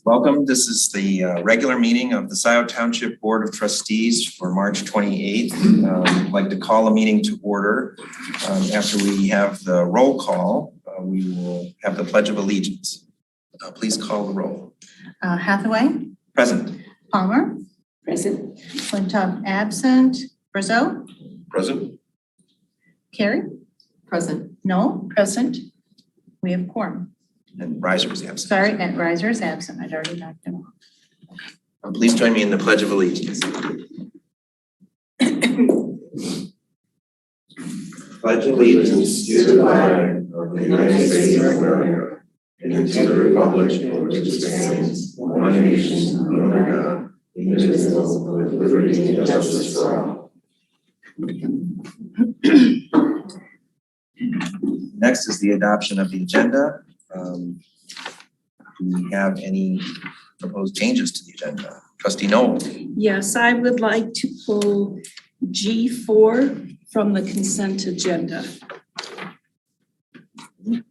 Welcome. This is the regular meeting of the Scio Township Board of Trustees for March 28th. I'd like to call a meeting to order. After we have the roll call, we will have the Pledge of Allegiance. Please call the roll. Hathaway. Present. Palmer. Present. Flintoff absent. Brazeau. Present. Carey. Present. No. Present. We have quorum. And Riser is absent. Sorry, and Riser is absent. I'd already knocked him off. Please join me in the Pledge of Allegiance. Pledge allegiance to the flag of the United States of America and to the republic for which it stands, one nation, under God, indivisible, with liberty and justice for all. Next is the adoption of the agenda. Do we have any proposed changes to the agenda? Trustee Noel. Yes, I would like to pull G4 from the consent agenda. We'll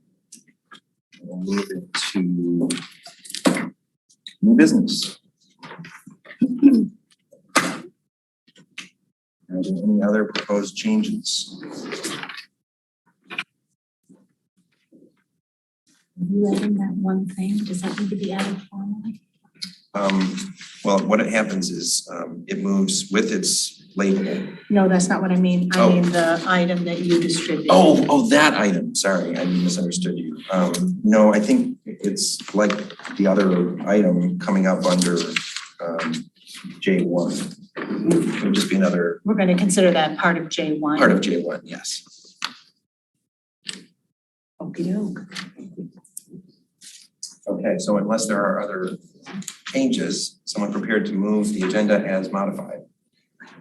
move into new business. Are there any other proposed changes? You adding that one thing? Does that need to be added formally? Well, what it happens is it moves with its label. No, that's not what I mean. I mean the item that you distributed. Oh, that item. Sorry, I misunderstood you. No, I think it's like the other item coming up under J1. It would just be another. We're going to consider that part of J1. Part of J1, yes. Okey-doke. Okay, so unless there are other changes, someone prepared to move the agenda as modified.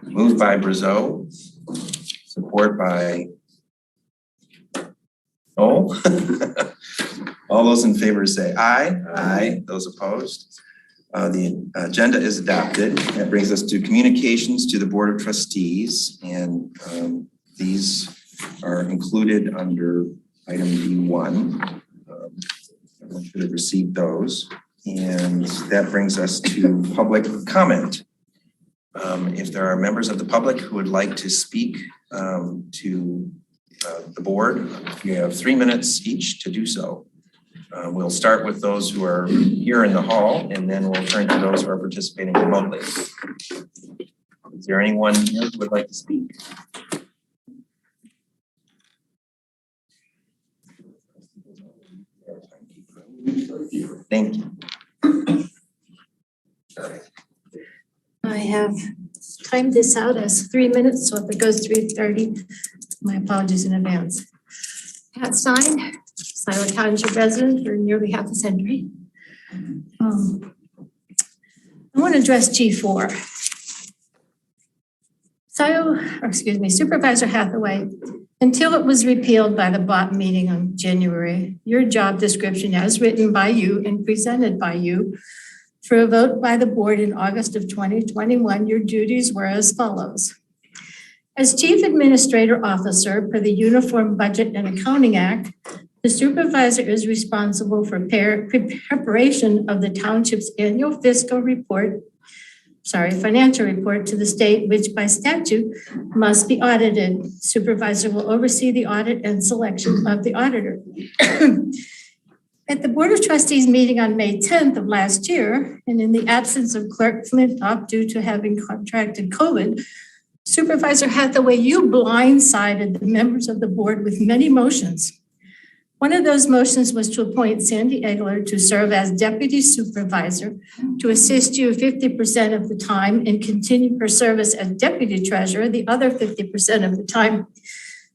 Moved by Brazeau, support by Noel. All those in favor say aye. Aye. Those opposed. The agenda is adopted. That brings us to communications to the Board of Trustees, and these are included under item D1. Everyone should have received those. And that brings us to public comment. If there are members of the public who would like to speak to the board, you have 3 minutes each to do so. We'll start with those who are here in the hall, and then we'll turn to those who are participating remotely. Is there anyone here who would like to speak? Thank you. I have timed this out as 3 minutes, so if it goes 3:30, my apologies in advance. Pat Stein, Scio Township resident for nearly half a century. I want to address G4. Supervisor Hathaway, until it was repealed by the BOT meeting on January, your job description as written by you and presented by you for a vote by the board in August of 2021, your duties were as follows. As Chief Administrator Officer per the Uniform Budget and Accounting Act, the supervisor is responsible for preparation of the township's annual financial report to the state, which by statute must be audited. Supervisor will oversee the audit and selection of the auditor. At the Board of Trustees meeting on May 10th of last year, and in the absence of Clerk Flintoff due to having contracted COVID, Supervisor Hathaway, you blindsided the members of the board with many motions. One of those motions was to appoint Sandy Egler to serve as deputy supervisor to assist you 50% of the time and continue her service as deputy treasurer the other 50% of the time.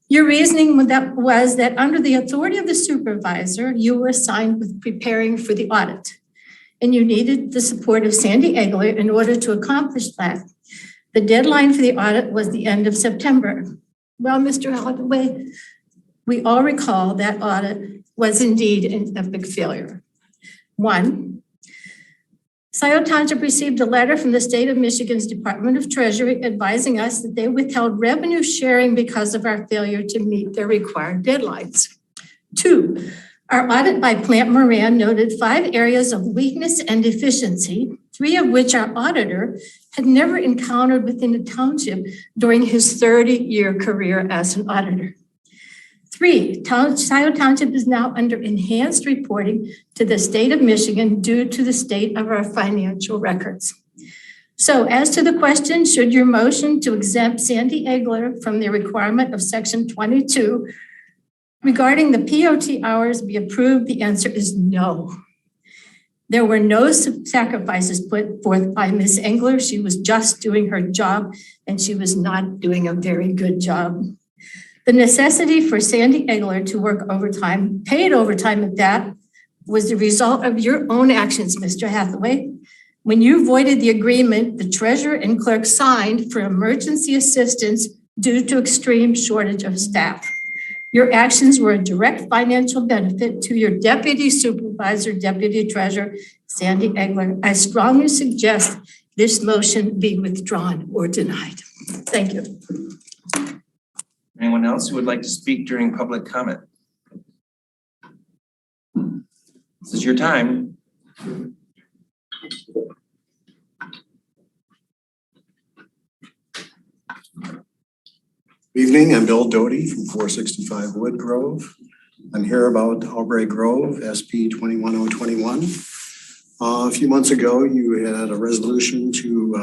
Your reasoning was that under the authority of the supervisor, you were assigned with preparing for the audit, and you needed the support of Sandy Egler in order to accomplish that. The deadline for the audit was the end of September. Well, Mr. Hathaway, we all recall that audit was indeed an epic failure. 1, Scio Township received a letter from the state of Michigan's Department of Treasury advising us that they withheld revenue sharing because of our failure to meet their required deadlines. 2, Our audit by Plant Moran noted 5 areas of weakness and deficiency, 3 of which our auditor had never encountered within the township during his 30-year career as an auditor. 3, Scio Township is now under enhanced reporting to the state of Michigan due to the state of our financial records. So as to the question, should your motion to exempt Sandy Egler from the requirement of section 22 regarding the POT hours be approved, the answer is no. There were no sacrifices put forth by Ms. Engler. She was just doing her job, and she was not doing a very good job. The necessity for Sandy Egler to work overtime, paid overtime at that, was the result of your own actions, Mr. Hathaway. When you voided the agreement, the treasurer and clerk signed for emergency assistance due to extreme shortage of staff. Your actions were a direct financial benefit to your deputy supervisor, deputy treasurer, Sandy Egler. I strongly suggest this motion be withdrawn or denied. Thank you. Anyone else who would like to speak during public comment? This is your time. Evening, I'm Bill Doty from 465 Wood Grove. I'm here about Albury Grove, SP 21021. A few months ago, you had a resolution to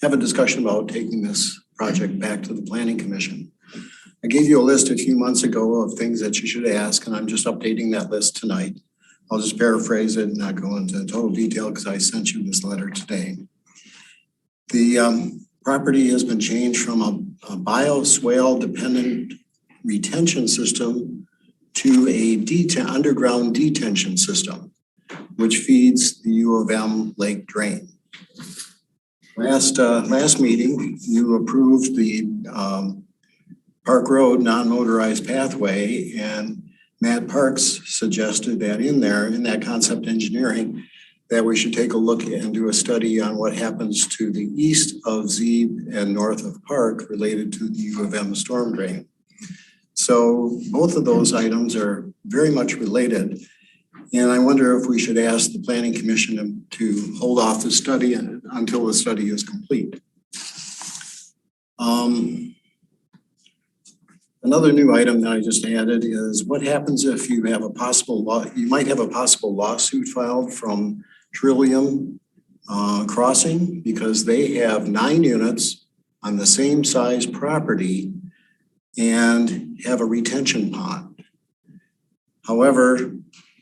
have a discussion about taking this project back to the Planning Commission. I gave you a list a few months ago of things that you should ask, and I'm just updating that list tonight. I'll just paraphrase it and not go into total detail because I sent you this letter today. The property has been changed from a bioswale dependent retention system to a underground detention system, which feeds the U of M lake drain. Last meeting, you approved the Park Road non-motorized pathway, and Matt Parks suggested that in that concept engineering, that we should take a look and do a study on what happens to the east of Zeeb and north of Park related to the U of M storm drain. So both of those items are very much related. And I wonder if we should ask the Planning Commission to hold off the study until the study is complete. Another new item that I just added is what happens if you have you might have a possible lawsuit filed from Trillium Crossing because they have 9 units on the same size property and have a retention pond. However,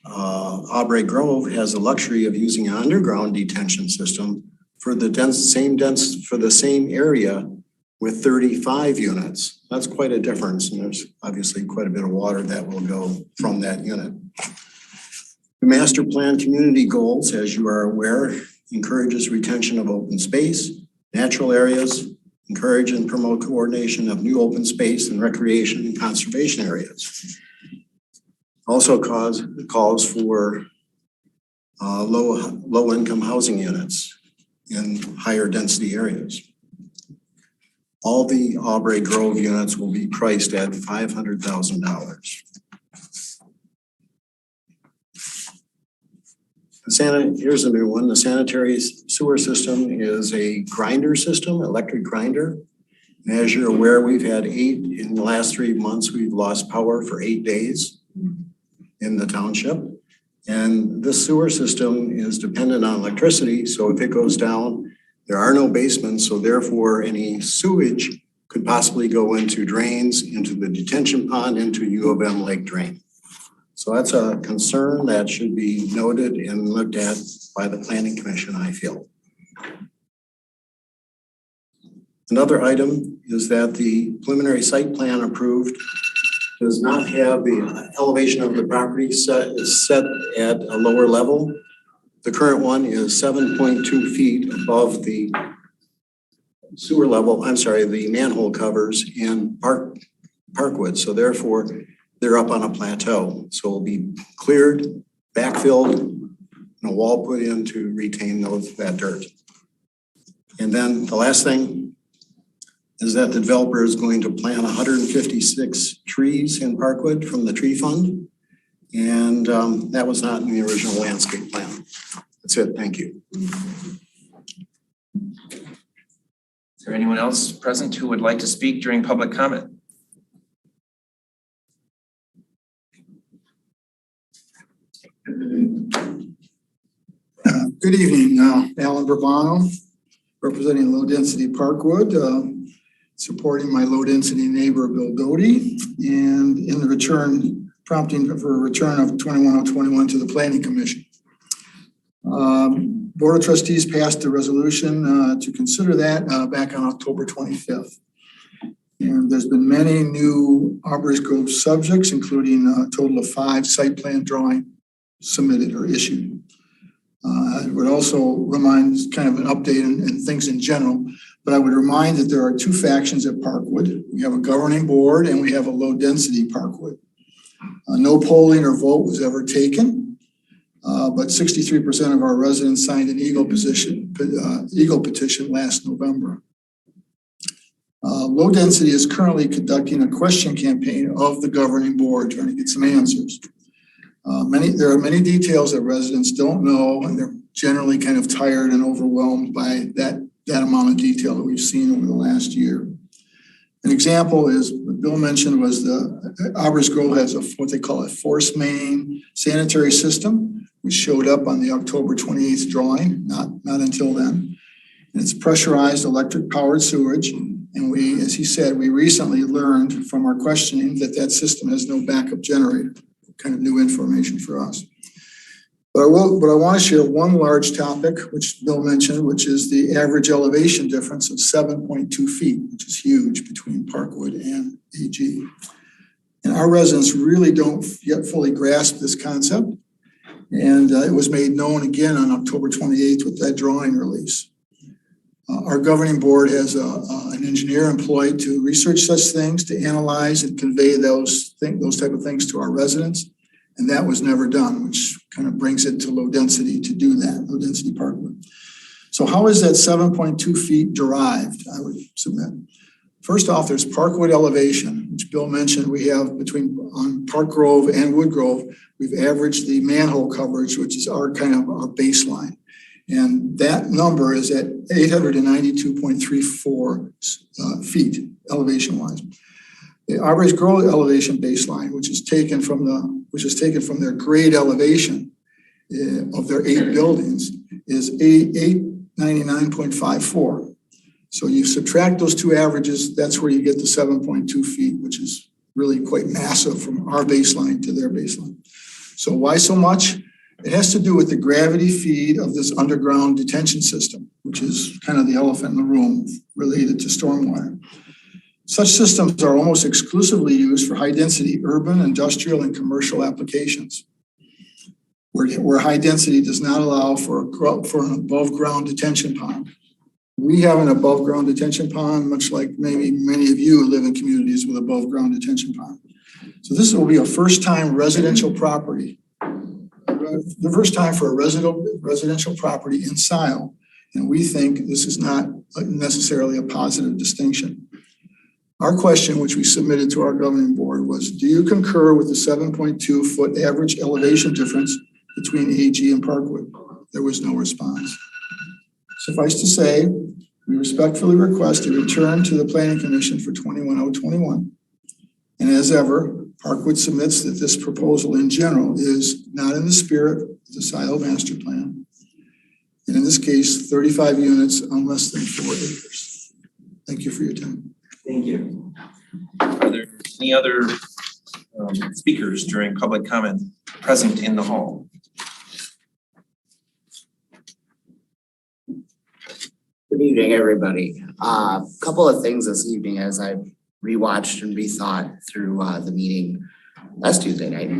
Aubrey Grove has the luxury of using an underground detention system for the same area with 35 units. That's quite a difference, and there's obviously quite a bit of water that will go from that unit. The master plan community goals, as you are aware, encourages retention of open space, natural areas, encourage and promote coordination of new open space and recreation and conservation areas. Also calls for low income housing units in higher density areas. All the Aubrey Grove units will be priced at $500,000. Here's a new one. The sanitary sewer system is a grinder system, electric grinder. And as you're aware, we've had in the last 3 months, we've lost power for 8 days in the township. And this sewer system is dependent on electricity. So if it goes down, there are no basements. So therefore any sewage could possibly go into drains, into the detention pond, into U of M lake drain. So that's a concern that should be noted and looked at by the Planning Commission, I feel. Another item is that the preliminary site plan approved does not have the elevation of the property set at a lower level. The current one is 7.2 feet above the sewer level, the manhole covers in Parkwood. So therefore, they're up on a plateau. So it'll be cleared, backfilled, and a wall put in to retain that dirt. And then the last thing, is that the developer is going to plant 156 trees in Parkwood from the tree fund. And that was not in the original landscape plan. That's it, thank you. Is there anyone else present who would like to speak during public comment? Good evening, Alan Bravano, representing Low Density Parkwood, supporting my low density neighbor Bill Doty, and in the return, prompting for a return of 21021 to the Planning Commission. Board of Trustees passed a resolution to consider that back on October 25th. And there's been many new Arborist Grove subjects, including a total of 5 site plan drawings submitted or issued. I would also remind, kind of an update and things in general, but I would remind that there are 2 factions at Parkwood. We have a governing board and we have a low density Parkwood. No polling or vote was ever taken, but 63% of our residents signed an Eagle petition last November. Low density is currently conducting a question campaign of the governing board, trying to get some answers. There are many details that residents don't know, and they're generally kind of tired and overwhelmed by that amount of detail that we've seen over the last year. An example is what Bill mentioned was the Arborist Grove has what they call a force main sanitary system, which showed up on the October 28th drawing, not until then. And it's pressurized electric powered sewage. And we, as he said, we recently learned from our questioning that system has no backup generator. Kind of new information for us. But I want to share one large topic, which Bill mentioned, which is the average elevation difference of 7.2 feet, which is huge between Parkwood and AG. And our residents really don't yet fully grasp this concept. And it was made known again on October 28th with that drawing release. Our governing board has an engineer employed to research such things, to analyze and convey those type of things to our residents. And that was never done, which kind of brings it to low density to do that, low density Parkwood. So how is that 7.2 feet derived, I would submit? First off, there's Parkwood elevation, which Bill mentioned. We have on Park Grove and Wood Grove, we've averaged the manhole coverage, which is our baseline. And that number is at 892.34 feet elevation wise. The Arborist Grove elevation baseline, which is taken from their grade elevation of their 8 buildings, is 899.54. So you subtract those 2 averages, that's where you get the 7.2 feet, which is really quite massive from our baseline to their baseline. So why so much? It has to do with the gravity feed of this underground detention system, which is kind of the elephant in the room related to stormwater. Such systems are almost exclusively used for high density urban, industrial, and commercial applications, where high density does not allow for an above ground detention pond. We have an above ground detention pond, much like maybe many of you live in communities with above ground detention pond. So this will be a first time residential property. The first time for a residential property in Scio, and we think this is not necessarily a positive distinction. Our question, which we submitted to our governing board, was, do you concur with the 7.2 foot average elevation difference between AG and Parkwood? There was no response. Suffice to say, we respectfully request a return to the Planning Commission for 21021. And as ever, Parkwood submits that this proposal in general is not in the spirit of the Scio master plan. And in this case, 35 units on less than 4 acres. Thank you for your time. Thank you. Are there any other speakers during public comment present in the hall? Good evening, everybody. Couple of things this evening as I've rewatched and rethought through the meeting last Tuesday night.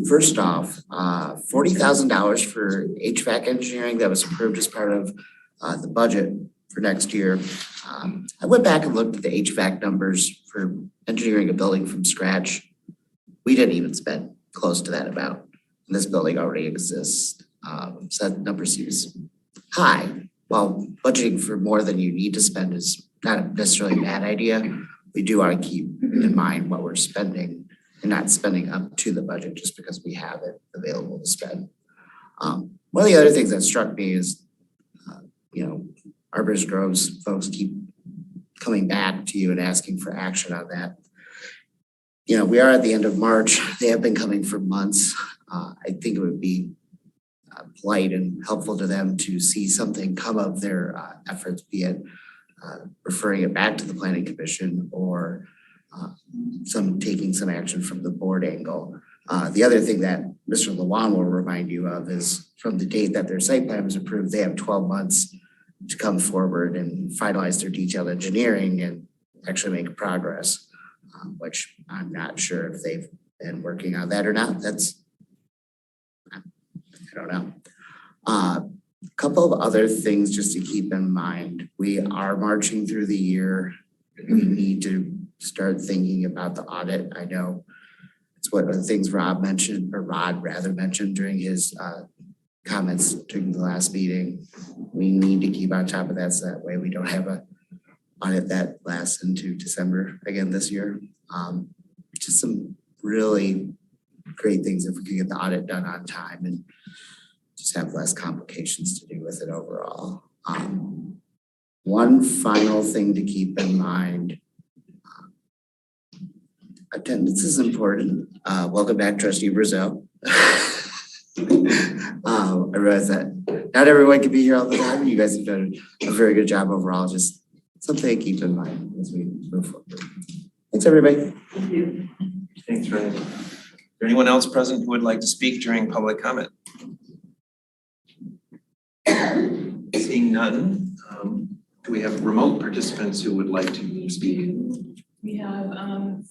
First off, $40,000 for HVAC engineering that was approved as part of the budget for next year. I went back and looked at the HVAC numbers for engineering a building from scratch. We didn't even spend close to that amount, and this building already exists. So that number seems high. Well, budgeting for more than you need to spend is not necessarily a bad idea. We do want to keep in mind what we're spending and not spending up to the budget just because we have it available to spend. One of the other things that struck me is, Arbors Groves folks keep coming back to you and asking for action on that. We are at the end of March. They have been coming for months. I think it would be polite and helpful to them to see something come of their efforts, be it referring it back to the Planning Commission or taking some action from the board angle. The other thing that Mr. Lawan will remind you of is from the date that their site plan was approved, they have 12 months to come forward and finalize their detailed engineering and actually make progress, which I'm not sure if they've been working on that or not. I don't know. A couple of other things just to keep in mind. We are marching through the year. We need to start thinking about the audit. I know it's one of the things Rod mentioned during his comments during the last meeting. We need to keep on top of that so that way we don't have a audit that lasts into December again this year. Just some really great things if we could get the audit done on time and just have less complications to do with it overall. One final thing to keep in mind, attendance is important. Welcome back, Trustee Brazil. I realize that not everyone can be here all the time. You guys have done a very good job overall. Just something to keep in mind as we move forward. Thanks, everybody. Thank you. Thanks, Ryan. Is there anyone else present who would like to speak during public comment? Seeing none, do we have remote participants who would like to speak? We have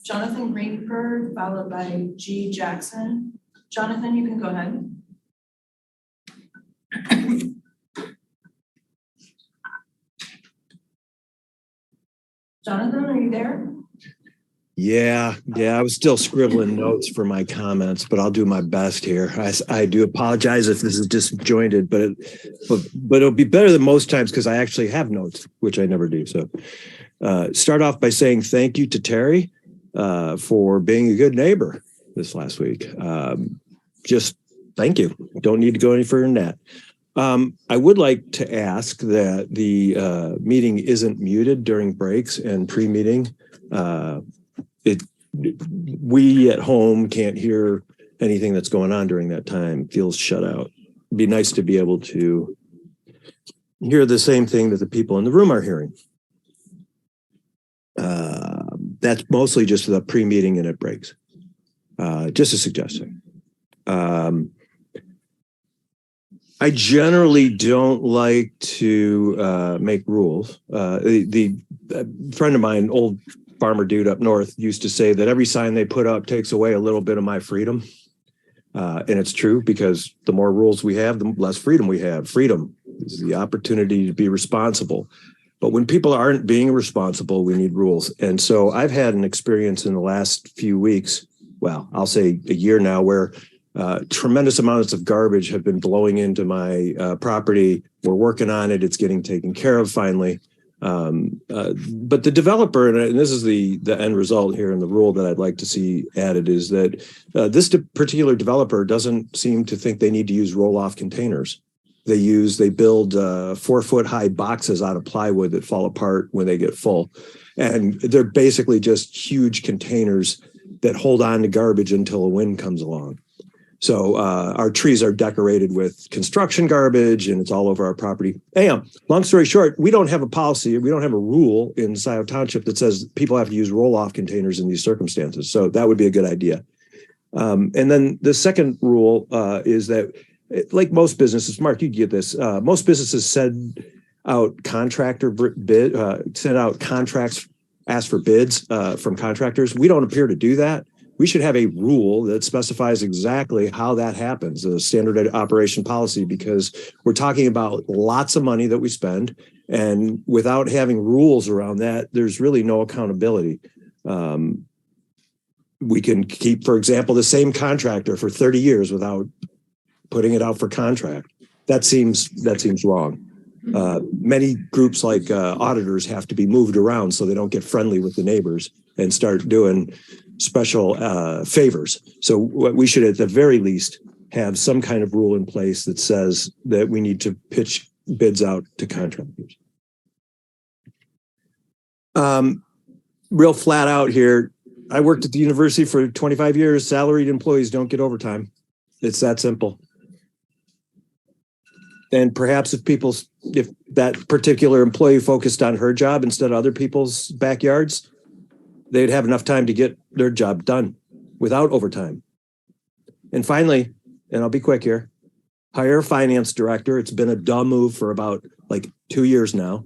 Jonathan Greenberg followed by G. Jackson. Jonathan, you can go ahead. Jonathan, are you there? Yeah, I was still scribbling notes for my comments, but I'll do my best here. I do apologize if this is disjointed, but it'll be better than most times because I actually have notes, which I never do. So start off by saying thank you to Terry for being a good neighbor this last week. Just thank you. Don't need to go any further than that. I would like to ask that the meeting isn't muted during breaks and pre-meeting. We at home can't hear anything that's going on during that time. It feels shut out. It'd be nice to be able to hear the same thing that the people in the room are hearing. That's mostly just the pre-meeting and it breaks. Just a suggestion. I generally don't like to make rules. The friend of mine, old farmer dude up north, used to say that every sign they put up takes away a little bit of my freedom. And it's true because the more rules we have, the less freedom we have. Freedom is the opportunity to be responsible. But when people aren't being responsible, we need rules. And so I've had an experience in the last few weeks, well, I'll say a year now, where tremendous amounts of garbage have been blowing into my property. We're working on it. It's getting taken care of finally. But the developer, and this is the end result here in the rule that I'd like to see added, is that this particular developer doesn't seem to think they need to use roll-off containers. They build 4-foot high boxes out of plywood that fall apart when they get full. And they're basically just huge containers that hold on to garbage until a wind comes along. So our trees are decorated with construction garbage and it's all over our property. Anyhow, long story short, we don't have a policy. We don't have a rule in Scio Township that says people have to use roll-off containers in these circumstances. So that would be a good idea. And then the second rule is that, like most businesses, Mark, you get this. Most businesses send out contracts, ask for bids from contractors. We don't appear to do that. We should have a rule that specifies exactly how that happens, a standard operation policy, because we're talking about lots of money that we spend. And without having rules around that, there's really no accountability. We can keep, for example, the same contractor for 30 years without putting it out for contract. That seems wrong. Many groups like auditors have to be moved around so they don't get friendly with the neighbors and start doing special favors. So what we should at the very least have some kind of rule in place that says that we need to pitch bids out to contractors. Real flat out here, I worked at the university for 25 years. Salaried employees don't get overtime. It's that simple. And perhaps if that particular employee focused on her job instead of other people's backyards, they'd have enough time to get their job done without overtime. And finally, and I'll be quick here, hire a finance director. It's been a dumb move for about 2 years now.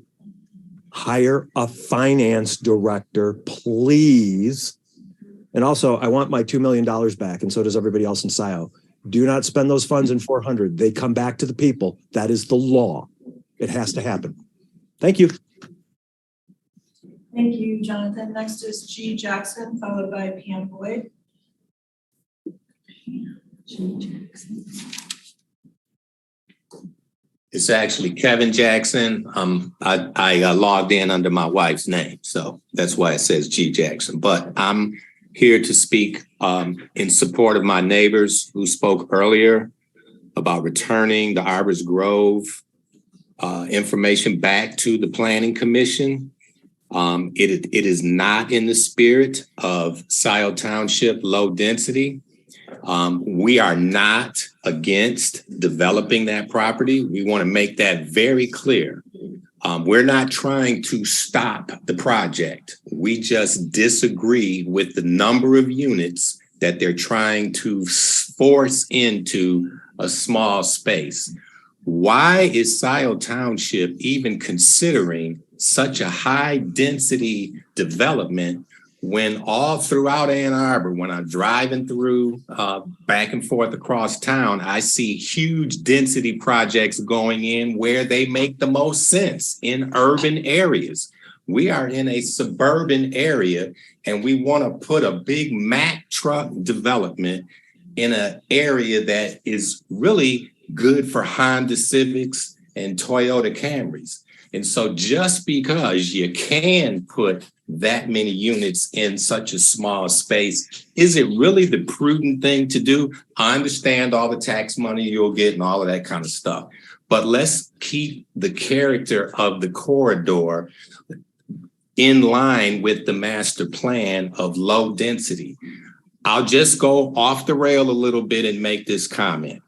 Hire a finance director, please. And also, I want my $2 million back, and so does everybody else in Scio. Do not spend those funds in 400. They come back to the people. That is the law. It has to happen. Thank you. Thank you, Jonathan. Next is G. Jackson, followed by Pam Boyd. It's actually Kevin Jackson. I logged in under my wife's name, so that's why it says G. Jackson. But I'm here to speak in support of my neighbors who spoke earlier about returning the Arbors Grove information back to the Planning Commission. It is not in the spirit of Scio Township low density. We are not against developing that property. We want to make that very clear. We're not trying to stop the project. We just disagree with the number of units that they're trying to force into a small space. Why is Scio Township even considering such a high density development when all throughout Ann Arbor, when I'm driving through back and forth across town, I see huge density projects going in where they make the most sense in urban areas. We are in a suburban area and we want to put a big Mack truck development in an area that is really good for Honda Civics and Toyota Camrys. And so just because you can put that many units in such a small space, is it really the prudent thing to do? I understand all the tax money you'll get and all of that kind of stuff, but let's keep the character of the corridor in line with the master plan of low density. I'll just go off the rail a little bit and make this comment.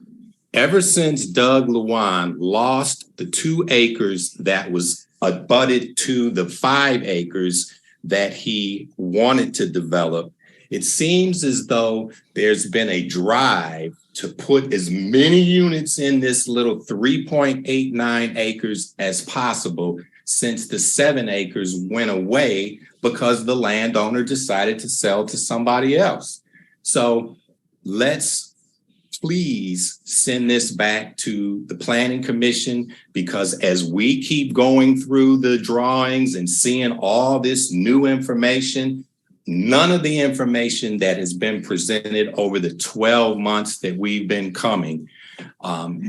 Ever since Doug Luan lost the 2 acres that was abutted to the 5 acres that he wanted to develop, it seems as though there's been a drive to put as many units in this little 3.89 acres as possible since the 7 acres went away because the landowner decided to sell to somebody else. So let's please send this back to the Planning Commission, because as we keep going through the drawings and seeing all this new information, none of the information that has been presented over the 12 months that we've been coming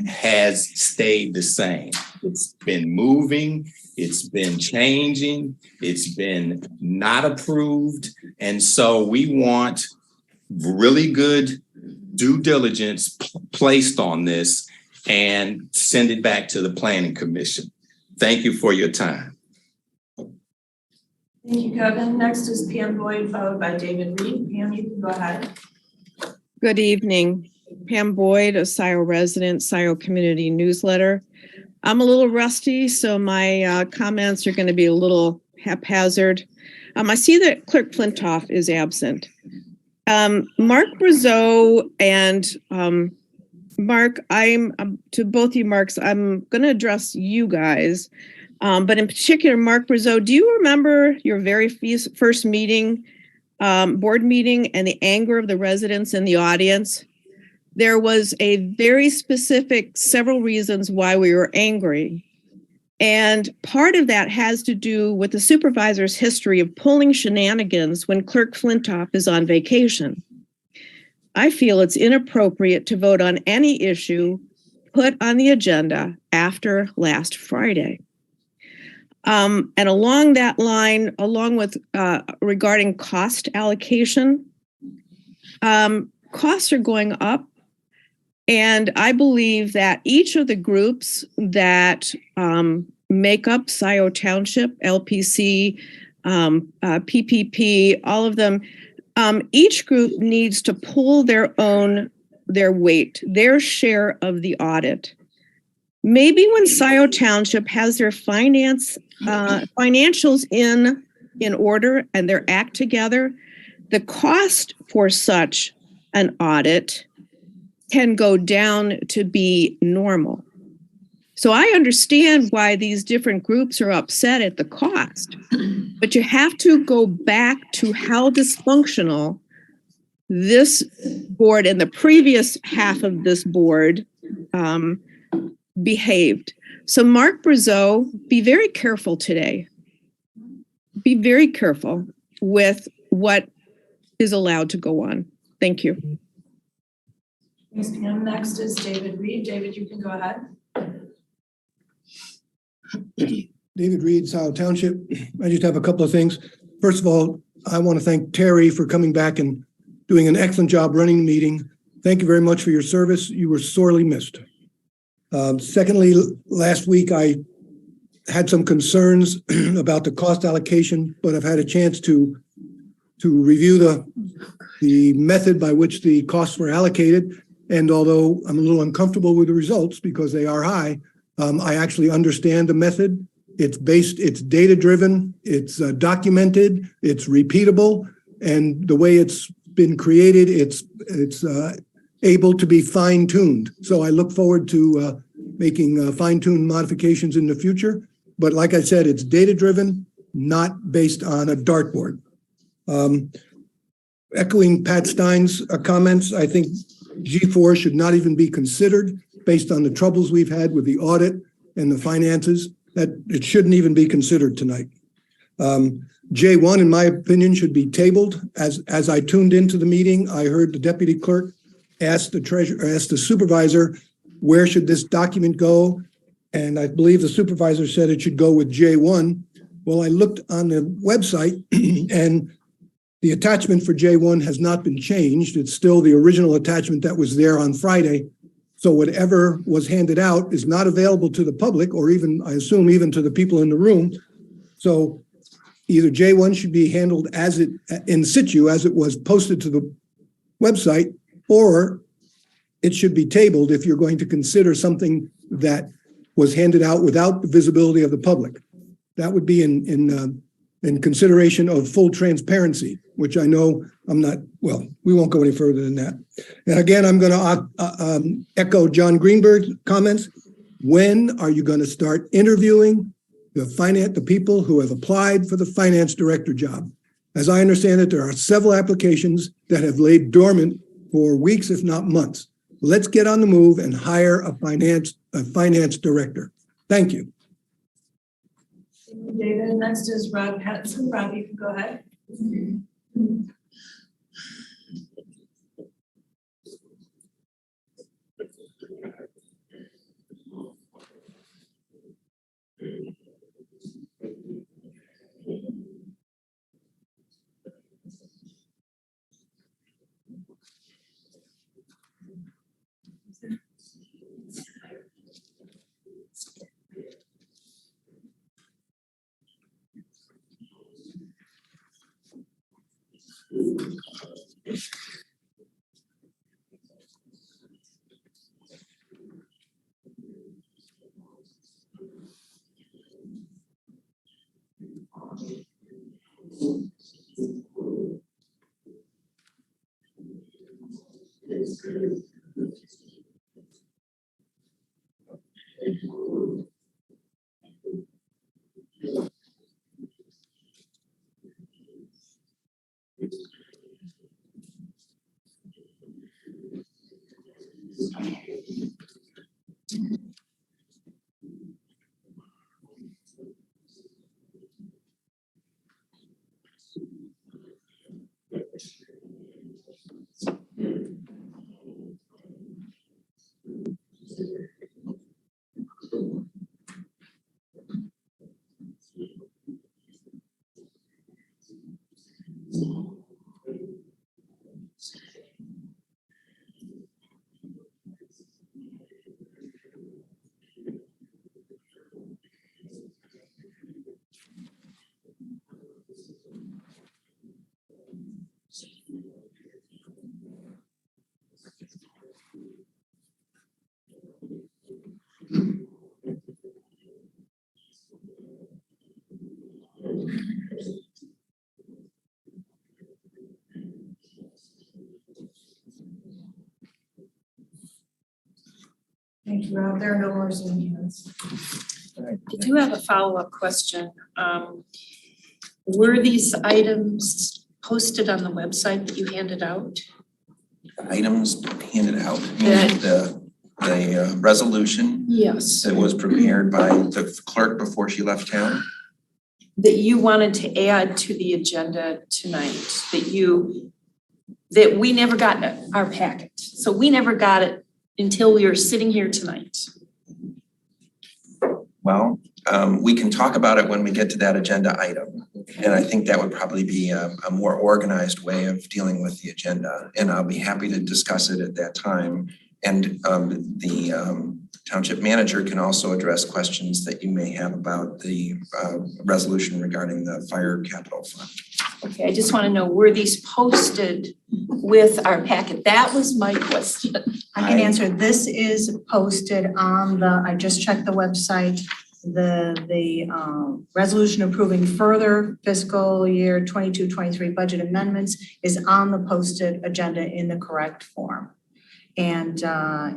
has stayed the same. It's been moving, it's been changing, it's been not approved. And so we want really good due diligence placed on this and send it back to the Planning Commission. Thank you for your time. Thank you, Kevin. Next is Pam Boyd, followed by David Reed. Pam, you can go ahead. Good evening. Pam Boyd, a Scio resident, Scio Community Newsletter. I'm a little rusty, so my comments are going to be a little haphazard. I see that Clerk Flintoff is absent. Mark Brazeau and Mark, to both you Marks, I'm going to address you guys, but in particular, Mark Brazeau, do you remember your very first meeting, board meeting, and the anger of the residents in the audience? There was a very specific several reasons why we were angry. And part of that has to do with the supervisor's history of pulling shenanigans when Clerk Flintoff is on vacation. I feel it's inappropriate to vote on any issue put on the agenda after last Friday. And along that line, along with regarding cost allocation, costs are going up. And I believe that each of the groups that make up Scio Township, LPC, PPP, all of them, each group needs to pull their weight, their share of the audit. Maybe when Scio Township has their financials in order and their act together, the cost for such an audit can go down to be normal. So I understand why these different groups are upset at the cost, but you have to go back to how dysfunctional this board and the previous half of this board behaved. So Mark Brazeau, be very careful today. Be very careful with what is allowed to go on. Thank you. Thanks, Pam. Next is David Reed. David, you can go ahead. David Reed, Scio Township. I just have a couple of things. First of all, I want to thank Terry for coming back and doing an excellent job running the meeting. Thank you very much for your service. You were sorely missed. Secondly, last week I had some concerns about the cost allocation, but I've had a chance to review the method by which the costs were allocated. And although I'm a little uncomfortable with the results because they are high, I actually understand the method. It's data-driven, it's documented, it's repeatable, and the way it's been created, it's able to be fine-tuned. So I look forward to making fine-tuned modifications in the future. But like I said, it's data-driven, not based on a dartboard. Echoing Pat Stein's comments, I think G4 should not even be considered based on the troubles we've had with the audit and the finances. That it shouldn't even be considered tonight. J1, in my opinion, should be tabled. As I tuned into the meeting, I heard the deputy clerk ask the supervisor, where should this document go? And I believe the supervisor said it should go with J1. Well, I looked on the website and the attachment for J1 has not been changed. It's still the original attachment that was there on Friday. So whatever was handed out is not available to the public, or even, I assume, even to the people in the room. So either J1 should be handled as it in situ, as it was posted to the website, or it should be tabled if you're going to consider something that was handed out without the visibility of the public. That would be in consideration of full transparency, which I know I'm not, well, we won't go any further than that. And again, I'm going to echo John Greenberg's comments. When are you going to start interviewing the people who have applied for the finance director job? As I understand it, there are several applications that have laid dormant for weeks, if not months. Let's get on the move and hire a finance director. Thank you. Thank you, David. Next is Rob Pattinson. Rob, you can go ahead. Thank you, Rob. There are no more Zoom hands. I do have a follow-up question. Were these items posted on the website that you handed out? Items handed out, meaning the resolution Yes. that was prepared by the clerk before she left town. That you wanted to add to the agenda tonight, that we never got our packet. So we never got it until we were sitting here tonight. Well, we can talk about it when we get to that agenda item. And I think that would probably be a more organized way of dealing with the agenda. And I'll be happy to discuss it at that time. And the township manager can also address questions that you may have about the resolution regarding the fire capital fund. Okay, I just want to know, were these posted with our packet? That was my question. I can answer. This is posted on I just checked the website. The resolution approving further fiscal year 22-23 budget amendments is on the posted agenda in the correct form. And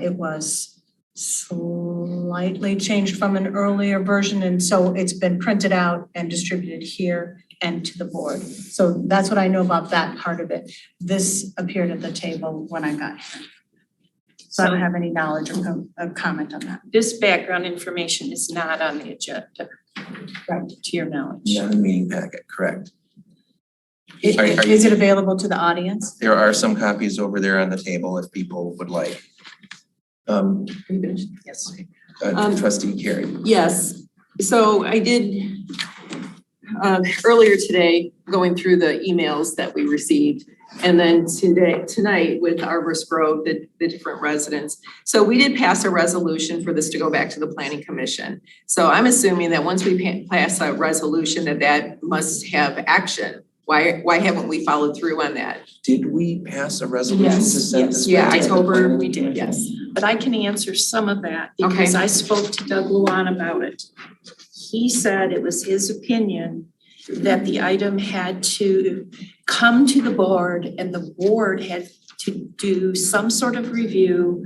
it was slightly changed from an earlier version, and so it's been printed out and distributed here and to the board. So that's what I know about that part of it. This appeared at the table when I got here. So I don't have any knowledge or comment on that. This background information is not on the agenda, right, to your knowledge. Not a meeting packet, correct. Is it available to the audience? There are some copies over there on the table if people would like. Yes. Trustee Carey. Yes, so I did earlier today, going through the emails that we received, and then tonight with Arborist Grove, the different residents. So we did pass a resolution for this to go back to the Planning Commission. So I'm assuming that once we pass a resolution that must have action. Why haven't we followed through on that? Did we pass a resolution to send this? Yeah, back to the October, planning we did, commission? yes. But I can answer some of that because I spoke to Doug Luan about it. He said it was his opinion that the item had to come to the board and the board had to do some sort of review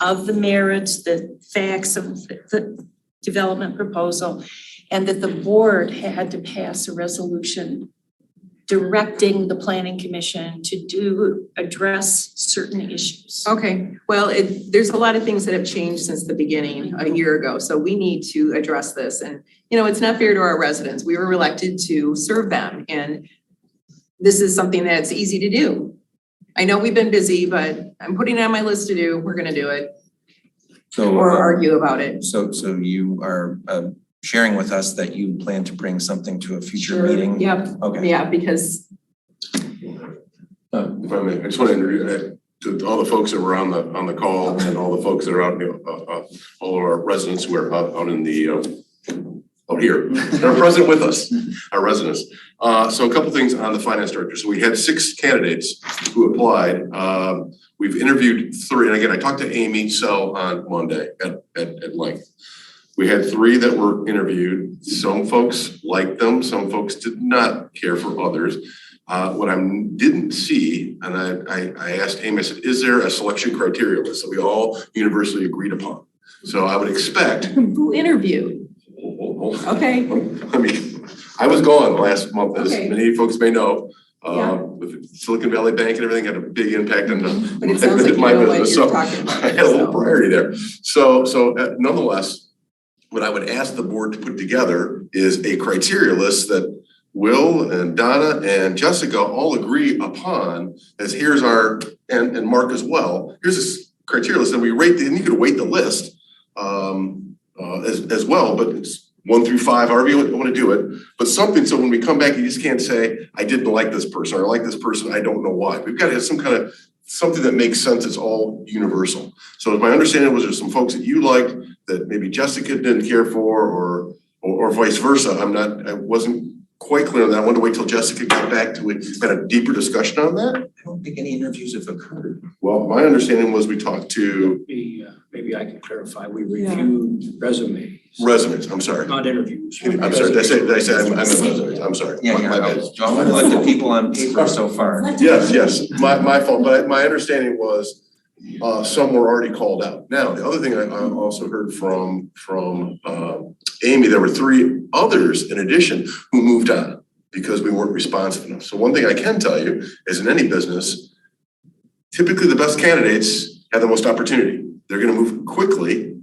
of the merits, the facts of the development proposal, and that the board had to pass a resolution directing the planning commission to address certain issues. Okay, well, there's a lot of things that have changed since the beginning a year ago, so we need to address this. And, you know, it's not fair to our residents. We were elected to serve them, and this is something that's easy to do. I know we've been busy, but I'm putting it on my list to do. We're gonna do it. So, or argue about it. So you are sharing with us that you plan to bring something to a future meeting? Yep. Okay. Yeah, because If I may, I just want to introduce to all the folks that were on the call and all the folks that are out, all of our residents who are out in the out here, they're present with us, our residents. So a couple things on the finance director. So we had 6 candidates who applied. We've interviewed 3, and again, I talked to Amy Scio on Monday at length. We had 3 that were interviewed. Some folks liked them, some folks did not care for others. What I didn't see, and I asked Amy, I said, is there a selection criteria list that we all universally agreed upon? So I would expect. who interviewed? Okay. I mean, I was gone last month, as many folks may know. With Silicon Valley Bank and everything had a big impact on But it sounds like my you know what business. you're So talking about. I had a little priority there. So nonetheless, what I would ask the board to put together is a criteria list that Will and Donna and Jessica all agree upon as here's our, and Mark as well, here's this criteria list, and we rate, and you could weight the list as well, but it's 1 through 5, however you want to do it, but something so when we come back, you just can't say, I didn't like this person, or I like this person, I don't know why. We've got to have some kind of, something that makes sense, it's all universal. So my understanding was there's some folks that you liked that maybe Jessica didn't care for, or vice versa. I wasn't quite clear on that. I wanted to wait till Jessica got back to it, had a deeper discussion on that. I don't think any interviews have occurred. Well, my understanding was we talked to. Maybe I can clarify. We reviewed resumes. Resumes, I'm sorry. Not interviews. I'm sorry, did I say I'm resumes? I'm sorry. Yeah, My bad. John, what about the people on paper so far? Yes, my fault, but my understanding was some were already called out. Now, the other thing I also heard from Amy, there were 3 others in addition who moved on because we weren't responsive enough. So one thing I can tell you is in any business, typically the best candidates have the most opportunity. They're gonna move quickly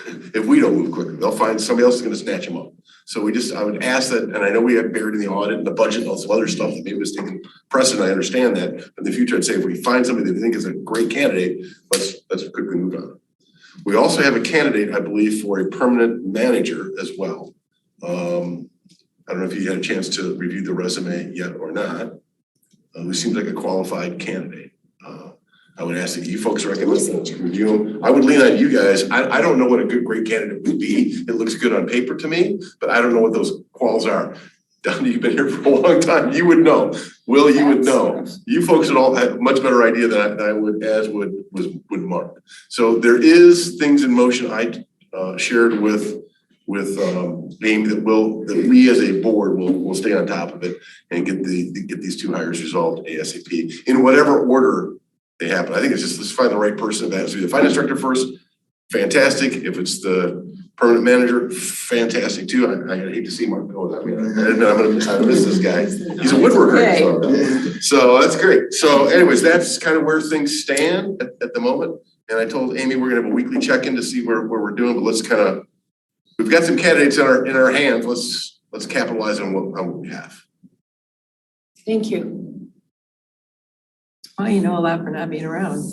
if we don't move quickly. They'll find somebody else is gonna snatch them up. So I would ask that, and I know we have buried in the audit and the budget and all some other stuff that maybe was taking precedent, I understand that. But in the future, I'd say if we find somebody that we think is a great candidate, let's quickly move on. We also have a candidate, I believe, for a permanent manager as well. I don't know if you had a chance to review the resume yet or not. Who seems like a qualified candidate. I would ask that you folks recommend review him. I would lean on you guys. I don't know what a great candidate would be. It looks good on paper to me, but I don't know what those quals are. Donna, you've been here for a long time. You would know. Will, you would know. You folks would all have a much better idea than I would, as would Mark. So there is things in motion I shared with Amy that we as a board will stay on top of it and get these 2 hires resolved ASAP in whatever order they happen. I think it's just, let's find the right person. That's the finance director first, fantastic. If it's the permanent manager, fantastic too. I hate to see Mark go. I mean, I'm gonna miss this guy. He's a woodworker. So that's great. So anyways, that's kind of where things stand at the moment. And I told Amy we're gonna have a weekly check-in to see where we're doing, but let's kind of, we've got some candidates in our hands. Let's capitalize on what we have. Thank you. Well, you know a lot for not being around.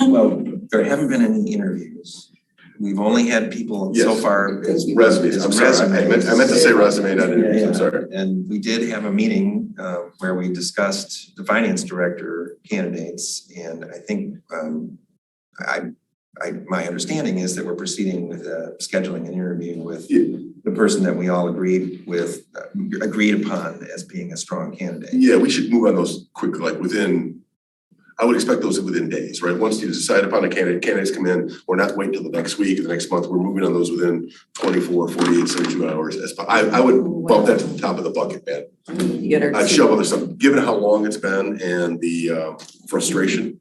Well, there haven't been any interviews. We've only had people so far. Resumes. I'm sorry. I meant to say resume, not interviews. I'm sorry. And we did have a meeting where we discussed the finance director candidates, and I think my understanding is that we're proceeding with scheduling an interview with the person that we all agreed upon as being a strong candidate. Yeah, we should move on those quickly, like within, I would expect those within days, right? Once you decide upon a candidate, candidates come in, we're not waiting till the next week or the next month. We're moving on those within 24, 48, 72 hours. I would bump that to the top of the bucket, man. I'd shove other stuff. Given how long it's been and the frustration,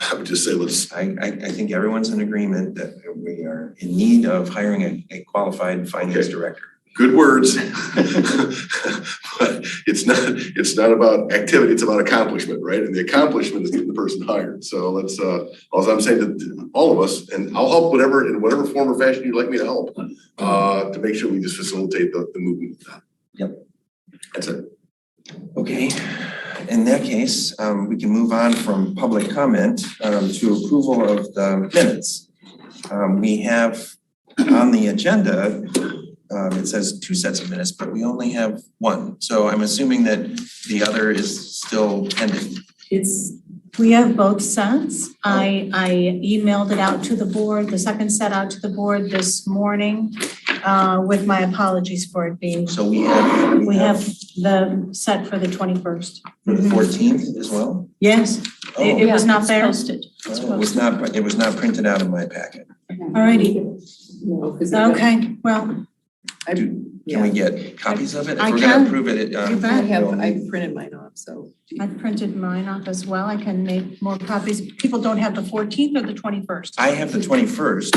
I would just say I think everyone's in agreement that we are in need of hiring a qualified finance director. Good words. But it's not about activity, it's about accomplishment, right? And the accomplishment is getting the person hired. So let's all I'm saying to all of us, and I'll help in whatever form or fashion you'd like me to help, to make sure we just facilitate the movement of that. Yep. That's it. Okay. In that case, we can move on from public comment to approval of the minutes. We have on the agenda, it says 2 sets of minutes, but we only have 1. So I'm assuming that the other is still pending. We have both sets. I emailed it out to the board, the second set out to the board this morning, with my apologies for it being. So we have the set for the 21st. for the 14th as well? Yes, it was not there. Posted. It was not printed out in my packet. Alrighty, okay, well, Can we get copies of it? If I we're gonna can. approve it, You bet. I printed mine off, so. I printed mine off as well. I can make more copies. People don't have the 14th or the 21st. I have the 21st,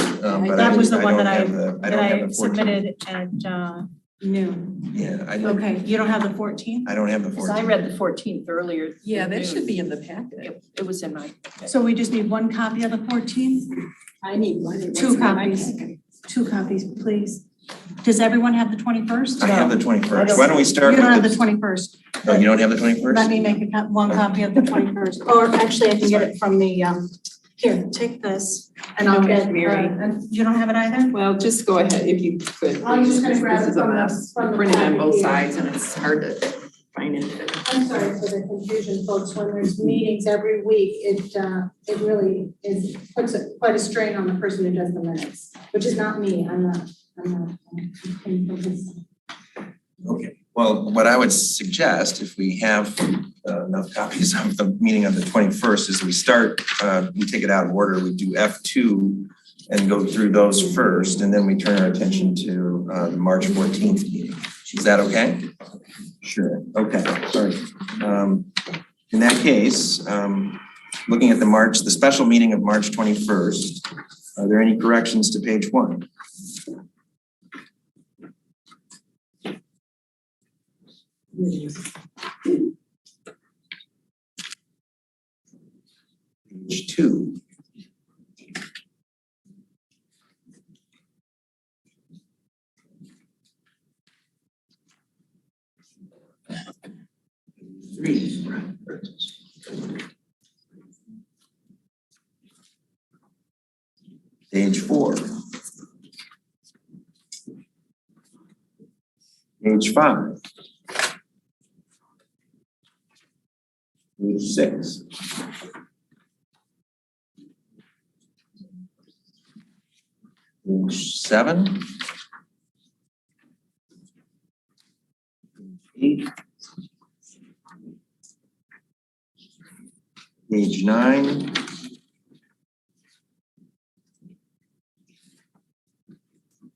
but That was the I one don't that have the, I don't have the 14th. submitted at noon. Yeah, I don't, Okay, you don't have the 14th? I don't have the 14th. Because I read the 14th earlier. Yeah, that should be in the packet. It was in my. So we just need 1 copy of the 14th? I need one. 2 copies. 2 copies, please. Does everyone have the 21st? I have the 21st. Why don't we start You don't have with the 21st. No, you don't have the 21st? Let me make one copy of the 21st. Or actually, I can get it from the, here, take this and I'll get, and you don't have it either? Well, just go ahead if you could. I'm just gonna please. grab This it is a from mess. the Printed on both packet sides and it's hard to find it. I'm sorry for the confusion, folks. When there's meetings every week, it really puts quite a strain on the person who does the minutes, which is not me. I'm not. Okay, well, what I would suggest, if we have enough copies of the meeting of the 21st, is we take it out of order, we do F2 and go through those first, and then we turn our attention to the March 14th meeting. Is that okay? Sure, okay, sorry. In that case, looking at the special meeting of March 21st. Are there any corrections to page 1? Page 2. Page 3. Page 4. Page 5. Page 6. Page 7. Page 8. Page 9.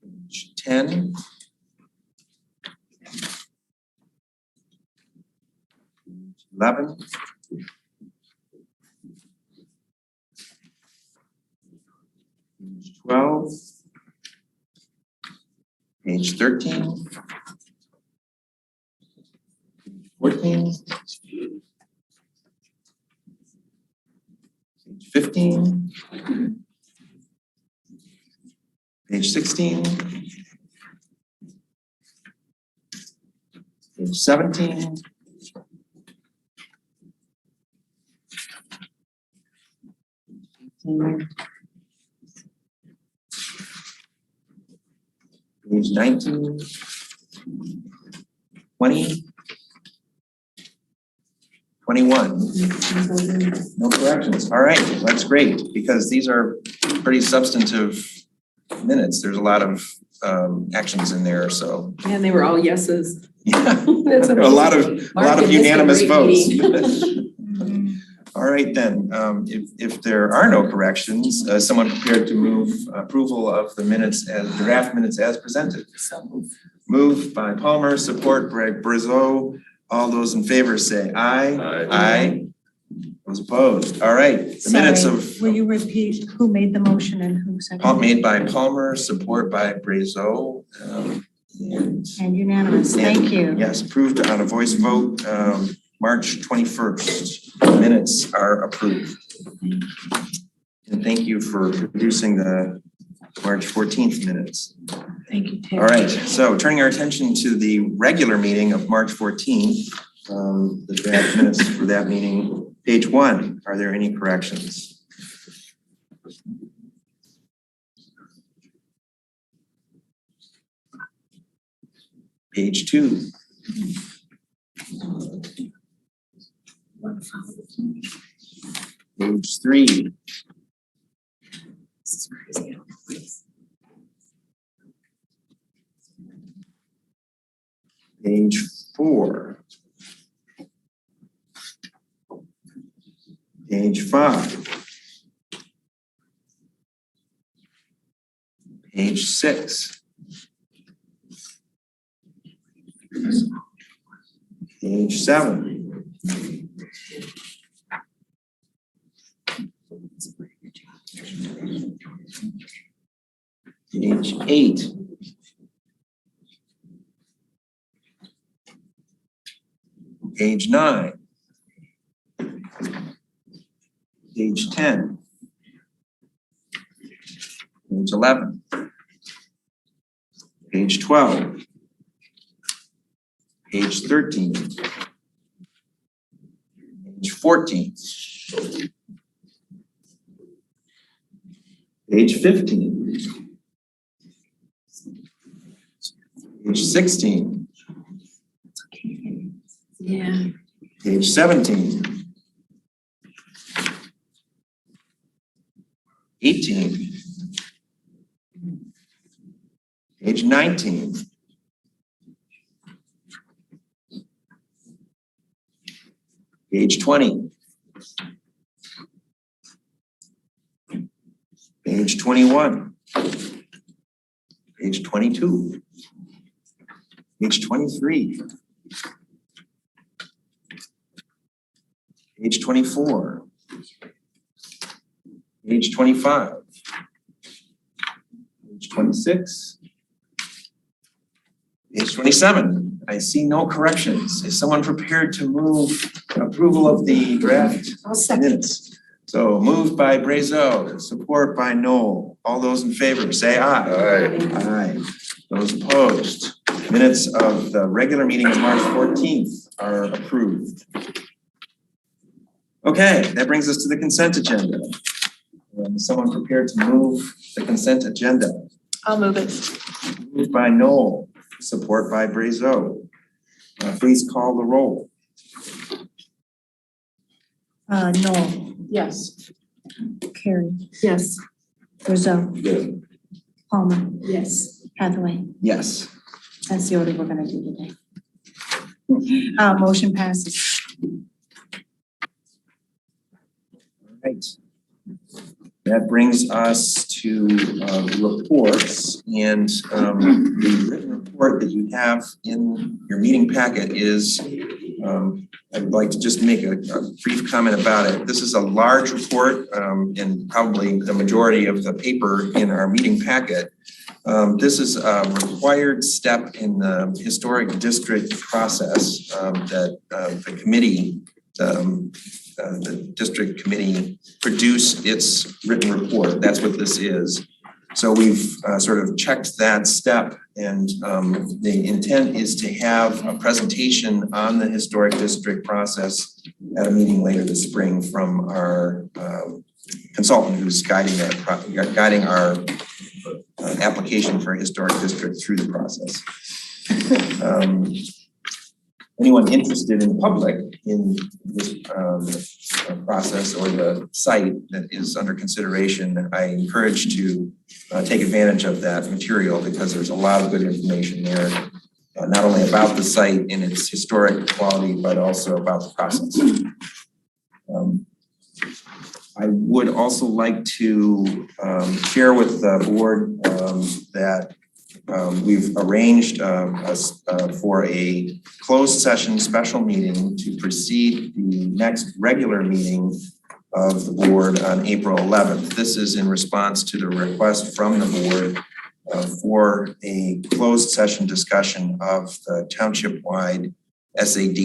Page 10. Page 11. Page 12. Page 13. Page 14. Page 15. Page 16. Page 17. Page 19. 20. 21. No corrections. All right, that's great, because these are pretty substantive minutes. There's a lot of actions in there, so. And they were all yeses. Yeah, That's a lot of unanimous votes. All right then, if there are no corrections, someone prepared to move approval of the minutes as draft minutes as presented. Moved by Palmer, support Greg Brizeau. All those in favor say aye. Aye. Those opposed. All right, the minutes of. Will you repeat who made the motion and who seconded? Made by Palmer, support by Brizeau. And unanimous, thank you. Yes, approved on a voice vote, March 21st. Minutes are approved. And thank you for producing the March 14th minutes. Thank you, Terry. All right, so turning our attention to the regular meeting of March 14th, the draft minutes for that meeting, page 1, are there any corrections? Page 2. Page 3. Page 4. Page 5. Page 6. Page 7. Page 8. Page 9. Page 10. Page 11. Page 12. Page 13. Page 14. Page 15. Page 16. Yeah. Page 17. 18. Page 19. Page 20. Page 21. Page 22. Page 23. Page 24. Page 25. Page 26. Page 27. I see no corrections. Is someone prepared to move approval of the draft minutes? So moved by Brazo, support by Noel. All those in favor, say aye. Aye. Aye. Those opposed. Minutes of the regular meeting of March 14th are approved. Okay, that brings us to the consent agenda. Is someone prepared to move the consent agenda? I'll move it. Moved by Noel, support by Brazo. Please call the roll. Noel, Yes. Carrie, Yes. Rizzo, Palmer, Yes. Hathaway. Yes. That's the order we're gonna do today. Motion passes. Right. That brings us to reports, and the written report that you have in your meeting packet is, I'd like to just make a brief comment about it. This is a large report, and probably the majority of the paper in our meeting packet. This is a required step in the historic district process that the committee, the district committee produce its written report. That's what this is. So we've sort of checked that step, and the intent is to have a presentation on the historic district process at a meeting later this spring from our consultant who's guiding our application for a historic district through the process. Anyone interested in public in this process or the site that is under consideration, I encourage to take advantage of that material because there's a lot of good information there, not only about the site and its historic quality, but also about the process. I would also like to share with the board that we've arranged for a closed session special meeting to precede the next regular meeting of the board on April 11th. This is in response to the request from the board for a closed session discussion of the township-wide SAD.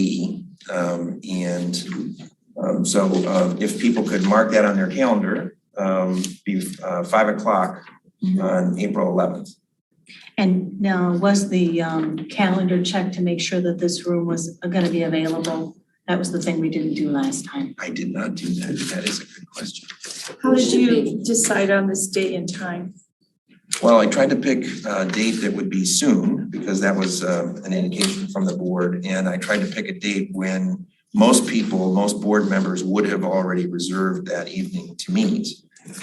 So if people could mark that on their calendar, be 5 o'clock on April 11th. And now, was the calendar checked to make sure that this room was gonna be available? That was the thing we didn't do last time. I did not do that. That is a good question. How did you decide on this date and time? Well, I tried to pick a date that would be soon because that was an indication from the board. And I tried to pick a date when most board members would have already reserved that evening to meet.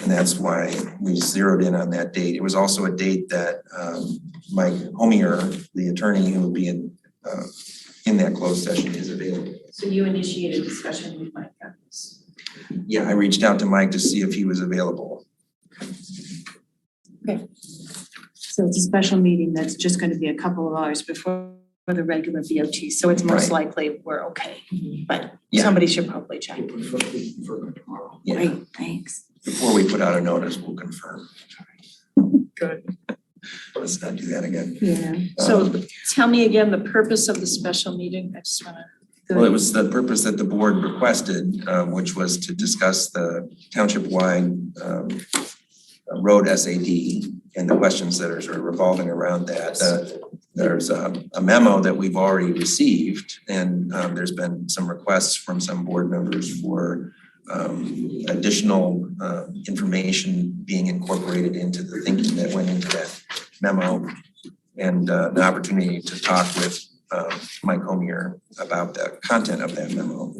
And that's why we zeroed in on that date. It was also a date that Mike Homier, the attorney who would be in that closed session, is available. So you initiated discussion with Mike on this? Yeah, I reached out to Mike to see if he was available. Okay. So it's a special meeting that's just gonna be a couple of hours before the regular BOT, so it's most Right. likely we're okay. But Yeah. somebody should probably check. Yeah. Great, thanks. Before we put out a notice, we'll confirm. Good. Let's not do that again. Yeah. So tell me again the purpose of the special meeting. I just wanna. Well, it was the purpose that the board requested, which was to discuss the township-wide road SAD and the questions that are sort of revolving around that. There's a memo that we've already received, and there's been some requests from some board members for additional information being incorporated into the thinking that went into that memo, and an opportunity to talk with Mike Homier about the content of that memo.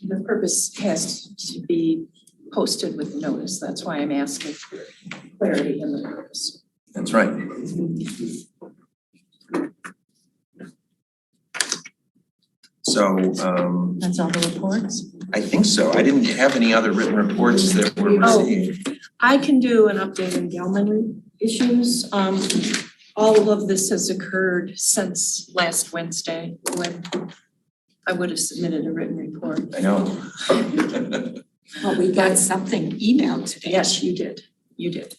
The purpose has to be posted with notice. That's why I'm asking for clarity in the purpose. That's right. So That's all the reports? I think so. I didn't have any other written reports that were received. I can do an update on Gelman issues. All of this has occurred since last Wednesday when I would have submitted a written report. I know. Well, we got something emailed today. Yes, you did. You did.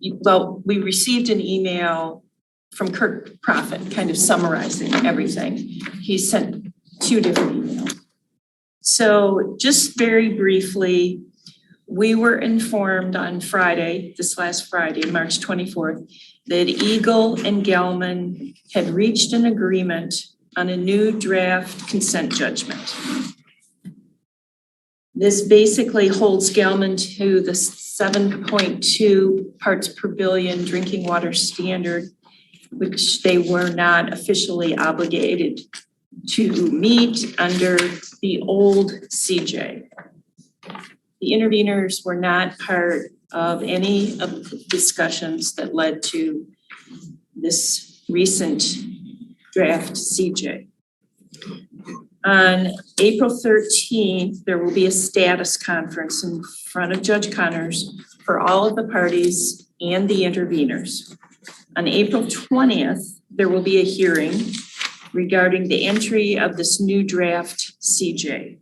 Well, we received an email from Kirk Prophet, kind of summarizing everything. He sent 2 different emails. So just very briefly, we were informed on Friday, this last Friday, March 24th, that Eagle and Gelman had reached an agreement on a new draft consent judgment. This basically holds Gelman to the 7.2 parts per billion drinking water standard, which they were not officially obligated to meet under the old CJ. The interveners were not part of any of the discussions that led to this recent draft CJ. On April 13th, there will be a status conference in front of Judge Connors for all of the parties and the interveners. On April 20th, there will be a hearing regarding the entry of this new draft CJ.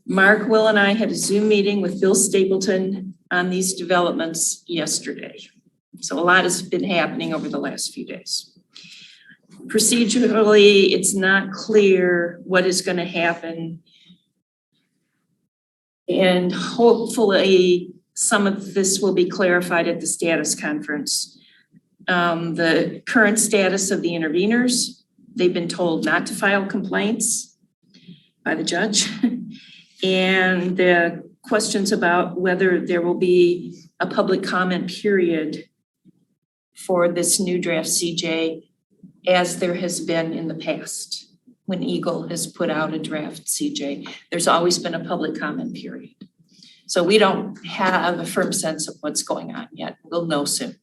Mark, Will, and I had a Zoom meeting with Bill Stapleton on these developments yesterday. So a lot has been happening over the last few days. Procedurally, it's not clear what is going to happen. And hopefully some of this will be clarified at the status conference. The current status of the interveners, they've been told not to file complaints by the judge. And the questions about whether there will be a public comment period for this new draft CJ, as there has been in the past. When Eagle has put out a draft CJ, there's always been a public comment period. So we don't have a firm sense of what's going on yet. We'll know soon.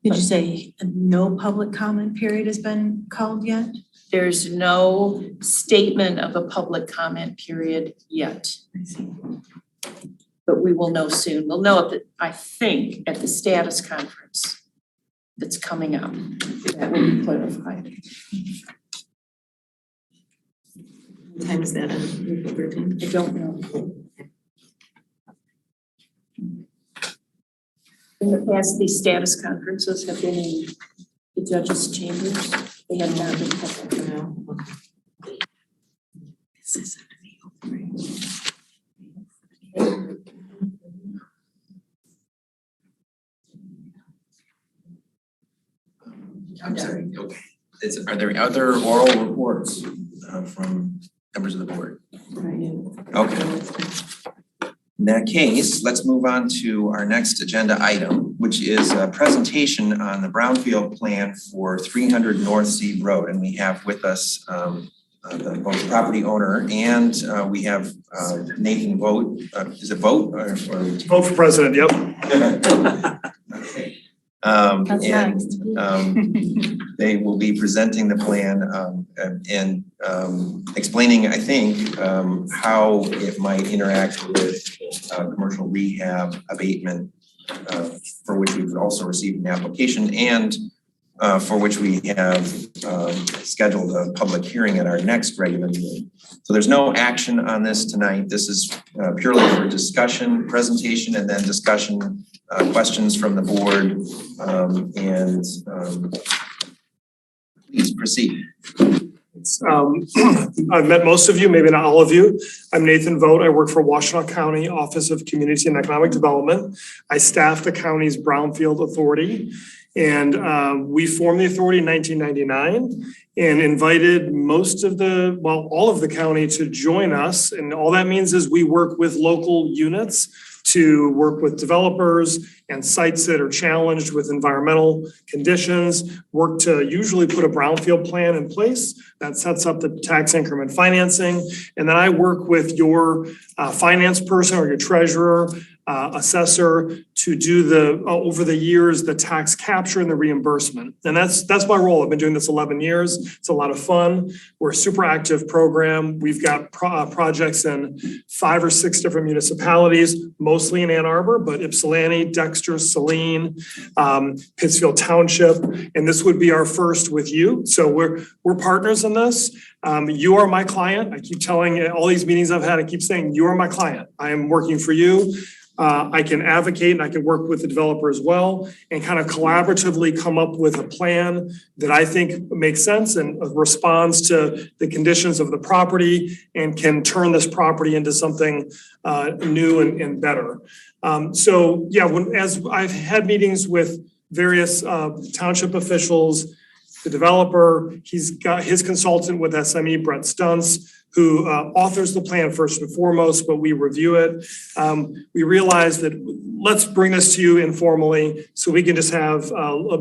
Did you say no public comment period has been called yet? There's no statement of a public comment period yet. I see. But we will know soon. We'll know that, I think, at the status conference that's coming up. That will be clarified. What time is that on April 13th? I don't know. In the past, these status conferences have been in the judges' chambers. They have not been public. This is I'm sorry, okay. Are there other oral reports from members of the board? Okay. In that case, let's move on to our next agenda item, which is a presentation on the brownfield plan for 300 North Sea Road. And we have with us both the property owner and we have Nathan Vogt. Is it Vogt or? Vote for president, yep. Okay. They will be presenting the plan and explaining, I think, how it might interact with commercial rehab abatement, for which we've also received an application and for which we have scheduled a public hearing at our next regular meeting. So there's no action on this tonight. This is purely for discussion, presentation, and then discussion, questions from the board, please proceed. I've met most of you, maybe not all of you. I'm Nathan Vogt. I work for Washtenaw County Office of Community and Economic Development. I staff the county's Brownfield Authority. And we formed the authority in 1999 and invited all of the county to join us. And all that means is we work with local units to work with developers and sites that are challenged with environmental conditions, work to usually put a brownfield plan in place that sets up the tax increment financing. And then I work with your finance person or your treasurer assessor to do the, over the years, the tax capture and the reimbursement. And that's my role. I've been doing this 11 years. It's a lot of fun. We're a super active program. We've got projects in 5 or 6 different municipalities, mostly in Ann Arbor, but Ypsilanti, Dexter, Saline, Pittsfield Township, and this would be our first with you. So we're partners in this. You are my client. I keep telling all these meetings I've had, I keep saying, you are my client. I am working for you. I can advocate and I can work with the developer as well and kind of collaboratively come up with a plan that I think makes sense and responds to the conditions of the property and can turn this property into something new and better. So yeah, as I've had meetings with various township officials, the developer, he's got his consultant with SME, Brett Stuntz, who authors the plan first and foremost, but we review it. We realized that let's bring this to you informally so we can just have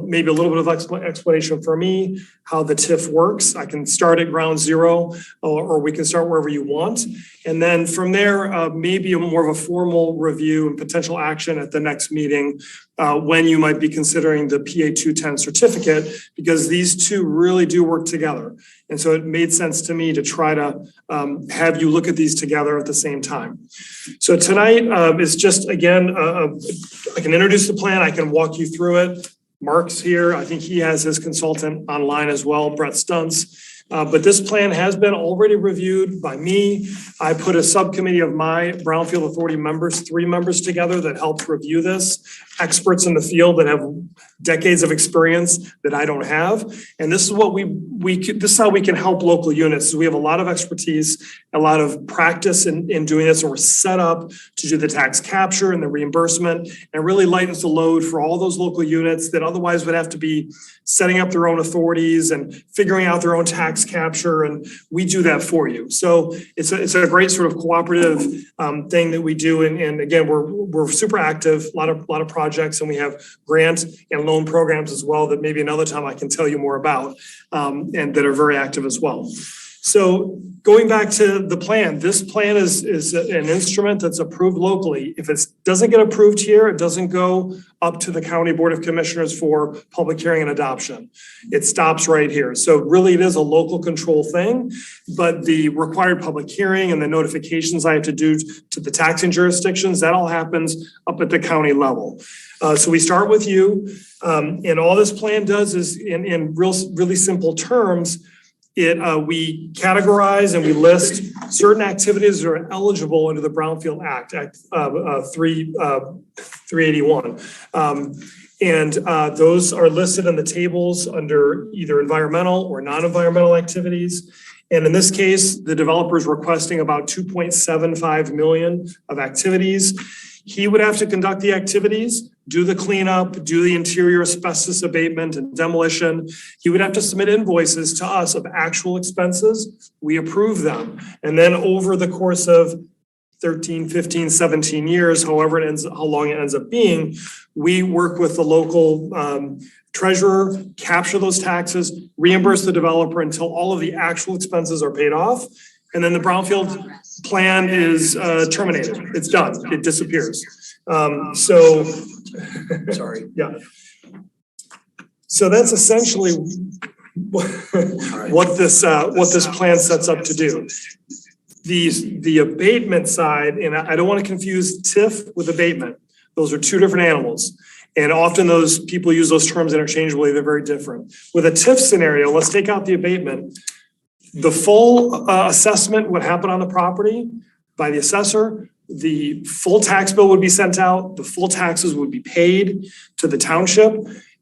maybe a little bit of explanation for me, how the TIF works. I can start at ground zero or we can start wherever you want. And then from there, maybe more of a formal review and potential action at the next meeting when you might be considering the PA 210 certificate, because these two really do work together. And so it made sense to me to try to have you look at these together at the same time. So tonight is just, again, I can introduce the plan, I can walk you through it. Mark's here, I think he has his consultant online as well, Brett Stuntz. But this plan has been already reviewed by me. I put a subcommittee of my Brownfield Authority members, 3 members together that helped review this, experts in the field that have decades of experience that I don't have. And this is what this is how we can help local units. So we have a lot of expertise, a lot of practice in doing this, and we're set up to do the tax capture and the reimbursement, and really lightens the load for all those local units that otherwise would have to be setting up their own authorities and figuring out their own tax capture, and we do that for you. So it's a great sort of cooperative thing that we do, and again, we're super active, a lot of projects, and we have grant and loan programs as well that maybe another time I can tell you more about, and that are very active as well. So going back to the plan, this plan is an instrument that's approved locally. If it doesn't get approved here, it doesn't go up to the County Board of Commissioners for public hearing and adoption. It stops right here. So really it is a local control thing, but the required public hearing and the notifications I have to do to the taxing jurisdictions, that all happens up at the county level. So we start with you, and all this plan does is in really simple terms, we categorize and we list certain activities that are eligible under the Brownfield Act, 381. And those are listed in the tables under either environmental or non-environmental activities. And in this case, the developer is requesting about 2.75 million of activities. He would have to conduct the activities, do the cleanup, do the interior asbestos abatement and demolition. He would have to submit invoices to us of actual expenses. We approve them. And then over the course of 13, 15, 17 years, how long it ends up being, we work with the local treasurer, capture those taxes, reimburse the developer until all of the actual expenses are paid off. And then the Brownfield plan is terminated. It's done. It disappears. Sorry. Yeah. So that's essentially what this plan sets up to do. The abatement side, and I don't want to confuse TIF with abatement. Those are 2 different animals. And often those people use those terms interchangeably. They're very different. With a TIF scenario, let's take out the abatement. The full assessment would happen on the property by the assessor. The full tax bill would be sent out. The full taxes would be paid to the township.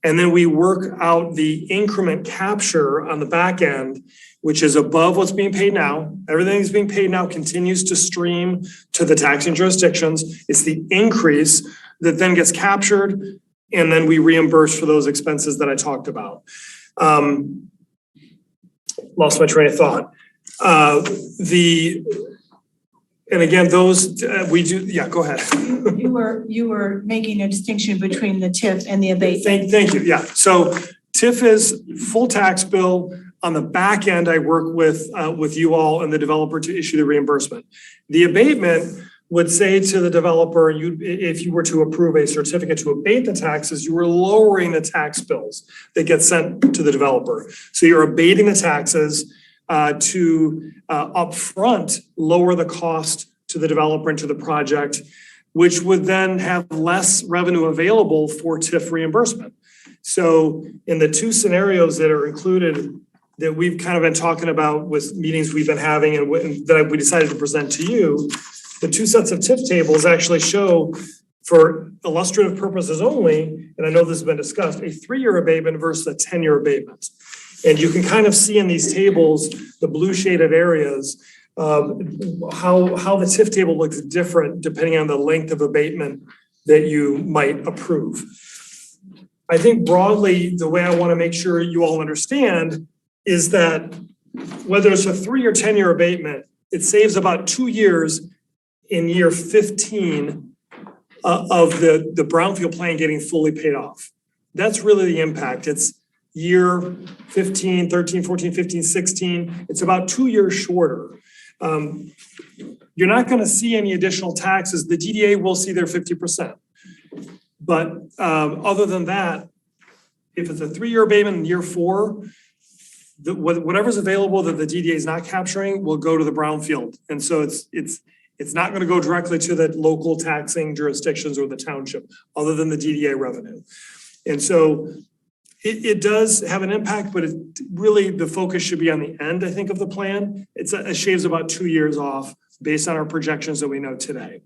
And then we work out the increment capture on the back end, which is above what's being paid now. Everything that's being paid now continues to stream to the taxing jurisdictions. It's the increase that then gets captured, and then we reimburse for those expenses that I talked about. Lost my train of thought. And again, those we do. Yeah, go ahead. You were making a distinction between the TIF and the abatement. Thank you. Yeah. So TIF is full tax bill. On the back end, I work with you all and the developer to issue the reimbursement. The abatement would say to the developer, if you were to approve a certificate to abate the taxes, you were lowering the tax bills that get sent to the developer. So you're abating the taxes to upfront lower the cost to the developer and to the project, which would then have less revenue available for TIF reimbursement. So in the two scenarios that are included that we've kind of been talking about with meetings we've been having and that we decided to present to you, the two sets of TIF tables actually show, for illustrative purposes only, and I know this has been discussed, a 3-year abatement versus a 10-year abatement. And you can kind of see in these tables, the blue shaded areas, how the TIF table looks different depending on the length of abatement that you might approve. I think broadly, the way I want to make sure you all understand is that whether it's a 3 or 10-year abatement, it saves about 2 years in year 15 of the brownfield plan getting fully paid off. That's really the impact. It's year 15, 13, 14, 15, 16. It's about 2 years shorter. You're not going to see any additional taxes. The DDA will see their 50%. But other than that, if it's a 3-year abatement in year 4, whatever's available that the DDA is not capturing will go to the brownfield. And so it's not going to go directly to the local taxing jurisdictions or the township, other than the DDA revenue. And so it does have an impact, but really the focus should be on the end, I think, of the plan. It shaves about 2 years off based on our projections that we know today.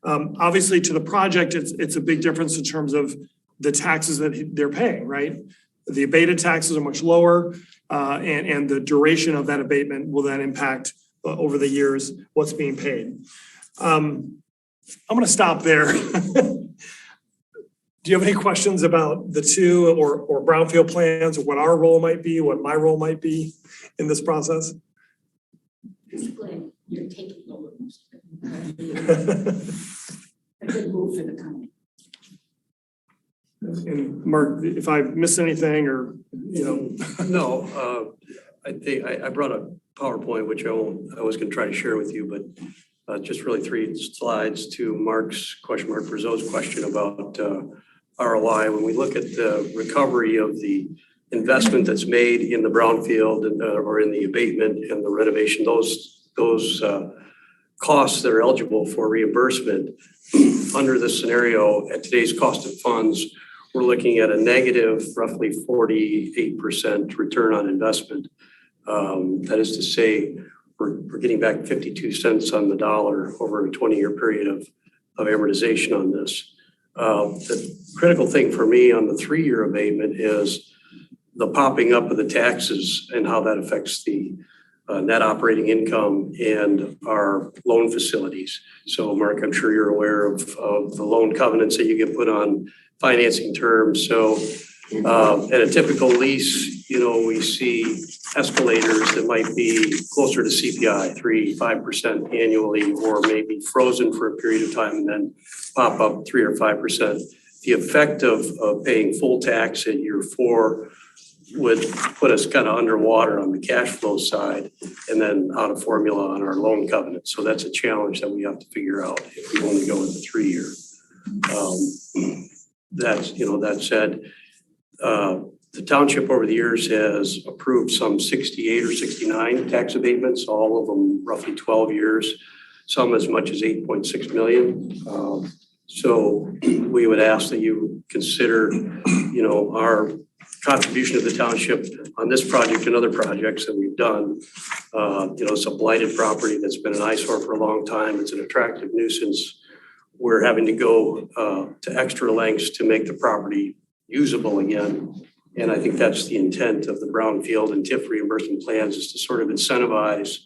Obviously, to the project, it's a big difference in terms of the taxes that they're paying, right? The abated taxes are much lower, and the duration of that abatement will then impact over the years what's being paid. I'm going to stop there. Do you have any questions about the two or brownfield plans, or what our role might be, what my role might be in this process? You're taking over most of it. A good move for the county. And Mark, if I missed anything or, No, I think I brought a PowerPoint, which I was going to try to share with you, but just really 3 slides to Mark's question, Mark Brazeau's question about ROI. When we look at the recovery of the investment that's made in the brownfield or in the abatement and the renovation, those costs that are eligible for reimbursement under this scenario at today's cost of funds, we're looking at a negative roughly 48% return on investment. That is to say, we're getting back 52 cents on the dollar over a 20-year period of amortization on this. The critical thing for me on the 3-year abatement is the popping up of the taxes and how that affects the net operating income and our loan facilities. So Mark, I'm sure you're aware of the loan covenants that you get put on financing terms. So at a typical lease, we see escalators that might be closer to CPI, 3-5% annually, or maybe frozen for a period of time and then pop up 3 or 5%. The effect of paying full tax at year 4 would put us kind of underwater on the cash flow side and then out of formula on our loan covenant. So that's a challenge that we have to figure out if we only go with the 3-year. That said, the township over the years has approved some 68 or 69 tax abatements, all of them roughly 12 years, some as much as 8.6 million. So we would ask that you consider, our contribution to the township on this project and other projects that we've done. It's a blighted property that's been an eyesore for a long time. It's an attractive nuisance. We're having to go to extra lengths to make the property usable again. And I think that's the intent of the brownfield and TIF reimbursement plans, is to sort of incentivize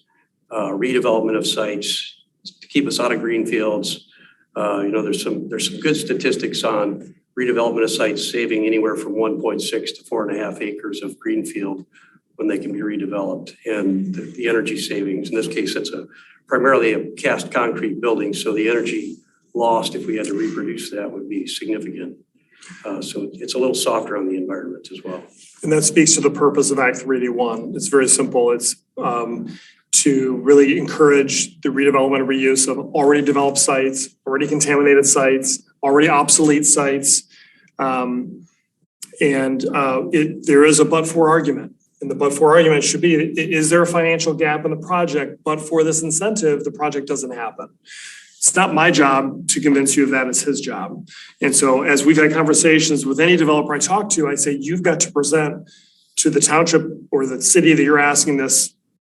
redevelopment of sites to keep us out of greenfields. There's some good statistics on redevelopment of sites saving anywhere from 1.6 to 4.5 acres of greenfield when they can be redeveloped, and the energy savings. In this case, it's primarily a cast concrete building, so the energy lost if we had to reproduce that would be significant. So it's a little softer on the environment as well. And that speaks to the purpose of Act 381. It's very simple. It's to really encourage the redevelopment and reuse of already developed sites, already contaminated sites, already obsolete sites. There is a but-for argument. And the but-for argument should be, is there a financial gap in the project? But for this incentive, the project doesn't happen. It's not my job to convince you of that, it's his job. And so as we've had conversations with any developer I talk to, I say, you've got to present to the township or the city that you're asking this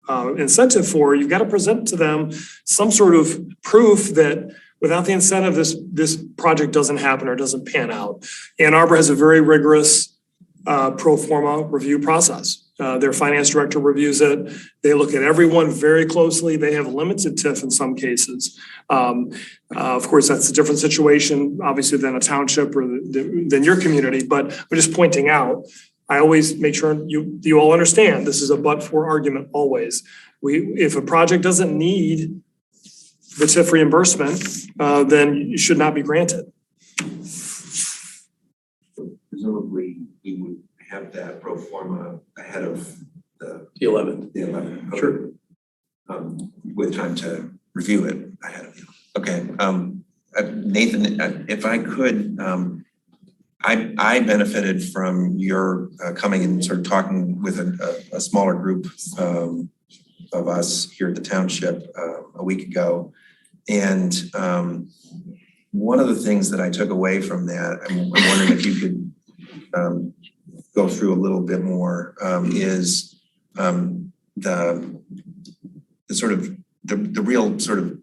incentive for, you've got to present to them some sort of proof that without the incentive, this project doesn't happen or doesn't pan out. Ann Arbor has a very rigorous pro forma review process. Their finance director reviews it. They look at everyone very closely. They have limited TIF in some cases. Of course, that's a different situation, obviously, than a township or than your community. But I'm just pointing out, I always make sure you all understand this is a but-for argument always. If a project doesn't need the TIF reimbursement, then you should not be granted. Presumably, we would have that pro forma ahead of the 11th. The 11th. Okay. Sure. With time to review it ahead of you. Okay. Nathan, if I could, I benefited from your coming and sort of talking with a smaller group of us here at the township a week ago. And one of the things that I took away from that, I'm wondering if you could go through a little bit more, is the sort of the real sort of,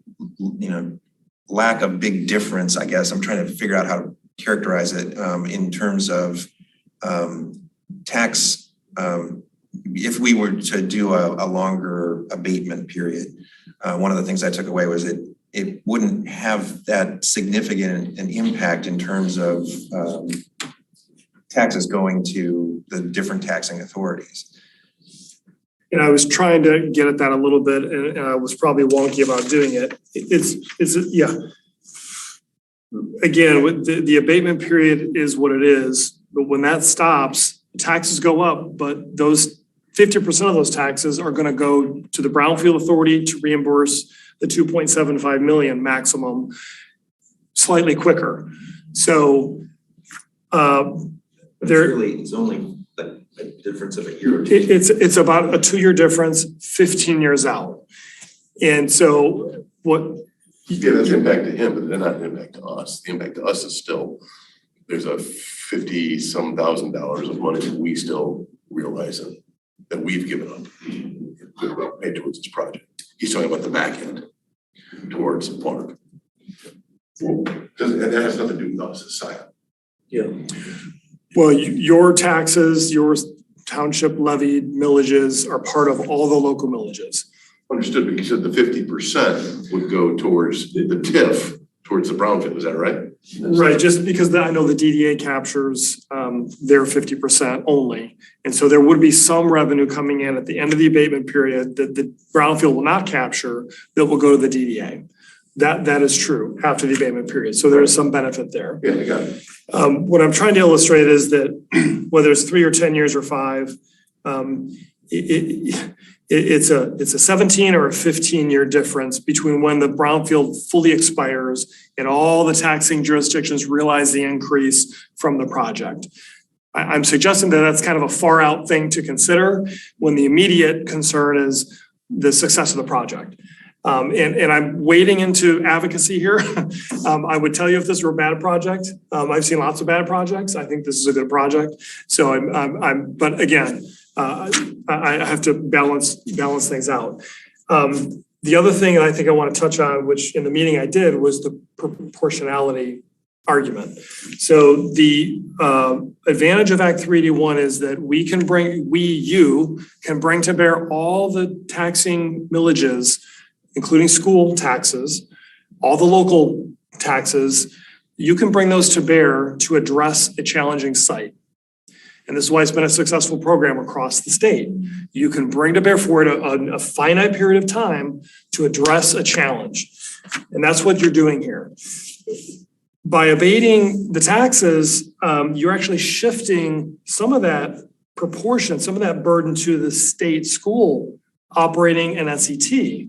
lack of big difference, I guess. I'm trying to figure out how to characterize it in terms of tax. If we were to do a longer abatement period, one of the things I took away was it wouldn't have that significant an impact in terms of taxes going to the different taxing authorities. And I was trying to get at that a little bit, and I was probably wonky about doing it. Yeah. Again, with the abatement period is what it is, but when that stops, taxes go up, but those 50% of those taxes are going to go to the Brownfield Authority to reimburse the 2.75 million maximum slightly quicker. So it's only a difference of a year or two. It's about a 2-year difference, 15 years out. And so what? Yeah, that's impact to him, but they're not an impact to us. The impact to us is still, there's a $50-some thousand of money that we still realize that we've given up, paid towards this project. He's talking about the back end towards the park. And that has nothing to do with us as Scio. Yeah. Well, your taxes, your township levied millages are part of all the local millages. Understood, but you said the 50% would go towards the TIF, towards the Brownfield, is that right? Right, just because I know the DDA captures their 50% only. And so there would be some revenue coming in at the end of the abatement period that the Brownfield will not capture that will go to the DDA. That is true after the abatement period. So there is some benefit there. Yeah, I got it. What I'm trying to illustrate is that whether it's 3 or 10 years or 5, it's a 17 or a 15-year difference between when the Brownfield fully expires and all the taxing jurisdictions realize the increase from the project. I'm suggesting that that's kind of a far out thing to consider when the immediate concern is the success of the project. And I'm wading into advocacy here. I would tell you if this were a bad project. I've seen lots of bad projects. I think this is a good project. So but again, I have to balance things out. The other thing I think I want to touch on, which in the meeting I did, was the proportionality argument. So the advantage of Act 381 is that you can bring to bear all the taxing millages, including school taxes, all the local taxes. You can bring those to bear to address a challenging site. And this is why it's been a successful program across the state. You can bring to bear for it a finite period of time to address a challenge. And that's what you're doing here. by abating the taxes, you're actually shifting some of that proportion, some of that burden to the state school operating an SET.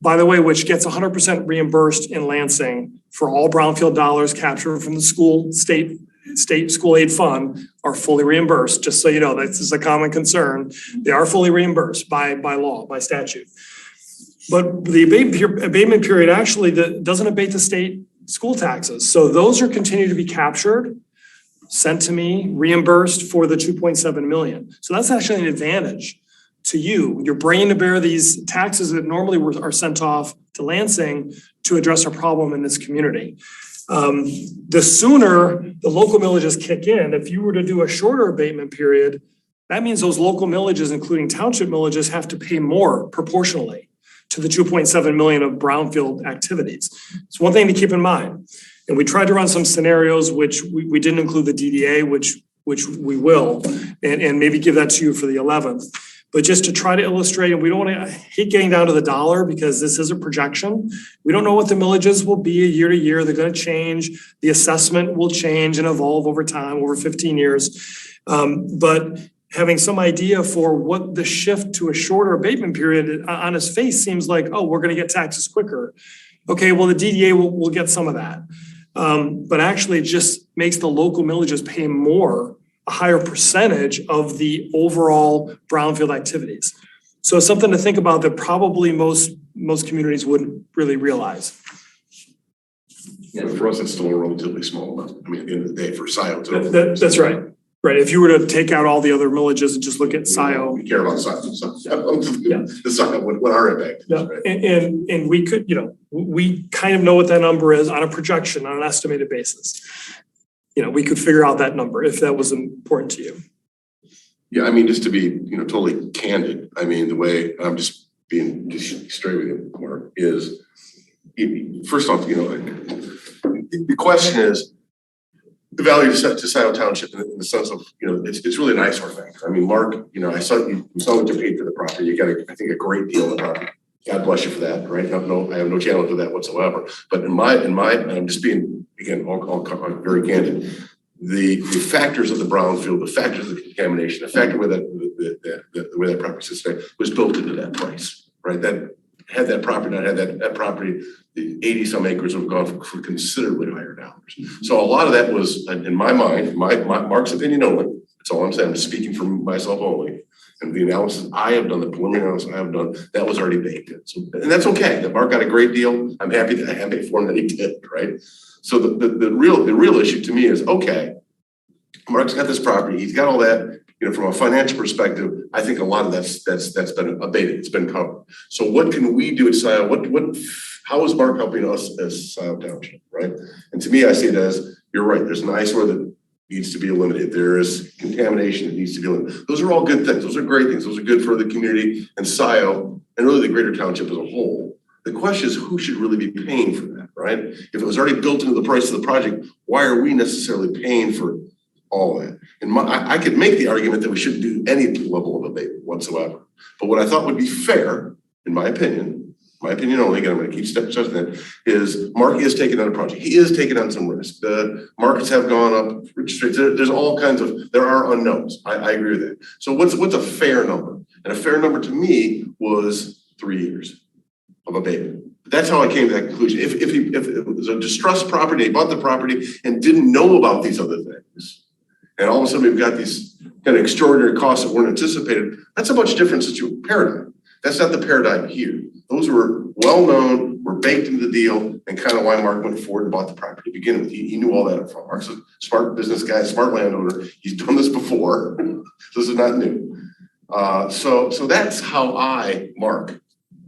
By the way, which gets 100% reimbursed in Lansing for all brownfield dollars captured from the state school aid fund are fully reimbursed. Just so you know, this is a common concern. They are fully reimbursed by law, by statute. But the abatement period actually doesn't abate the state school taxes. So those are continued to be captured, sent to me, reimbursed for the 2.7 million. So that's actually an advantage to you. You're bringing to bear these taxes that normally are sent off to Lansing to address a problem in this community. The sooner the local millages kick in, if you were to do a shorter abatement period, that means those local millages, including township millages, have to pay more proportionally to the 2.7 million of brownfield activities. It's one thing to keep in mind. And we tried to run some scenarios which we didn't include the DDA, which we will, and maybe give that to you for the 11th. But just to try to illustrate, and we don't want to hate getting down to the dollar because this is a projection. We don't know what the millages will be year to year. They're going to change. The assessment will change and evolve over time, over 15 years. But having some idea for what the shift to a shorter abatement period on its face seems like, oh, we're going to get taxes quicker. Okay, well, the DDA will get some of that. But actually it just makes the local millages pay more, a higher percentage of the overall brownfield activities. So it's something to think about that probably most communities wouldn't really realize. Yeah, for us, it's still a relatively small amount. I mean, at the end of the day, for Scio too. That's right. Right. If you were to take out all the other millages and just look at Scio. We care about Scio. The Scio, what our impact is, right? And we could, we kind of know what that number is on a projection, on an estimated basis. We could figure out that number if that was important to you. Yeah, I mean, just to be, totally candid, I mean, the way I'm just being straight with you, Mark, is first off, the question is the value to Scio Township in the sense of, it's really an eyesore factor. I mean, Mark, I saw what you paid for the property. You got, I think, a great deal on the property. God bless you for that, right? No, I have no challenge with that whatsoever. But in my, and I'm just being, again, all very candid. The factors of the brownfield, the factors of the contamination, the factor where the way that property sits today was built into that price, right? That had that property not had that property, the 80 some acres would have gone for considerably higher dollars. So a lot of that was, in my mind, Mark's opinion only. That's all I'm saying. I'm just speaking for myself only. And the analysis I have done, the preliminary analysis I have done, that was already baked in. So, and that's okay. That Mark got a great deal. I'm happy for him that he did, right? So the real issue to me is, okay, Mark's got this property. He's got all that. From a financial perspective, I think a lot of that's been abated. It's been covered. So what can we do at Scio? How is Mark helping us as Scio Township, right? And to me, I see it as, you're right. There's an eyesore that needs to be eliminated. There is contamination that needs to be eliminated. Those are all good things. Those are great things. Those are good for the community and Scio and really the greater township as a whole. The question is, who should really be paying for that, right? If it was already built into the price of the project, why are we necessarily paying for all that? And I could make the argument that we shouldn't do any level of abatement whatsoever. But what I thought would be fair, in my opinion only, again, I'm going to keep stressing that, is Mark is taking on a project. He is taking on some risk. The markets have gone up. There's all kinds of, there are unknowns. I agree with that. So what's a fair number? And a fair number to me was 3 years of abatement. That's how I came to that conclusion. If it was a distressed property, he bought the property and didn't know about these other things, and all of a sudden we've got these kind of extraordinary costs that weren't anticipated, that's a much different paradigm. That's not the paradigm here. Those were well-known, were baked into the deal, and kind of why Mark went forward and bought the property to begin with. He knew all that up front. Mark's a smart business guy, smart landowner. He's done this before. This is not new. So that's how Mark,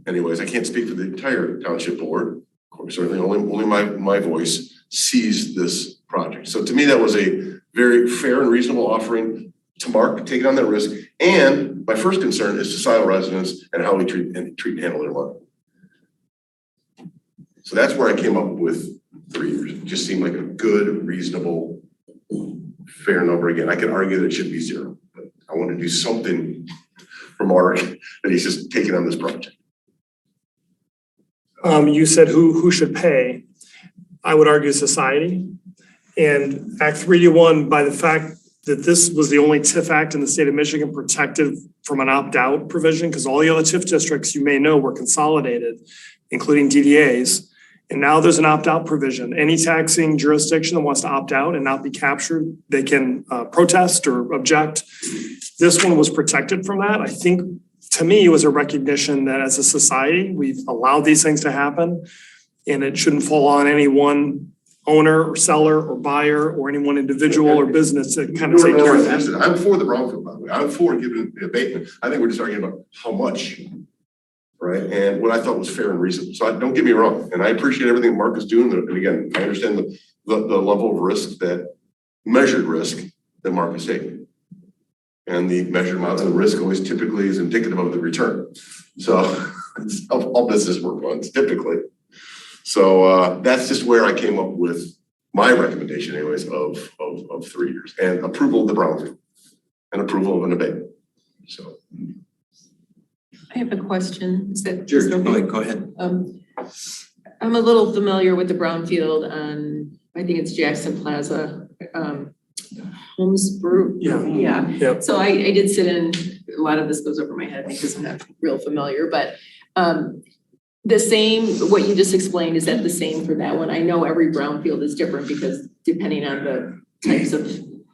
anyways, I can't speak for the entire township board. Of course, certainly only my voice sees this project. So to me, that was a very fair and reasonable offering to Mark, taking on that risk. And my first concern is to Scio residents and how we treat and handle their money. So that's where I came up with 3 years. It just seemed like a good, reasonable, fair number. Again, I could argue that it should be 0, but I want to do something for Mark that he's just taking on this project. You said who should pay. I would argue society. And Act 3D1, by the fact that this was the only TIF act in the state of Michigan protected from an opt-out provision, because all the other TIF districts, you may know, were consolidated, including DDAs. And now there's an opt-out provision. Any taxing jurisdiction that wants to opt out and not be captured, they can protest or object. This one was protected from that. I think, to me, it was a recognition that as a society, we've allowed these things to happen, and it shouldn't fall on any one owner or seller or buyer or any one individual or business to kind of take care of that. I'm for the brownfield, by the way. I'm for giving the abatement. I think we're just arguing about how much, right? And what I thought was fair and reasonable. So don't get me wrong. And I appreciate everything Mark is doing. And again, I understand the level of risk, that measured risk that Mark is taking. And the measured amount of the risk always typically is indicative of the return. So all business work runs typically. So that's just where I came up with my recommendation anyways of 3 years and approval of the brownfield and approval of an abatement. So. I have a question. Is that Sure, okay? go ahead. I'm a little familiar with the brownfield on, I think it's Jackson Plaza, Holmes Brew. Yeah. Yep. So I did sit in, a lot of this goes over my head because I'm not real familiar, but the same, what you just explained, is that the same for that one? I know every brownfield is different because depending on the types of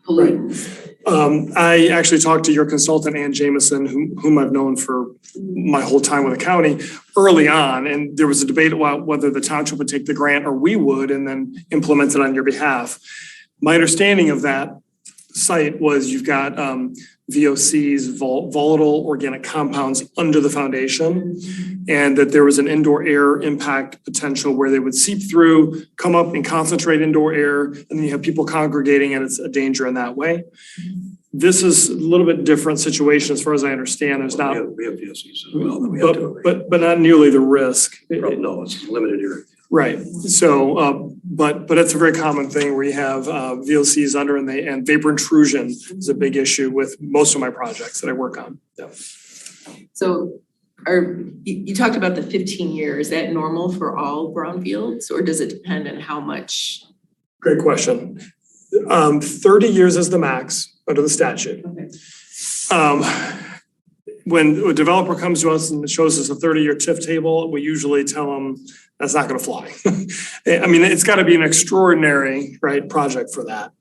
pollutants. I actually talked to your consultant, Ann Jameson, whom I've known for my whole time with the county early on. And there was a debate about whether the township would take the grant or we would and then implement it on your behalf. My understanding of that site was you've got VOCs, volatile organic compounds under the foundation, and that there was an indoor air impact potential where they would seep through, come up and concentrate indoor air, and then you have people congregating and it's a danger in that way. This is a little bit different situation as far as I understand. There's not. We have VOCs as well that we have to. But not nearly the risk. No, it's limited area. Right. So, but it's a very common thing where you have VOCs under and vapor intrusion is a big issue with most of my projects that I work on. Yeah. So you talked about the 15 years, is that normal for all brownfields or does it depend on how much? Great question. 30 years is the max under the statute. Okay. When a developer comes to us and shows us a 30-year TIF table, we usually tell them that's not going to fly. I mean, it's got to be an extraordinary, right, project for that.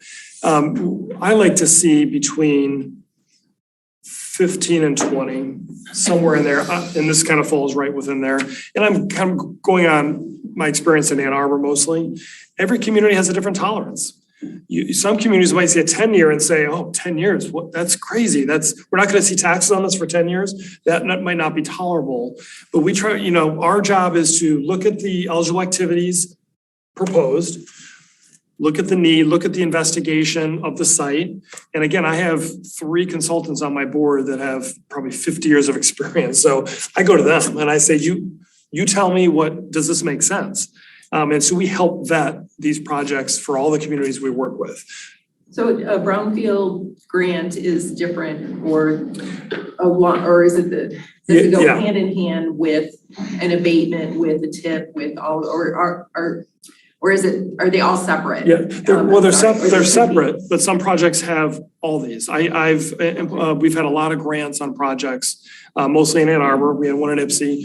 I like to see between 15 and 20, somewhere in there, and this kind of falls right within there. And I'm kind of going on my experience in Ann Arbor mostly. Every community has a different tolerance. Some communities might see a 10-year and say, oh, 10 years, what? That's crazy. We're not going to see taxes on this for 10 years. That might not be tolerable. But we try, our job is to look at the eligible activities proposed, look at the need, look at the investigation of the site. And again, I have 3 consultants on my board that have probably 50 years of experience. So I go to them and I say, you tell me, does this make sense? And so we help vet these projects for all the communities we work with. So a brownfield grant is different or is it does it go hand in hand with an abatement, with a tip, with all, or is it, are they all separate? Yeah, they're separate, but some projects have all these. We've had a lot of grants on projects, mostly in Ann Arbor. We had one in Ipsy.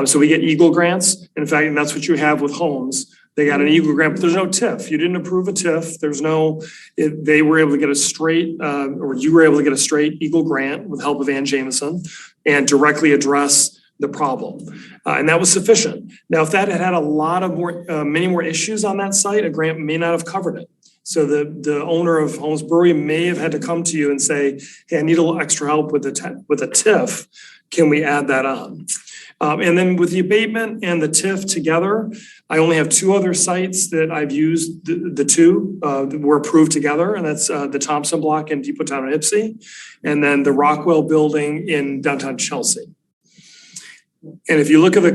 So we get Eagle grants. In fact, and that's what you have with homes. They got an Eagle grant, but there's no TIF. You didn't approve a TIF. They were able to get a straight, or you were able to get a straight Eagle grant with the help of Ann Jameson and directly address the problem. And that was sufficient. Now, if that had a lot of many more issues on that site, a grant may not have covered it. So the owner of Holmes Brewery may have had to come to you and say, hey, I need a little extra help with a TIF. Can we add that on? And then with the abatement and the TIF together, I only have 2 other sites that I've used the 2 that were approved together, and that's the Thompson Block in Depot Town and Ipsy, and then the Rockwell Building in downtown Chelsea. And if you look at the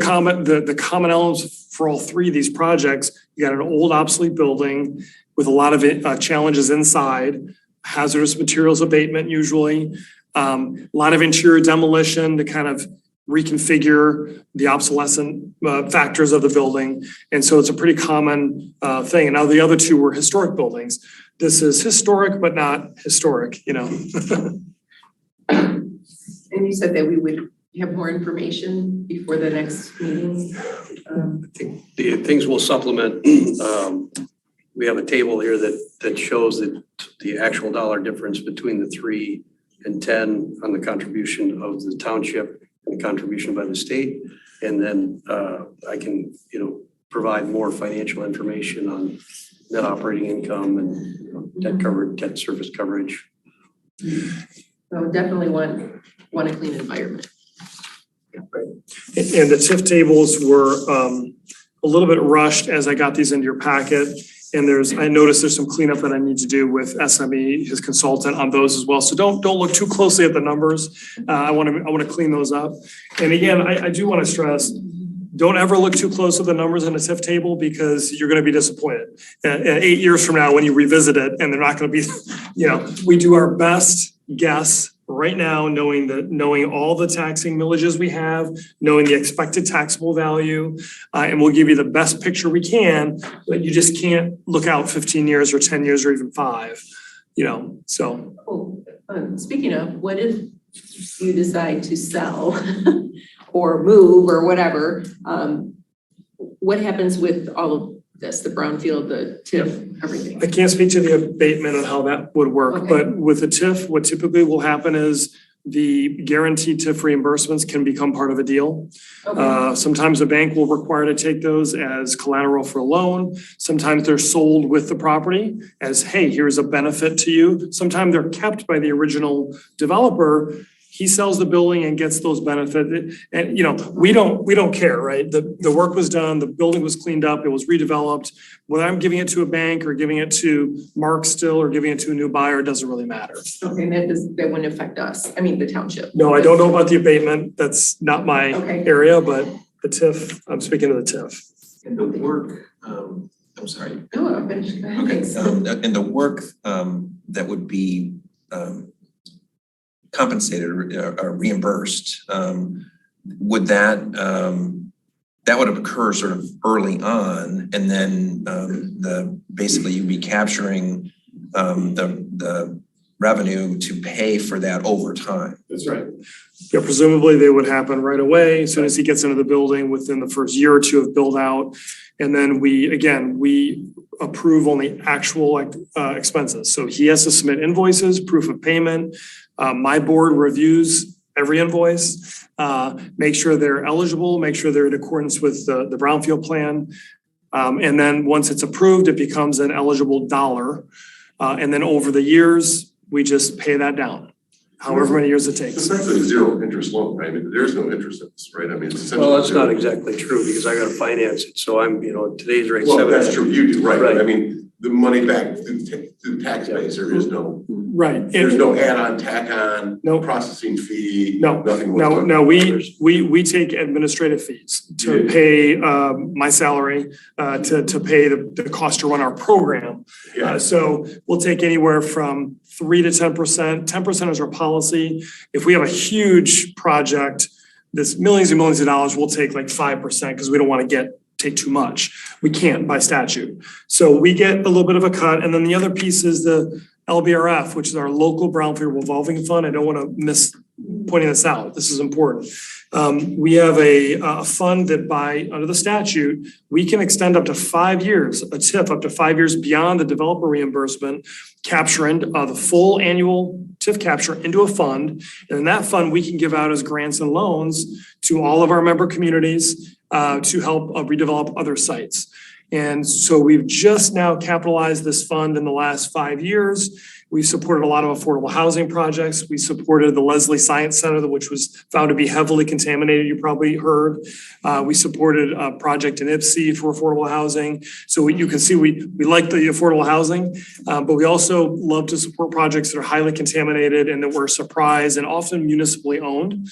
common elements for all 3 of these projects, you got an old obsolete building with a lot of challenges inside, hazardous materials abatement usually, a lot of interior demolition to kind of reconfigure the obsolescent factors of the building. And so it's a pretty common thing. And now the other two were historic buildings. This is historic, but not historic, you know. And you said that we would have more information before the next meeting. I think the things will supplement. We have a table here that shows the actual dollar difference between the 3 and 10 on the contribution of the township and the contribution by the state. And then I can, provide more financial information on net operating income and debt coverage, debt service coverage. So definitely want a clean environment. And the TIF tables were a little bit rushed as I got these into your packet. And I noticed there's some cleanup that I need to do with SME, his consultant, on those as well. So don't look too closely at the numbers. I want to clean those up. And again, I do want to stress, don't ever look too close at the numbers in a TIF table because you're going to be disappointed. 8 years from now when you revisit it and they're not going to be, we do our best guess right now, knowing all the taxing millages we have, knowing the expected taxable value, and we'll give you the best picture we can, but you just can't look out 15 years or 10 years or even 5, so. Speaking of, what if you decide to sell or move or whatever? What happens with all of this, the brownfield, the TIF, everything? I can't speak to the abatement and how that would work, Okay. but with the TIF, what typically will happen is the guaranteed TIF reimbursements can become part of a deal. Okay. Sometimes a bank will require to take those as collateral for a loan. Sometimes they're sold with the property as, hey, here's a benefit to you. Sometimes they're kept by the original developer. He sells the building and gets those benefits. And, we don't care, right? The work was done, the building was cleaned up, it was redeveloped. Whether I'm giving it to a bank or giving it to Mark still or giving it to a new buyer, it doesn't really matter. Okay, and that wouldn't affect us, the township. No, I don't know about the abatement. That's not my Okay. area, but the TIF, I'm speaking of the TIF. And the work, I'm sorry. No, I'm finished. Go ahead. Okay, Thanks. and the work that would be compensated or reimbursed, would that would occur sort of early on, and then basically you'd be capturing the revenue to pay for that over time. That's right. Yeah, presumably they would happen right away as soon as he gets into the building within the first year or two of build out. And then we approve only actual expenses. So he has to submit invoices, proof of payment. My board reviews every invoice, make sure they're eligible, make sure they're in accordance with the brownfield plan. And then once it's approved, it becomes an eligible dollar. And then over the years, we just pay that down, however many years it takes. It's actually a zero interest loan, right? I mean, there's no interest in this, right? I mean, it's essentially. Well, that's zero. not exactly true because I gotta finance it. So I'm, today's rate Well, 7. that's true, you do, right? Right. I mean, the money back through tax base, there is no, Right. there's no add-on, tack-on, No. processing fee, No, nothing. No, whatsoever. we take administrative fees to pay my salary, to pay the cost to run our program. Yeah. So we'll take anywhere from 3 to 10%. 10% is our policy. If we have a huge project that's millions and millions of dollars, we'll take like 5% because we don't want to take too much. We can't by statute. So we get a little bit of a cut. And then the other piece is the LBRF, which is our local brownfield revolving fund. I don't want to miss pointing this out. This is important. We have a fund that under the statute, we can extend up to 5 years, a TIF up to 5 years beyond the developer reimbursement, capturing the full annual TIF capture into a fund. And in that fund, we can give out as grants and loans to all of our member communities to help redevelop other sites. And so we've just now capitalized this fund in the last 5 years. We've supported a lot of affordable housing projects. We supported the Leslie Science Center, which was found to be heavily contaminated, you probably heard. We supported a project in Ipsy for affordable housing. So you can see we like the affordable housing, but we also love to support projects that are highly contaminated and that were surprised and often municipally owned.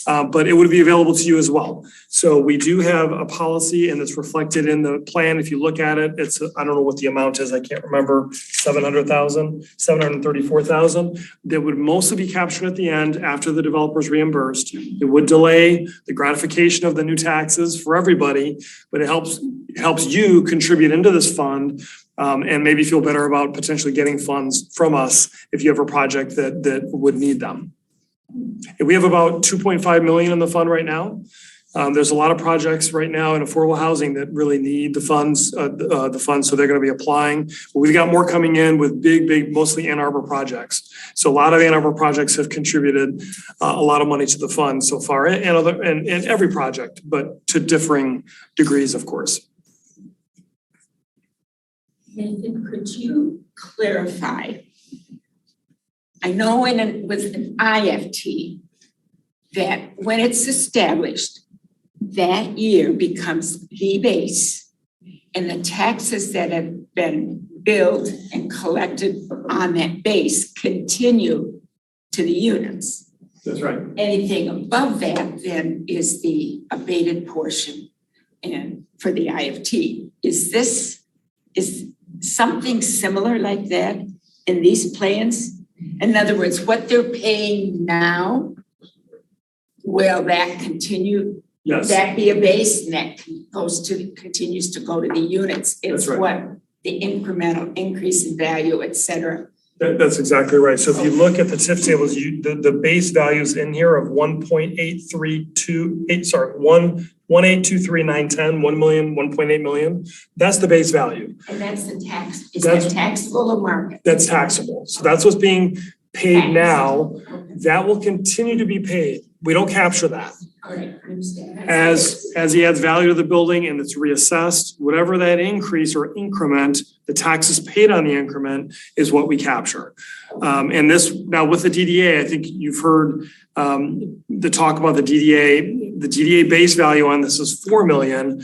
but it would be available to you as well. So we do have a policy and it's reflected in the plan. If you look at it, it's, I don't know what the amount is, I can't remember, 734,000. That would mostly be captured at the end after the developer's reimbursed. It would delay the gratification of the new taxes for everybody, but it helps you contribute into this fund and maybe feel better about potentially getting funds from us if you have a project that would need them. And we have about 2.5 million in the fund right now. There's a lot of projects right now in affordable housing that really need the funds, so they're going to be applying. But we've got more coming in with big, mostly Ann Arbor projects. So a lot of Ann Arbor projects have contributed a lot of money to the fund so far, and every project, but to differing degrees, of course. Nathan, could you clarify? I know with an IFT that when it's established, that year becomes the base, and the taxes that have been billed and collected on that base continue to the units. That's right. Anything above that then is the abated portion and for the IFT. Is something similar like that in these plans? In other words, what they're paying now, will that continue? Yes. That be a base and that continues to go to the units? It's That's right. What the incremental increase in value, et cetera. That's exactly right. So if you look at the TIF tables, the base values in here of 1.823,910, 1.8 million. That's the base value. And that's the tax. Is that taxable or market? That's taxable. So that's what's being paid now. That will continue to be paid. We don't capture that. All right, I understand. As he adds value to the building and it's reassessed, whatever that increase or increment, the taxes paid on the increment is what we capture. And this, now with the DDA, I think you've heard the talk about the DDA. The DDA base value on this is 4 million.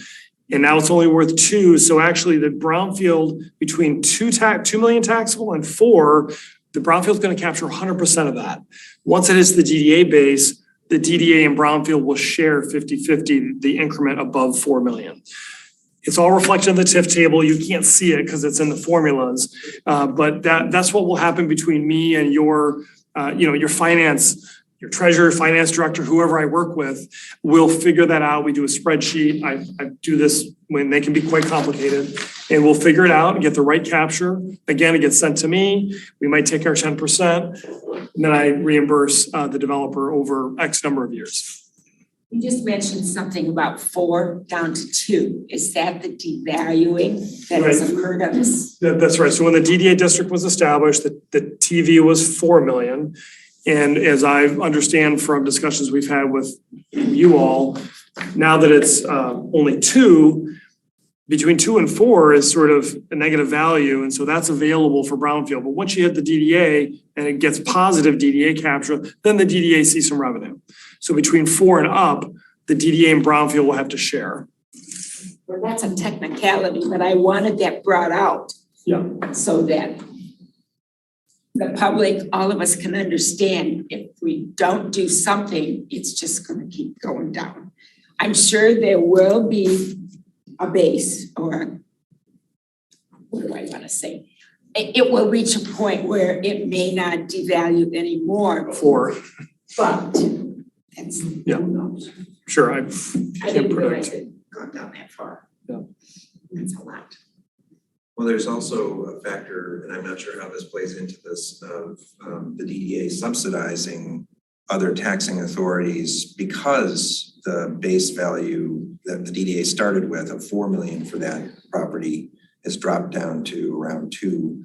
And now it's only worth 2. So actually the brownfield between 2 million taxable and 4, the brownfield's going to capture 100% of that. Once it hits the DDA base, the DDA and brownfield will share 50-50 the increment above 4 million. It's all reflected in the TIF table. You can't see it because it's in the formulas, but that's what will happen between me and your finance, your treasurer, finance director, whoever I work with. We'll figure that out. We do a spreadsheet. I do this when they can be quite complicated, and we'll figure it out and get the right capture. Again, it gets sent to me. We might take our 10%, and then I reimburse the developer over X number of years. You just mentioned something about 4 down to 2. Is that the devaluing that has occurred on this? That's right. So when the DDA district was established, the TV was 4 million. And as I understand from discussions we've had with you all, now that it's only 2, between 2 and 4 is sort of a negative value. And so that's available for brownfield. But once you hit the DDA and it gets positive DDA capture, then the DDA sees some revenue. So between 4 and up, the DDA and brownfield will have to share. Well, that's a technicality, but I wanted that brought out. Yeah. So that the public, all of us can understand if we don't do something, it's just going to keep going down. I'm sure there will be a base, or what do I want to say? It will reach a point where it may not devalue anymore. But that's, yeah, sure. I didn't realize it got down that far. Yeah. That's a lot. Well, there's also a factor, and I'm not sure how this plays into this, of the DDA subsidizing other taxing authorities because the base value that the DDA started with of 4 million for that property has dropped down to around 2.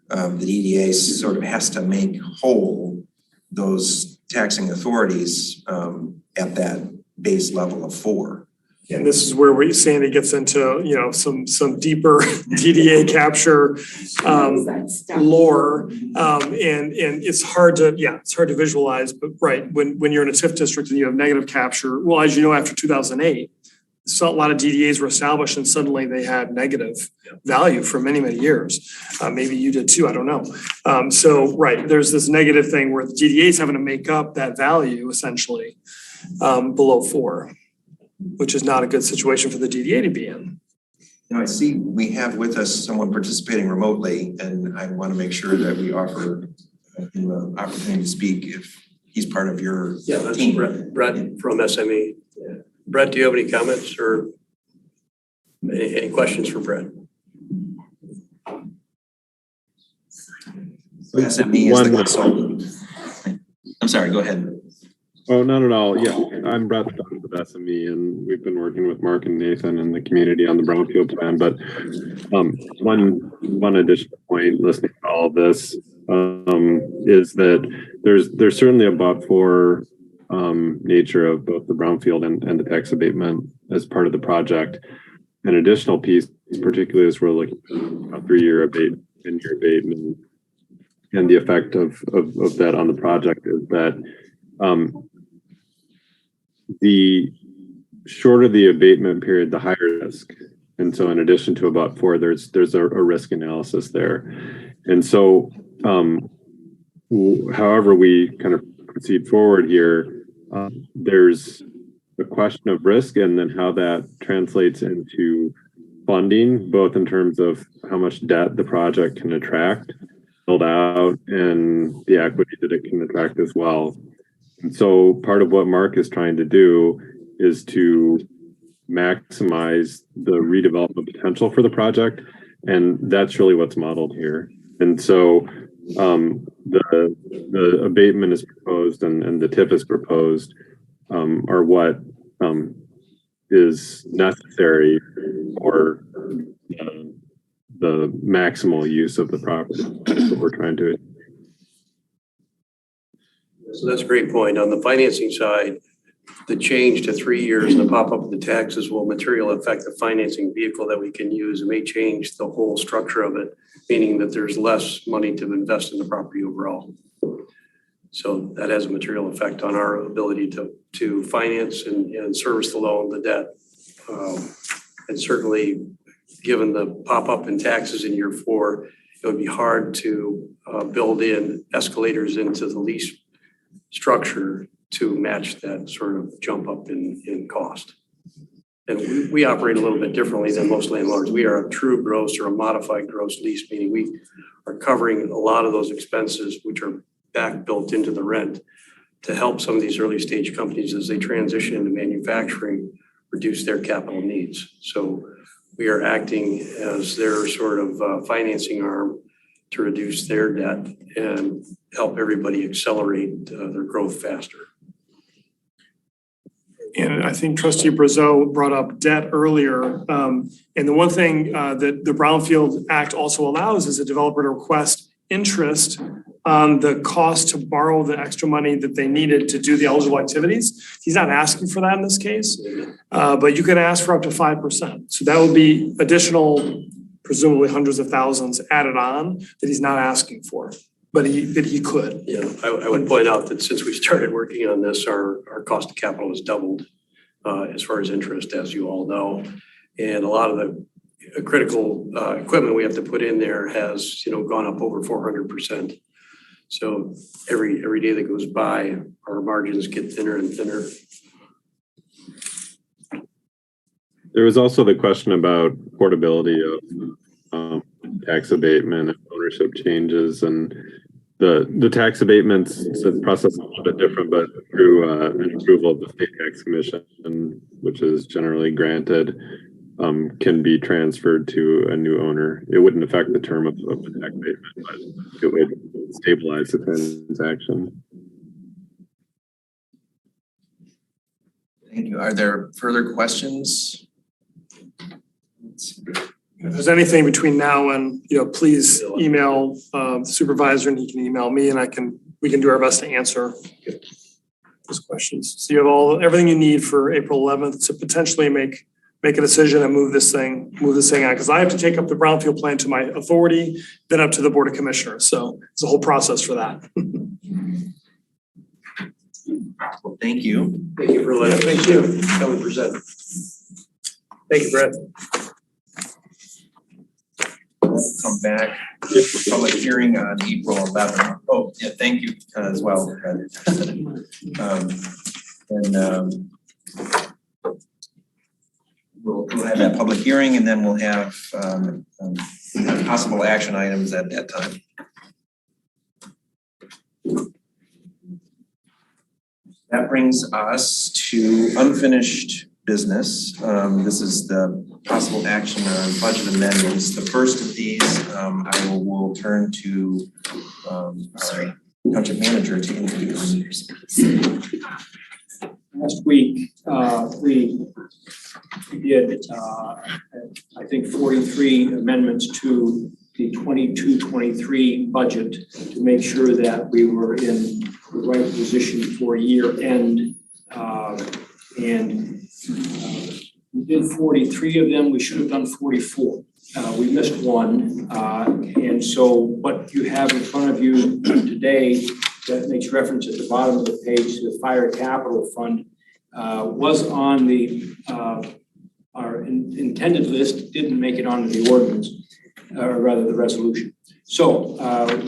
The DDA sort of has to make whole those taxing authorities at that base level of 4. And this is where we're saying it gets into, some deeper DDA capture lore. And it's hard to visualize, but right, when you're in a TIF district and you have negative capture, well, as you know, after 2008, so a lot of DDAs were established and suddenly they had negative value for many, many years. Maybe you did too, I don't know. So right, there's this negative thing where the DDA is having to make up that value essentially. below 4, which is not a good situation for the DDA to be in. Now, I see we have with us someone participating remotely, and I want to make sure that we offer him the opportunity to speak if he's part of your that's team. Brett from SME. Brett, do you have any comments or any questions for Brett? SME is the consultant. I'm sorry, go ahead. Oh, not at all. Yeah, I'm Brett with SME, and we've been working with Mark and Nathan and the community on the brownfield plan. But one additional point, listening to all of this, is that there's certainly a but-for nature of both the brownfield and the tax abatement as part of the project. An additional piece, particularly as we're looking at a 3-year abatement, 10-year abatement, and the effect of that on the project is that the shorter the abatement period, the higher risk. And so in addition to about 4, there's a risk analysis there. And so however we kind of proceed forward here, there's a question of risk and then how that translates into funding, both in terms of how much debt the project can attract, build out, and the equity that it can attract as well. And so part of what Mark is trying to do is to maximize the redevelopment potential for the project. And that's really what's modeled here. And so the abatement is proposed and the TIF is proposed are what is necessary for the maximal use of the property. That's what we're trying to. So that's a great point. On the financing side, the change to 3 years and the pop up of the taxes will materially affect the financing vehicle that we can use. It may change the whole structure of it, meaning that there's less money to invest in the property overall. So that has a material effect on our ability to finance and service the loan, the debt. And certainly, given the pop up in taxes in year 4, it would be hard to build in escalators into the lease structure to match that sort of jump up in cost. And we operate a little bit differently than most landlords. We are a true gross or a modified gross lease, meaning we are covering a lot of those expenses, which are back built into the rent, to help some of these early stage companies as they transition into manufacturing, reduce their capital needs. So we are acting as their sort of financing arm to reduce their debt and help everybody accelerate their growth faster. And I think Trustee Brazeau brought up debt earlier. And the one thing that the Brownfield Act also allows is a developer to request interest on the cost to borrow the extra money that they needed to do the eligible activities. He's not asking for that in this case, but you can ask for up to 5%. So that would be additional, presumably hundreds of thousands added on that he's not asking for, but he could. Yeah, I would point out that since we started working on this, our cost of capital has doubled as far as interest, as you all know. And a lot of the critical equipment we have to put in there has, gone up over 400%. So every day that goes by, our margins get thinner and thinner. There was also the question about portability of tax abatement and ownership changes, and the tax abatements, the process is a little bit different, but through an approval of the state tax commission, which is generally granted, can be transferred to a new owner. It wouldn't affect the term of the tax abatement, but it would stabilize the transaction. Thank you. Are there further questions? If there's anything between now and, please email the supervisor and he can email me and we can do our best to answer those questions. So you have everything you need for April 11th to potentially make a decision and move this thing on, because I have to take up the Brownfield plan to my authority, then up to the Board of Commissioners. So it's a whole process for that. Well, thank you. Thank you for letting us come and present. Thank you, Brett. We'll come back to public hearing on April 11th. Oh, yeah, thank you as well. And we'll have that public hearing and then we'll have possible action items at that time. That brings us to unfinished business. This is the possible action on budget amendments. The first of these, I will turn to Township Manager to introduce. Last week, we did, I think 43 amendments to the 22-23 budget to make sure that we were in the right position for year end. We did 43 of them. We should have done 44. We missed one. And so what you have in front of you today that makes reference at the bottom of the page to the Fire Capital Fund was on the our intended list, didn't make it onto the ordinance, or rather the resolution. So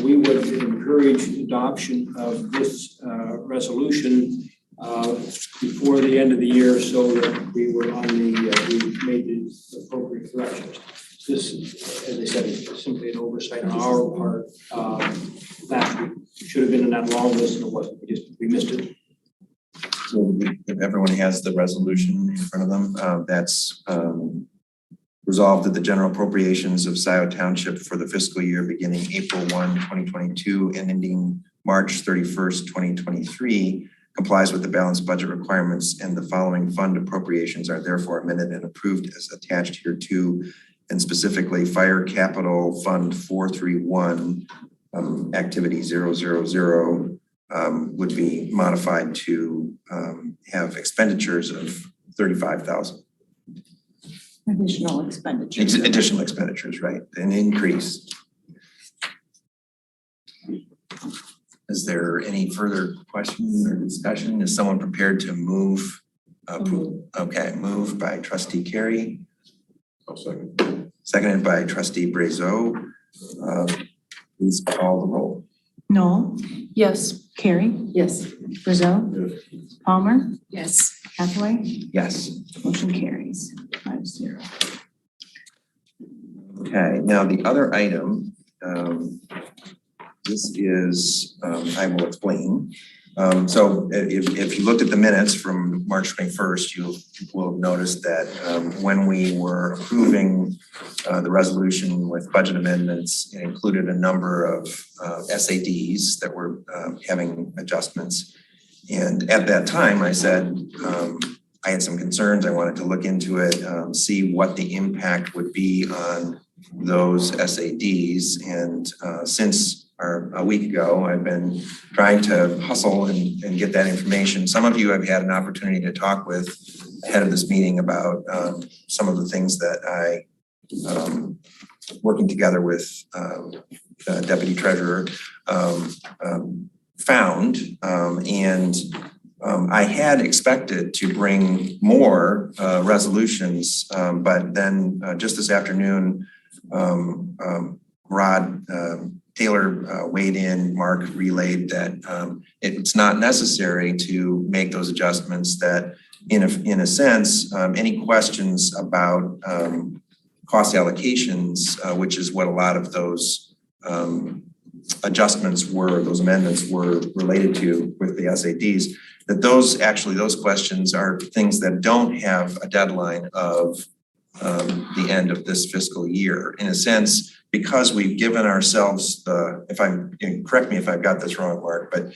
we would encourage adoption of this resolution before the end of the year so that we were on the, we made the appropriate corrections. This, as I said, is simply an oversight on our part. Last week, it should have been in that long list and it wasn't, we missed it. So if everyone has the resolution in front of them, that's resolved that the general appropriations of Scio Township for the fiscal year beginning April 1, 2022 and ending March 31st, 2023 complies with the balanced budget requirements, and the following fund appropriations are therefore amended and approved as attached here too, and specifically Fire Capital Fund 431, activity 000 would be modified to have expenditures of $35,000. Additional expenditures. Additional expenditures, right? An increase. Is there any further question or discussion? Is someone prepared to move? Okay, moved by Trustee Carey. I'll second. Seconded by Trustee Brazeau. Please call the roll. Noel? Yes. Carey? Yes. Brazeau? Yes. Palmer? Yes. Hathaway? Yes. Motion carries 5-0. Okay, now the other item, this is, I will explain. So if you looked at the minutes from March 21st, you will have noticed that when we were approving the resolution with budget amendments, it included a number of SADs that were having adjustments. And at that time, I said, I had some concerns. I wanted to look into it, see what the impact would be on those SADs. And since a week ago, I've been trying to hustle and get that information. Some of you have had an opportunity to talk with ahead of this meeting about some of the things that I, working together with the Deputy Treasurer, found. I had expected to bring more resolutions, but then just this afternoon, Rod Taylor weighed in, Mark relayed that it's not necessary to make those adjustments, that in a sense, any questions about cost allocations, which is what a lot of those adjustments were, those amendments were related to with the SADs, that those questions are things that don't have a deadline of the end of this fiscal year. In a sense, because we've given ourselves correct me if I've got this wrong, Mark, but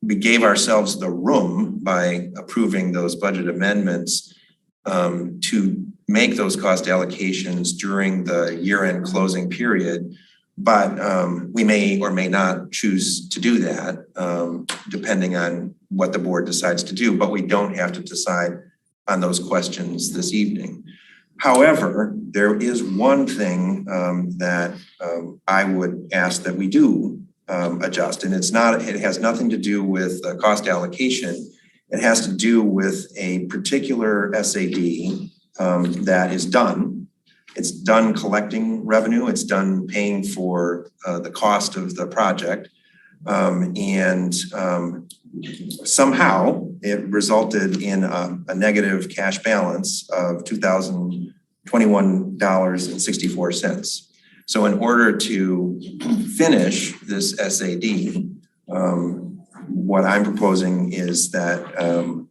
we gave ourselves the room by approving those budget amendments to make those cost allocations during the year-end closing period. But we may or may not choose to do that, depending on what the board decides to do, but we don't have to decide on those questions this evening. However, there is one thing that I would ask that we do adjust, and it has nothing to do with cost allocation. It has to do with a particular SAD that is done. It's done collecting revenue. It's done paying for the cost of the project. Somehow it resulted in a negative cash balance of $2,021.64. So in order to finish this SAD, what I'm proposing is that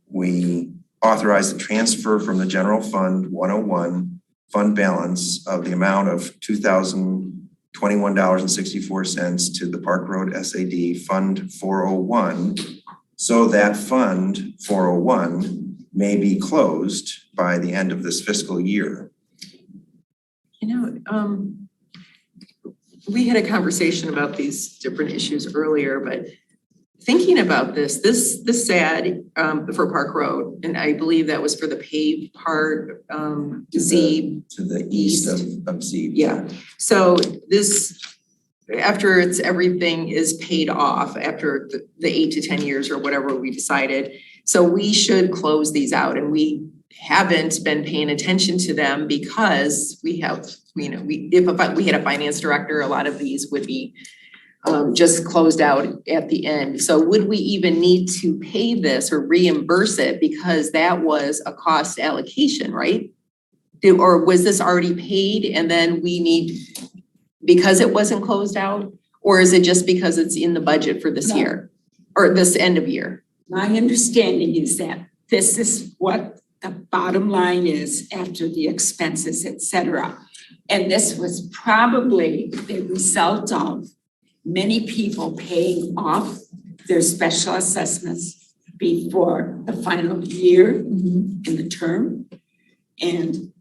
we authorize the transfer from the general fund 101 fund balance of the amount of $2,021.64 to the Park Road SAD Fund 401, so that Fund 401 may be closed by the end of this fiscal year. We had a conversation about these different issues earlier, but thinking about this SAD for Park Road, and I believe that was for the paved part, Z. To the east of Z. Yeah, so this, after everything is paid off, after the 8 to 10 years or whatever we decided, so we should close these out, and we haven't been paying attention to them because we have, if we had a finance director, a lot of these would be just closed out at the end. So would we even need to pay this or reimburse it because that was a cost allocation, right? Or was this already paid and then we need, because it wasn't closed out? Or is it just because it's in the budget for this year or this end of year? My understanding is that this is what the bottom line is after the expenses, et cetera. And this was probably the result of many people paying off their special assessments before the final year in the term. And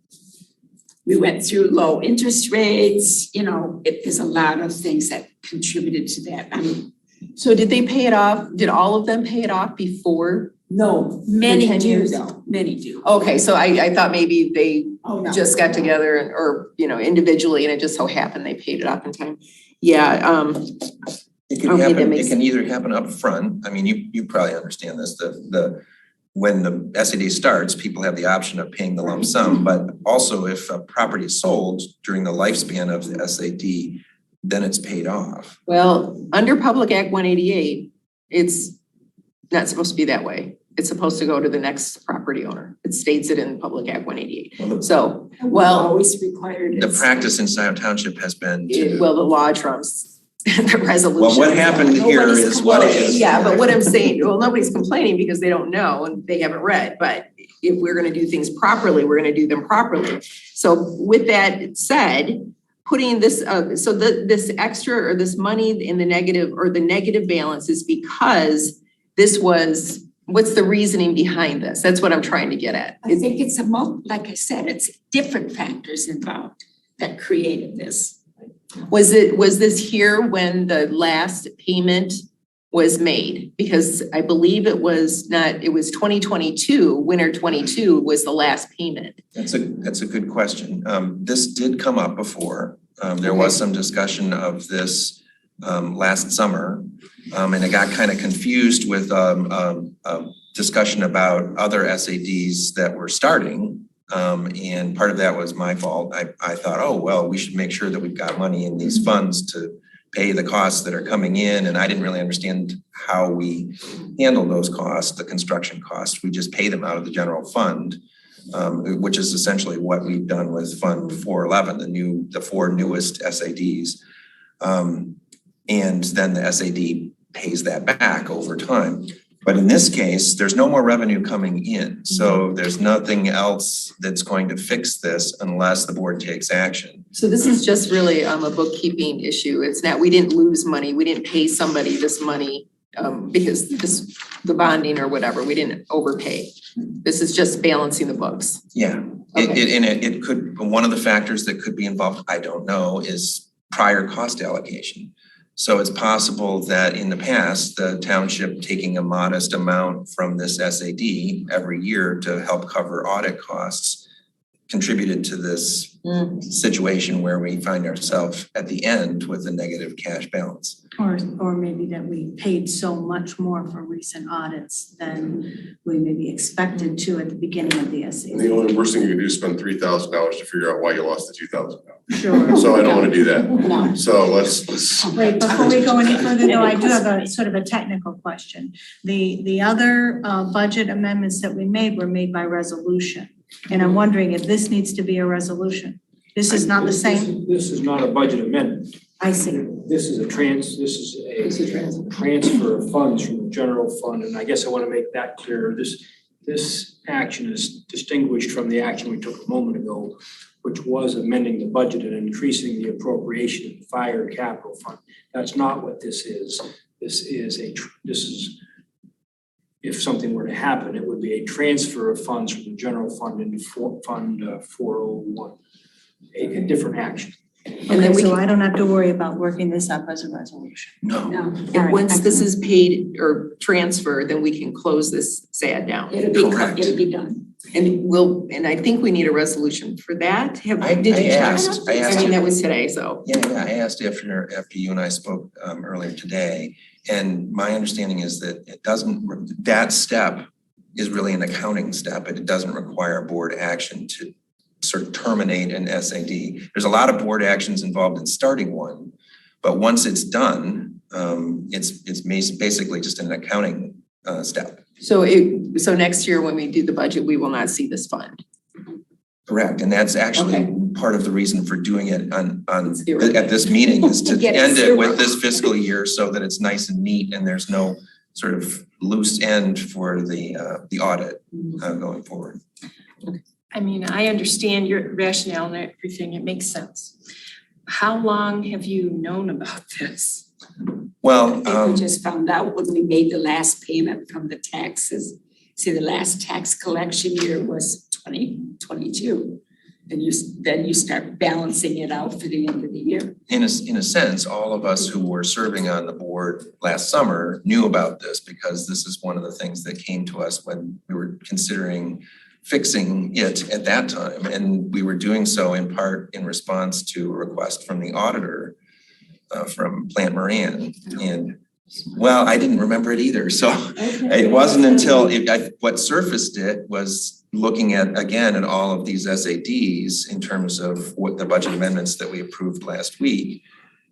we went through low interest rates, there's a lot of things that contributed to that. So did they pay it off? Did all of them pay it off before? No, many do though, many do. Okay, so I thought maybe they just got together or, individually and it just so happened they paid it off in time. Yeah. It can happen, it can either happen up front. I mean, you probably understand this, when the SAD starts, people have the option of paying the lump sum, but also if a property is sold during the lifespan of the SAD, then it's paid off. Well, under Public Act 188, it's not supposed to be that way. It's supposed to go to the next property owner. It states it in Public Act 188. Always required. The practice in Scio Township has been the law trumps the resolution. Well, what happened here is what it is. Yeah, but what I'm saying, nobody's complaining because they don't know and they haven't read, but if we're gonna do things properly, we're gonna do them properly. So with that said, putting this, this extra or this money in the negative or the negative balance is because this was, what's the reasoning behind this? That's what I'm trying to get at. I think it's like I said, it's different factors involved that created this. Was this here when the last payment was made? Because I believe it was 2022, winter 22 was the last payment. That's a good question. This did come up before. There was some discussion of this last summer. And it got kind of confused with discussion about other SADs that were starting. And part of that was my fault. I thought, oh, well, we should make sure that we've got money in these funds to pay the costs that are coming in. And I didn't really understand how we handle those costs, the construction costs. We just pay them out of the general fund, which is essentially what we've done with Fund 411, the four newest SADs. And then the SAD pays that back over time. But in this case, there's no more revenue coming in. So there's nothing else that's going to fix this unless the board takes action. So this is just really a bookkeeping issue. It's not, we didn't lose money. We didn't pay somebody this money because the bonding or whatever, we didn't overpay. This is just balancing the books. Yeah, okay. It could, one of the factors that could be involved, I don't know, is prior cost allocation. So it's possible that in the past, the township taking a modest amount from this SAD every year to help cover audit costs contributed to this situation where we find ourselves at the end with a negative cash balance. Or maybe that we paid so much more for recent audits than we maybe expected to at the beginning of the SAD. And the only worst thing you can do is spend $3,000 to figure out why you lost the $2,000. Sure. So I don't want to do that. No. So let's. Wait, before we go any further though, I do have a sort of a technical question. The other budget amendments that we made were made by resolution. And I'm wondering if this needs to be a resolution. This is not the same? This is not a budget amendment. I see. This is a transfer of funds from the general fund, and I guess I want to make that clear. This action is distinguished from the action we took a moment ago, which was amending the budget and increasing the appropriation in the fire capital fund. That's not what this is. This is if something were to happen, it would be a transfer of funds from the general fund into Fund 401, a different action. And then so I don't have to worry about working this up as a resolution. No. And once this is paid or transferred, then we can close this SAD down. It'll be done. And I think we need a resolution for that. I asked. I mean, that was today, so. Yeah, I asked after you and I spoke earlier today, and my understanding is that that step is really an accounting step, and it doesn't require board action to sort of terminate an SAD. There's a lot of board actions involved in starting one, but once it's done, it's basically just an accounting step. So next year when we do the budget, we will not see this fund. Correct, and that's actually part of the reason for doing it at this meeting is to end it with this fiscal year so that it's nice and neat and there's no sort of loose end for the audit going forward. I mean, I understand your rationale and everything, it makes sense. How long have you known about this? Well, I think we just found out when we made the last payment from the taxes. See, the last tax collection year was 2022. And then you start balancing it out for the end of the year. In a sense, all of us who were serving on the board last summer knew about this because this is one of the things that came to us when we were considering fixing it at that time. And we were doing so in part in response to a request from the auditor from Plant Moran. And well, I didn't remember it either. So it wasn't until what surfaced it was looking at all of these SADs in terms of what the budget amendments that we approved last week.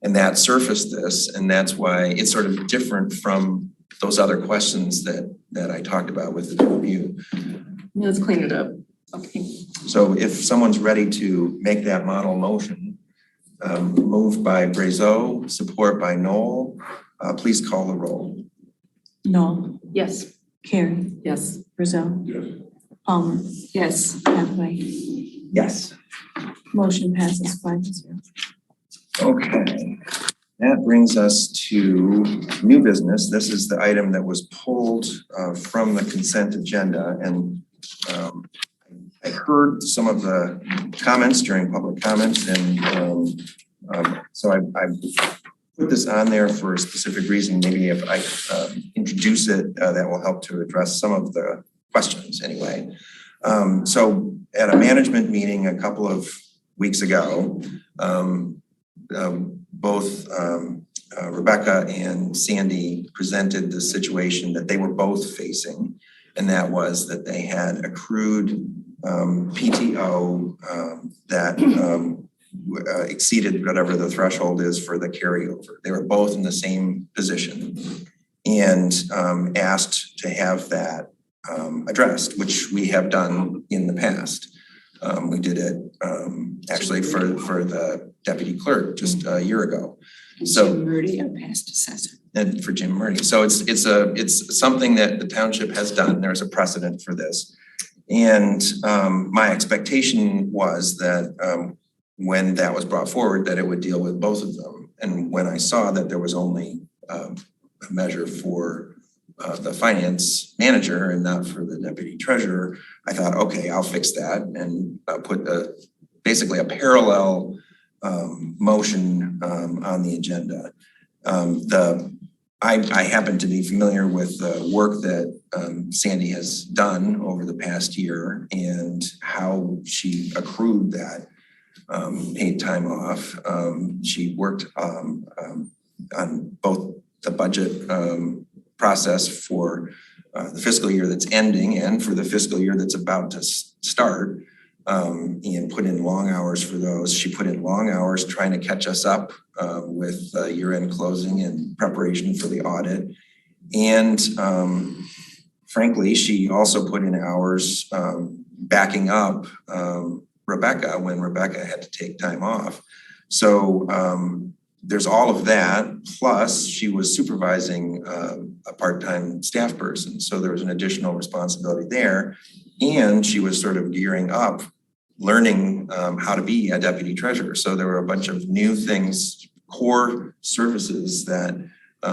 And that surfaced this. And that's why it's sort of different from those other questions that I talked about with the review. Let's clean it up. Okay. So if someone's ready to make that model motion, moved by Brazeau, support by Noel, please call the roll. Noel. Yes. Carrie. Yes. Brazeau. Yes. Palmer. Yes. Hathaway. Yes. Motion passes 5-0. Okay. That brings us to new business. This is the item that was pulled from the consent agenda, and I heard some of the comments during public comments, and so I put this on there for a specific reason. Maybe if I introduce it, that will help to address some of the questions anyway. So at a management meeting a couple of weeks ago, both Rebecca and Sandy presented the situation that they were both facing, and that was that they had accrued PTO that exceeded whatever the threshold is for the carryover. They were both in the same position and asked to have that addressed, which we have done in the past. We did it actually for the deputy clerk just a year ago. So Jim Murdy, our past assessor. And for Jim Murdy. So it's something that the township has done. There's a precedent for this. And my expectation was that when that was brought forward, that it would deal with both of them. And when I saw that there was only a measure for the finance manager and not for the deputy treasurer, I thought, okay, I'll fix that and put basically a parallel motion on the agenda. I happen to be familiar with the work that Sandy has done over the past year and how she accrued that paid time off. She worked on both the budget process for the fiscal year that's ending and for the fiscal year that's about to start, and put in long hours for those. She put in long hours trying to catch us up with year-end closing and preparation for the audit. And frankly, she also put in hours backing up Rebecca when Rebecca had to take time off. So there's all of that, plus she was supervising a part-time staff person. So there was an additional responsibility there. And she was sort of gearing up, learning how to be a deputy treasurer. So there were a bunch of new things, core services that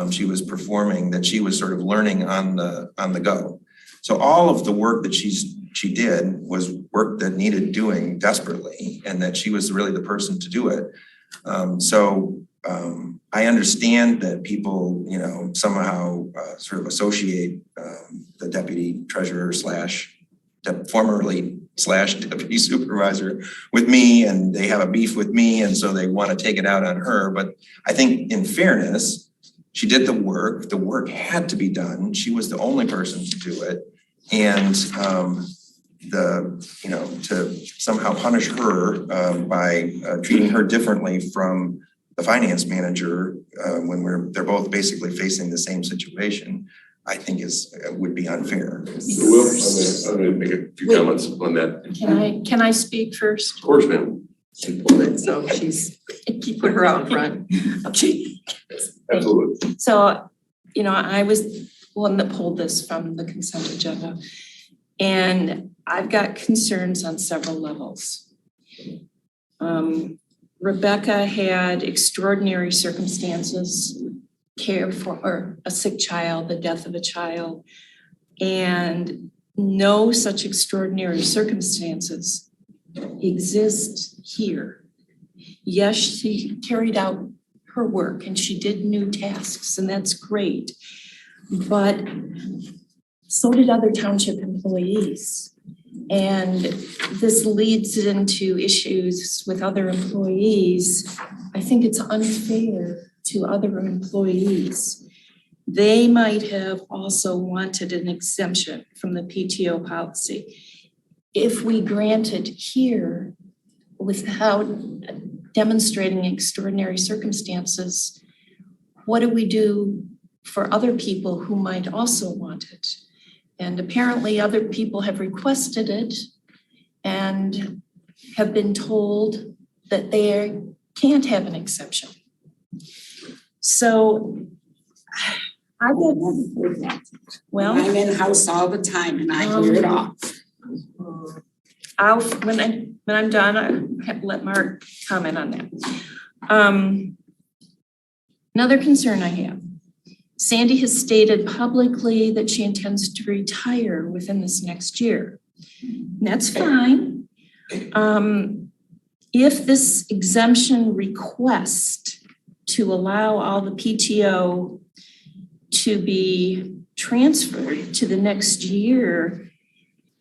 she was performing that she was sort of learning on the go. So all of the work that she did was work that needed doing desperately, and that she was really the person to do it. I understand that people, somehow sort of associate the deputy treasurer formerly deputy supervisor with me, and they have a beef with me, and so they want to take it out on her. But I think in fairness, she did the work. The work had to be done. She was the only person to do it. And to somehow punish her by treating her differently from the finance manager when they're both basically facing the same situation, I think would be unfair. So Will, I'm gonna make a few comments on that. Can I speak first? Of course, ma'am. So keep put her out in front. Okay. Absolutely. So, I was one that pulled this from the consent agenda, and I've got concerns on several levels. Rebecca had extraordinary circumstances, care for a sick child, the death of a child, and no such extraordinary circumstances exist here. Yes, she carried out her work and she did new tasks, and that's great. But so did other township employees. And this leads into issues with other employees. I think it's unfair to other employees. They might have also wanted an exemption from the PTO policy. If we granted here without demonstrating extraordinary circumstances, what do we do for other people who might also want it? And apparently other people have requested it and have been told that they can't have an exception. So I get, well, I'm in house all the time and I hear it all. When I'm done, I'll let Mark comment on that. Another concern I have. Sandy has stated publicly that she intends to retire within this next year. And that's fine. If this exemption request to allow all the PTO to be transferred to the next year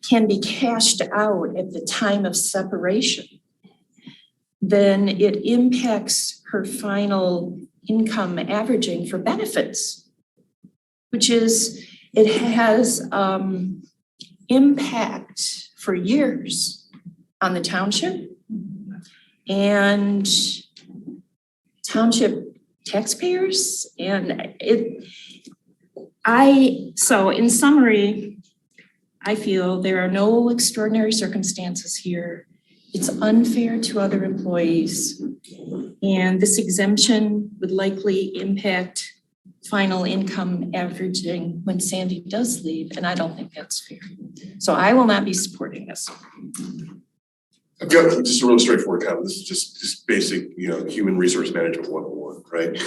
can be cashed out at the time of separation, then it impacts her final income averaging for benefits, which is, it has impact for years on the township and township taxpayers. And so in summary, I feel there are no extraordinary circumstances here. It's unfair to other employees. And this exemption would likely impact final income averaging when Sandy does leave, and I don't think that's fair. So I will not be supporting this. I've got just a real straightforward comment. This is just basic, human resource management 101, right?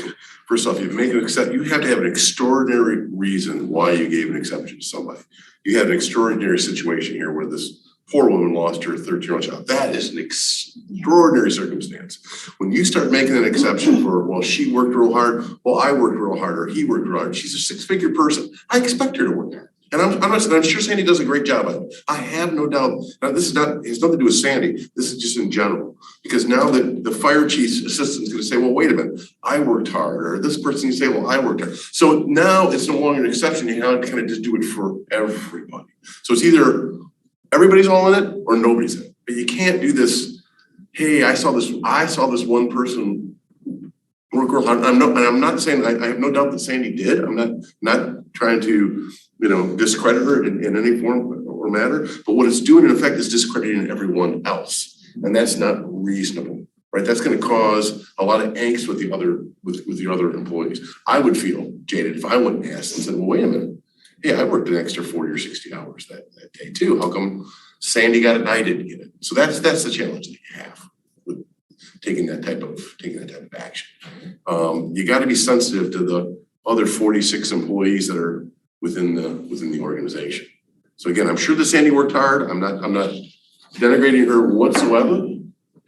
First off, you have to have an extraordinary reason why you gave an exception to somebody. You have an extraordinary situation here where this poor woman lost her 13-year-old child. That is an extraordinary circumstance. When you start making an exception for, well, she worked real hard, well, I worked real hard, or he worked real hard. She's a 6-figure person. I expect her to work hard. And I'm sure Sandy does a great job at it. I have no doubt. Now, this is not, it has nothing to do with Sandy. This is just in general. Because now that the fire chief's assistant is gonna say, well, wait a minute, I worked hard, or this person can say, well, I worked hard. So now it's no longer an exception, you now kind of just do it for everybody. So it's either everybody's all in it or nobody's in it. But you can't do this, hey, I saw this one person work real hard. And I'm not saying, I have no doubt that Sandy did. I'm not trying to, discredit her in any form or matter. But what it's doing in effect is discrediting everyone else. And that's not reasonable, right? That's gonna cause a lot of angst with the other employees. I would feel jaded if I went and asked and said, well, wait a minute. Hey, I worked an extra 40 or 60 hours that day too. How come Sandy got it and I didn't get it? So that's the challenge that you have with taking that type of action. You gotta be sensitive to the other 46 employees that are within the organization. So again, I'm sure that Sandy worked hard. I'm not denigrating her whatsoever,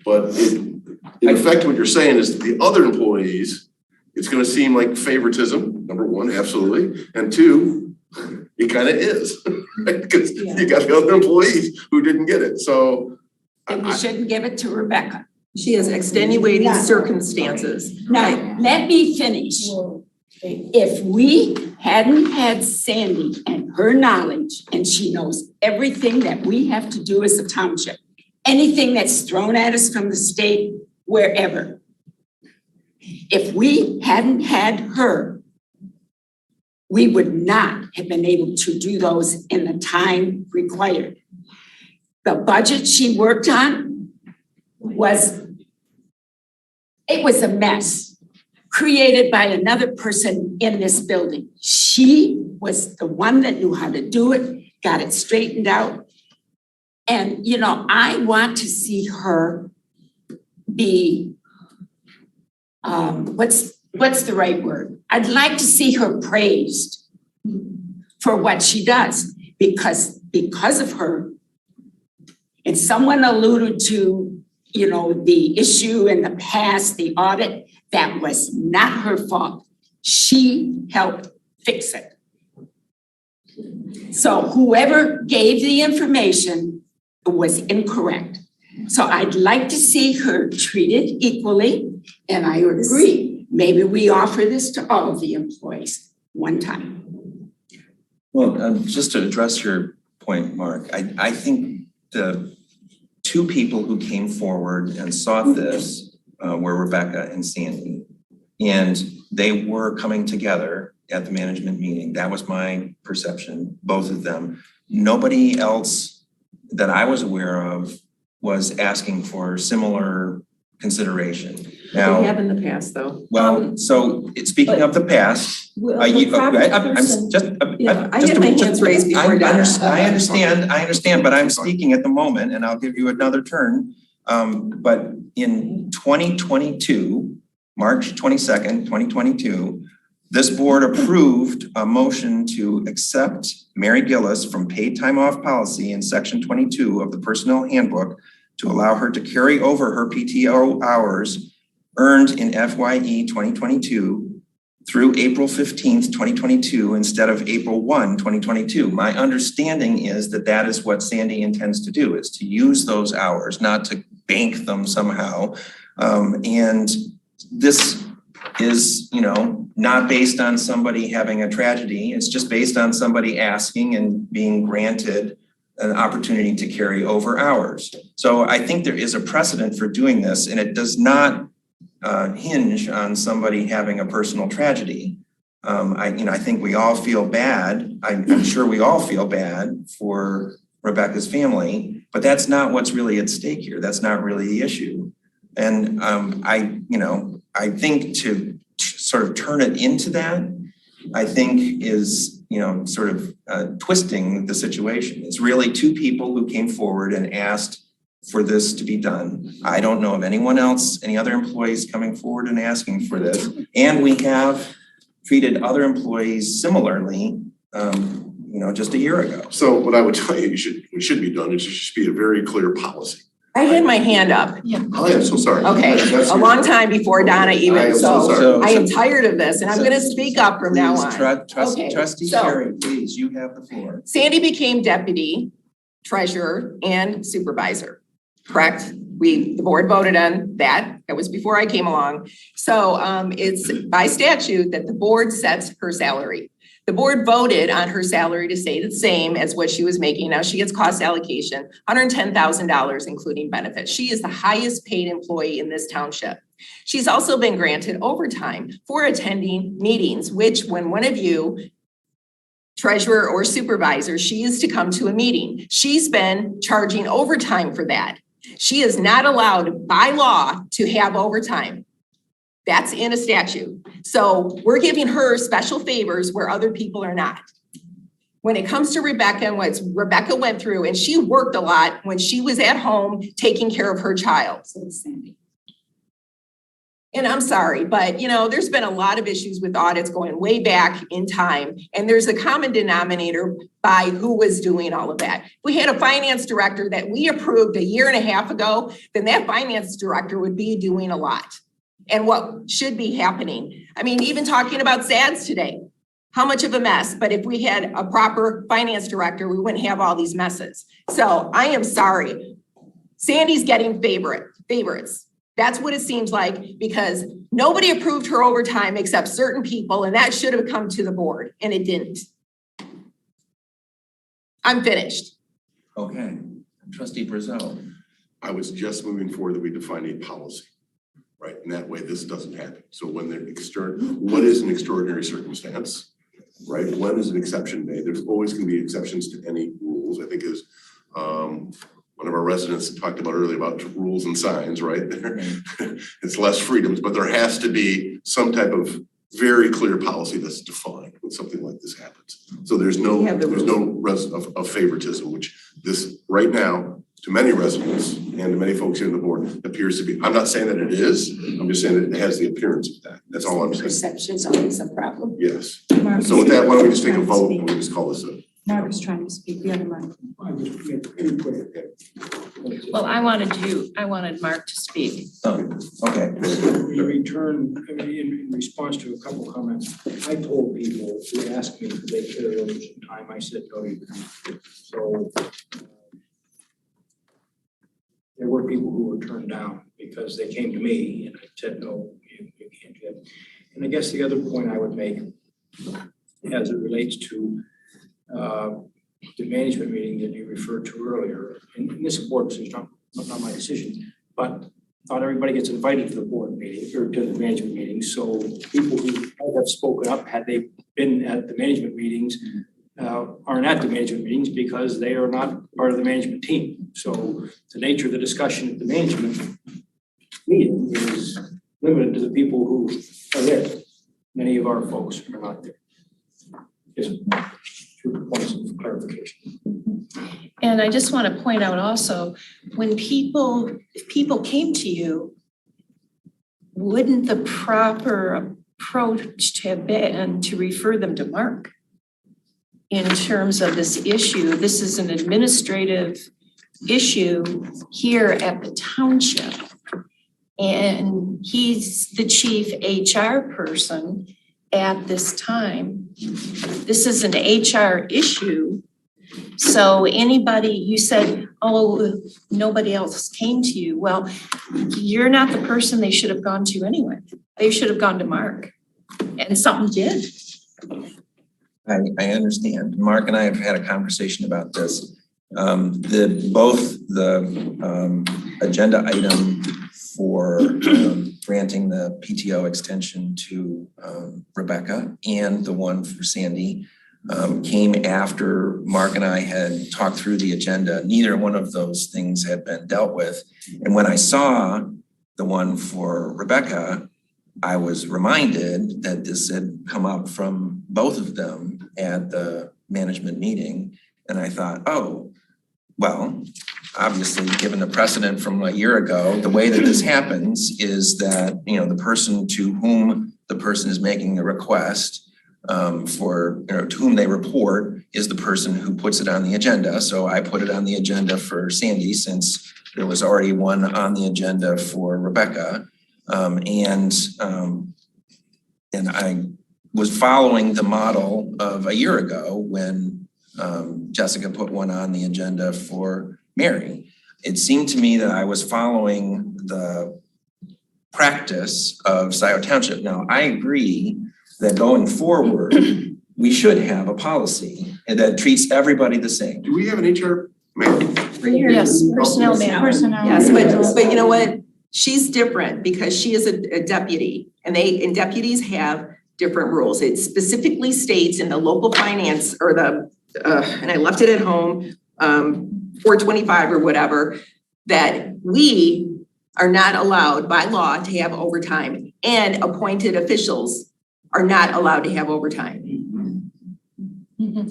but in effect, what you're saying is the other employees, it's gonna seem like favoritism, number one, absolutely. And two, it kind of is, right? Because you got the other employees who didn't get it. So And we shouldn't give it to Rebecca. She has extenuating circumstances. Now, let me finish. If we hadn't had Sandy and her knowledge, and she knows everything that we have to do as a township, anything that's thrown at us from the state, wherever. If we hadn't had her, we would not have been able to do those in the time required. The budget she worked on was a mess created by another person in this building. She was the one that knew how to do it, got it straightened out. And, I want to see her be, what's the right word? I'd like to see her praised for what she does because of her. And someone alluded to, the issue in the past, the audit. That was not her fault. She helped fix it. So whoever gave the information was incorrect. So I'd like to see her treated equally, and I agree. Maybe we offer this to all of the employees one time. Well, just to address your point, Mark, I think the two people who came forward and sought this were Rebecca and Sandy. And they were coming together at the management meeting. That was my perception, both of them. Nobody else that I was aware of was asking for similar consideration. Now, We have in the past, though. well, so speaking of the past, I had my hands raised before Donna. I understand, but I'm speaking at the moment and I'll give you another turn. But in 2022, March 22nd, 2022, this board approved a motion to accept Mary Gillis from paid time off policy in section 22 of the personnel handbook to allow her to carry over her PTO hours earned in FYE 2022 through April 15th, 2022 instead of April 1, 2022. My understanding is that that is what Sandy intends to do, is to use those hours, not to bank them somehow. And this is, not based on somebody having a tragedy. It's just based on somebody asking and being granted an opportunity to carry over hours. So I think there is a precedent for doing this, and it does not hinge on somebody having a personal tragedy. I think we all feel bad. I'm sure we all feel bad for Rebecca's family, but that's not what's really at stake here. That's not really the issue. And I think to sort of turn it into that, I think is, sort of twisting the situation. It's really two people who came forward and asked for this to be done. I don't know of anyone else, any other employees coming forward and asking for this. And we have treated other employees similarly, just a year ago. So what I would tell you, what should be done is there should be a very clear policy. I had my hand up. Oh, I am so sorry. Okay, That's a your- long time before Donna I even, am so sorry. I am tired of this and I'm gonna speak up from now on. Okay, Trustee so- Carey, please, you have the floor. Sandy became deputy treasurer and supervisor, correct? The board voted on that. That was before I came along. So it's by statute that the board sets her salary. The board voted on her salary to stay the same as what she was making. Now she gets cost allocation, $110,000, including benefits. She is the highest paid employee in this township. She's also been granted overtime for attending meetings, which when one of you, treasurer or supervisor, she is to come to a meeting. She's been charging overtime for that. She is not allowed by law to have overtime. That's in a statute. So we're giving her special favors where other people are not. When it comes to Rebecca and what Rebecca went through, and she worked a lot when she was at home taking care of her child. And I'm sorry, but there's been a lot of issues with audits going way back in time. And there's a common denominator by who was doing all of that. If we had a finance director that we approved a year and a half ago, then that finance director would be doing a lot. And what should be happening. I mean, even talking about SADS today, how much of a mess, but if we had a proper finance director, we wouldn't have all these messes. So I am sorry. Sandy's getting favorites. That's what it seems like because nobody approved her overtime except certain people and that should have come to the board and it didn't. I'm finished. Okay, Trustee Brazeau. I was just moving forward that we define a policy. Right, and that way this doesn't happen. So when they're what is an extraordinary circumstance? Right, when is an exception made? There's always gonna be exceptions to any rules. I think is one of our residents talked about earlier about rules and signs, right? It's less freedoms, but there has to be some type of very clear policy that's defined when something like this happens. So there's no of favoritism, which this right now to many residents and to many folks here on the board appears to be. I'm not saying that it is, I'm just saying that it has the appearance of that. That's all I'm saying. Perception is always a problem. Yes. So with that, why don't we just take a vote and we just call this a. Mark's trying to speak, the other Mark. Well, I wanted Mark to speak. Oh, okay. In response to a couple of comments, I told people who asked me if they carry over some time, I said, no, you can't. So there were people who were turned down because they came to me and I said, no, you can't do that. And I guess the other point I would make as it relates to the management meeting that you referred to earlier, and this board decision, not my decision, but not everybody gets invited to the board meeting or to the management meeting. So people who have spoken up, had they been at the management meetings, aren't at the management meetings because they are not part of the management team. So the nature of the discussion at the management meeting is limited to the people who are there. Many of our folks are not there. Just 2 points of clarification. And I just want to point out also, when if people came to you, wouldn't the proper approach have been to refer them to Mark? In terms of this issue, this is an administrative issue here at the township. And he's the chief HR person at this time. This is an HR issue. So anybody, you said, oh, nobody else came to you. Well, you're not the person they should have gone to anyway. They should have gone to Mark. And something did. I understand. Mark and I have had a conversation about this. Both the agenda item for granting the PTO extension to Rebecca and the one for Sandy came after Mark and I had talked through the agenda. Neither one of those things had been dealt with. And when I saw the one for Rebecca, I was reminded that this had come up from both of them at the management meeting. And I thought, oh, well, obviously, given the precedent from a year ago, the way that this happens is that, the person to whom the person is making the request for, to whom they report is the person who puts it on the agenda. So I put it on the agenda for Sandy since there was already one on the agenda for Rebecca. And I was following the model of a year ago when Jessica put one on the agenda for Mary. It seemed to me that I was following the practice of Scio Township. Now, I agree that going forward, we should have a policy that treats everybody the same. Do we have an HR manager? Yes, personnel manager. Yes, but you know what? She's different because she is a deputy and deputies have different rules. It specifically states in the local finance or and I left it at home, 425 or whatever, that we are not allowed by law to have overtime and appointed officials are not allowed to have overtime.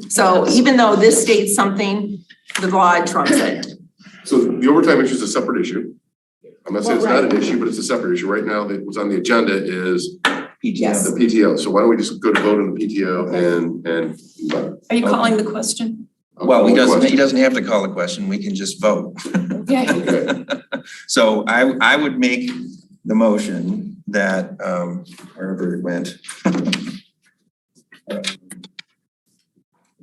So even though this states something, the law trumps it. So the overtime issue is a separate issue. I'm not saying it's not an issue, but it's a separate issue. Right now, what's on the agenda is PTO. The PTO. So why don't we just go to vote on the PTO and Are you calling the question? Well, he doesn't have to call the question. We can just vote. Okay. So I would make the motion that wherever it went.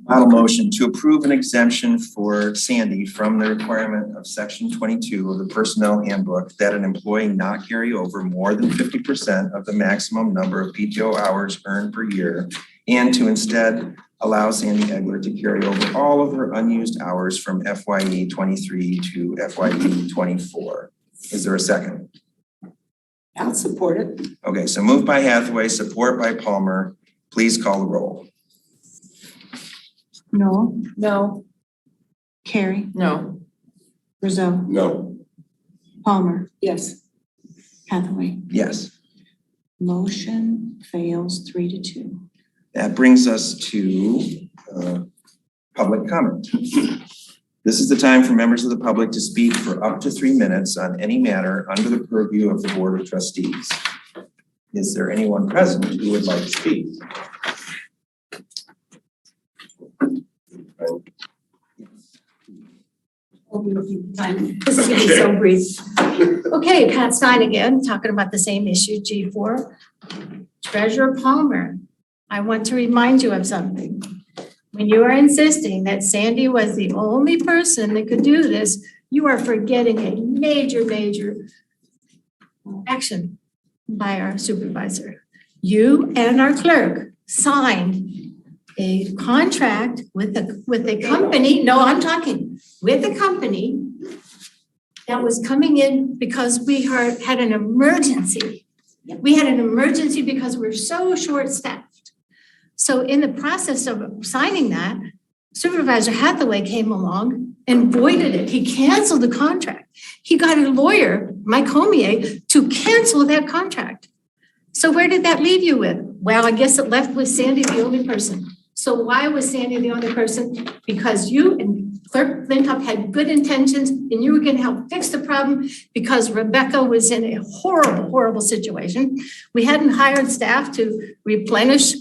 Final motion to approve an exemption for Sandy from the requirement of section 22 of the personnel handbook that an employee not carry over more than 50% of the maximum number of PTO hours earned per year, and to instead allow Sandy Egler to carry over all of her unused hours from FYE 23 to FYE 24. Is there a second? I'll support it. Okay, so moved by Hathaway, support by Palmer. Please call the roll. No. No. Carrie. No. Rizzo. no. Palmer. Yes. Hathaway. Yes. Motion fails 3-2. That brings us to public comment. This is the time for members of the public to speak for up to 3 minutes on any matter under the purview of the Board of Trustees. Is there anyone present who would like to speak? This is gonna be so brief. Okay, Pat Stein again, talking about the same issue, G4. Treasurer Palmer, I want to remind you of something. When you are insisting that Sandy was the only person that could do this, you are forgetting a major action by our supervisor. You and our clerk signed a contract with a company, no, I'm talking with a company that was coming in because we had an emergency. We had an emergency because we're so short-staffed. So in the process of signing that, Supervisor Hathaway came along and voided it. He canceled the contract. He got a lawyer, Mike Homier, to cancel that contract. So where did that leave you with? Well, I guess it left with Sandy the only person. So why was Sandy the only person? Because you and Clerk Flintoff had good intentions and you were going to help fix the problem because Rebecca was in a horrible situation. We hadn't hired staff to replace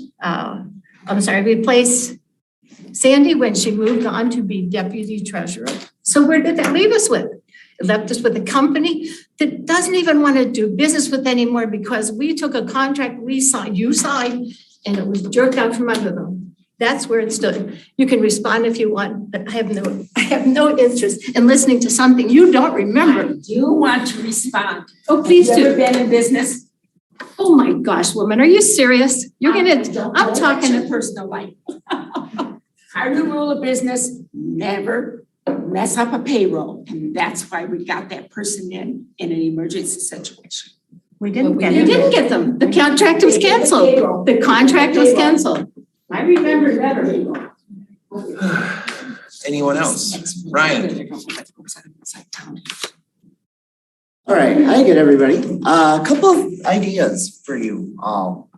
Sandy when she moved on to be deputy treasurer. So where did that leave us with? It left us with a company that doesn't even want to do business with anymore because we took a contract you signed, and it was jerked out from under them. That's where it stood. You can respond if you want, but I have no interest in listening to something you don't remember. I do want to respond. Oh, please Have you ever do. been in business? Oh my gosh, woman, are you serious? I'm talking to personal life. Cardinal rule of business, never mess up a payroll. And that's why we got that person in an emergency situation. We didn't get You it. didn't get them. The contract was canceled. The contract was canceled. I remember better. Anyone else? Ryan? All right, hi again, everybody. A couple of ideas for you all.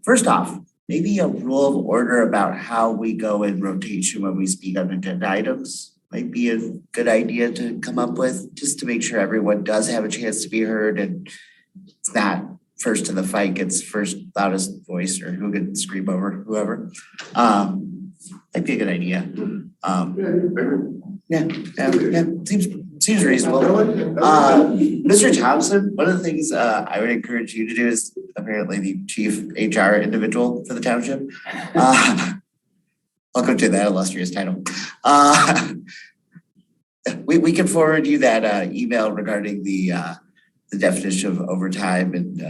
First off, maybe a rule of order about how we go in rotation when we speak on agenda items might be a good idea to come up with, just to make sure everyone does have a chance to be heard and it's not first to the fight gets first loudest voice, or who could scream over whoever. Might be a good idea. Seems reasonable. Mr. Thompson, one of the things I would encourage you to do is apparently the chief HR individual for the township. Welcome to that illustrious title. We can forward you that email regarding the definition of overtime and